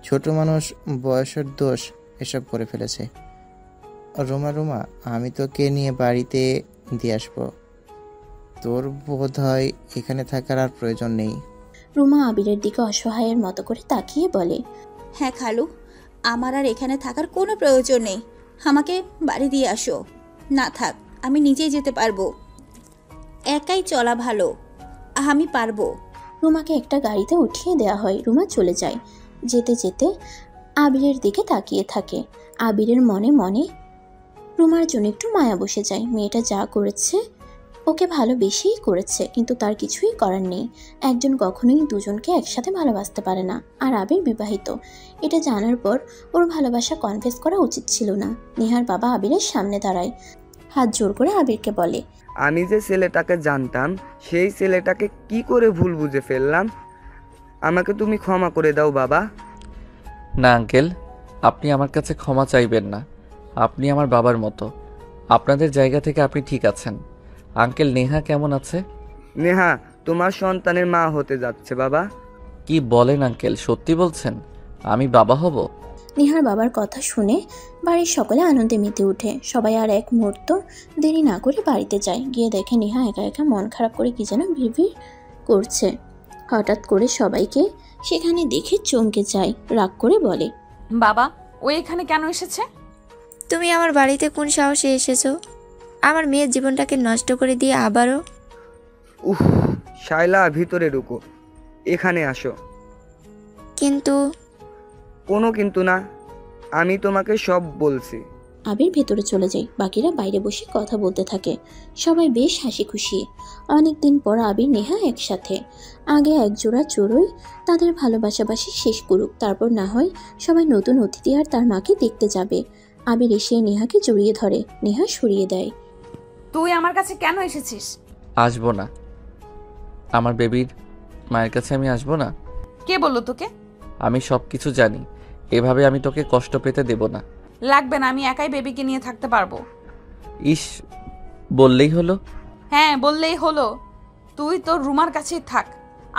[SPEAKER 11] ছোট মানুষ, বয়সের দোষ, এসব করে ফেলেছে। রুমা রুমা, আমি তোকে নিয়ে বাড়িতে দিয়ে আসবো, তোর বোধ হয় এখানে থাকার আর প্রয়োজন নেই।
[SPEAKER 3] রুমা আবিরের দিকে অসহায়ের মতো করে তাকিয়ে বলে,
[SPEAKER 7] হ্যাঁ খালু, আমার আর এখানে থাকার কোনো প্রয়োজন নেই, আমাকে বাড়ি দিয়ে আসো। না থাক, আমি নিজেই যেতে পারবো, একাই চলা ভালো, আমি পারবো।
[SPEAKER 3] রুমাকে একটা গাড়িতে উঠিয়ে দেওয়া হয়। রুমা চলে যায়। যেতে যেতে আবিরের দিকে তাকিয়ে থাকে। আবিরের মনে মনে রুমার জন্য একটু মায়া বসে যায়। মেয়েটা যা করেছে ওকে ভালোবেসেই করেছে, কিন্তু তার কিছুই করার নেই। একজন কখনোই দুজনকে একসাথে ভালোবাসতে পারে না। আর আবির বিবাহিত, এটা জানার পর ওর ভালোবাসা কনফেস করা উচিত ছিল না। নেহার বাবা আবিরের সামনে দাঁড়ায়, হাত জোর করে আবিরকে বলে,
[SPEAKER 5] আমি যে ছেলেটাকে জানতাম সেই ছেলেটাকে কি করে ভুল বুঝে ফেললাম। আমাকে তুমি ক্ষমা করে দাও বাবা।
[SPEAKER 2] না আঙ্কেল, আপনি আমার কাছে ক্ষমা চাইবেন না। আপনি আমার বাবার মতো, আপনাদের জায়গা থেকে আপনি ঠিক আছেন। আঙ্কেল, নেহা কেমন আছে?
[SPEAKER 5] নেহা তোমার সন্তানের মা হতে যাচ্ছে বাবা।
[SPEAKER 2] কি বলেন আঙ্কেল, সত্যি বলছেন আমি বাবা হব?
[SPEAKER 3] নেহার বাবার কথা শুনে বাড়ির সকলে আনন্দে মেতে ওঠে। সবাই আর এক মুহূর্ত দেরি না করে বাড়িতে যায়। গিয়ে দেখে নেহা একা একা মন খারাপ করে কি যেন ভিড় করছে। হঠাৎ করে সবাইকে সেখানে দেখে চমকে যায়, রাগ করে বলে,
[SPEAKER 1] বাবা ও এখানে কেন এসেছে?
[SPEAKER 8] তুমি আমার বাড়িতে কোন সাহসে এসেছো? আমার মেয়ের জীবনটাকে নষ্ট করে দিয়ে আবারও?
[SPEAKER 5] উফ, শায়লা ভিতরে ঢুকো, এখানে আসো।
[SPEAKER 8] কিন্তু
[SPEAKER 5] কোনো কিন্তু না, আমি তোমাকে সব বলছি।
[SPEAKER 3] আবির ভেতরে চলে যায়। বাকিরা বাইরে বসে কথা বলতে থাকে। সবাই বেশ হাসি খুশি। অনেকদিন পর আবির নেহা একসাথে। আগে একজোড়া চড়ুই তাদের ভালোবাসাবাসি শেষ করুক, তারপর না হয় সবাই নতুন অতিথি আর তার মাকে দেখতে যাবে। আবির এসে নেহাকে জড়িয়ে ধরে। নেহা সরিয়ে দেয়।
[SPEAKER 1] তুই আমার কাছে কেন এসেছিস?
[SPEAKER 2] আসবো না। আমার বেবির মায়ের কাছে আমি আসবো না?
[SPEAKER 1] কে বললো তোকে?
[SPEAKER 2] আমি সব কিছু জানি, এভাবে আমি তোকে কষ্ট পেতে দেব না।
[SPEAKER 1] লাগবে না, আমি একাই বেবিকে নিয়ে থাকতে পারবো।
[SPEAKER 2] ইস, বললেই হলো।
[SPEAKER 1] হ্যাঁ বললেই হলো। তুই তোর রুমার কাছেই থাক,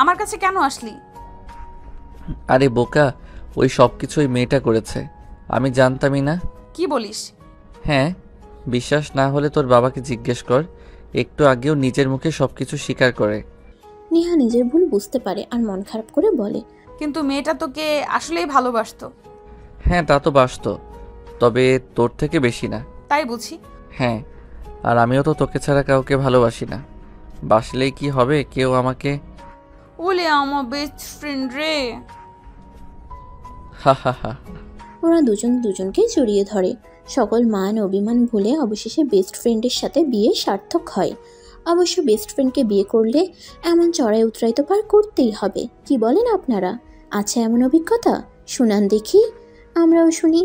[SPEAKER 1] আমার কাছে কেন আসলি?
[SPEAKER 2] আরে বোকা, ওই সব কিছু ওই মেয়েটা করেছে, আমি জানতামই না।
[SPEAKER 1] কি বলিস?
[SPEAKER 2] হ্যাঁ, বিশ্বাস না হলে তোর বাবাকে জিজ্ঞেস কর, একটু আগেও নিজের মুখে সবকিছু স্বীকার করে।
[SPEAKER 3] নেহা নিজের ভুল বুঝতে পারে আর মন খারাপ করে বলে,
[SPEAKER 1] কিন্তু মেয়েটা তোকে আসলেই ভালোবাসতো।
[SPEAKER 2] হ্যাঁ তা তো বাসতো, তবে তোর থেকে বেশি না।
[SPEAKER 1] তাই বুঝি?
[SPEAKER 2] হ্যাঁ, আর আমিও তো তোকে ছাড়া কাউকে ভালোবাসি না। বাসলেই কি হবে, কেউ আমাকে।
[SPEAKER 1] ওলে আমার বেস্ট ফ্রেন্ড রে।
[SPEAKER 2] হা হা হা।
[SPEAKER 3] ওরা দুজন দুজনকে জড়িয়ে ধরে। সকল মান অভিমান ভুলে অবশেষে বেস্ট ফ্রেন্ডের সাথে বিয়ে সার্থক হয়। অবশ্য বেস্ট ফ্রেন্ডকে বিয়ে করলে এমন চড়াই উতরাই তো পার করতেই হবে। কি বলেন আপনারা? আছে এমন অভিজ্ঞতা? শুনান দেখি, আমরাও শুনি।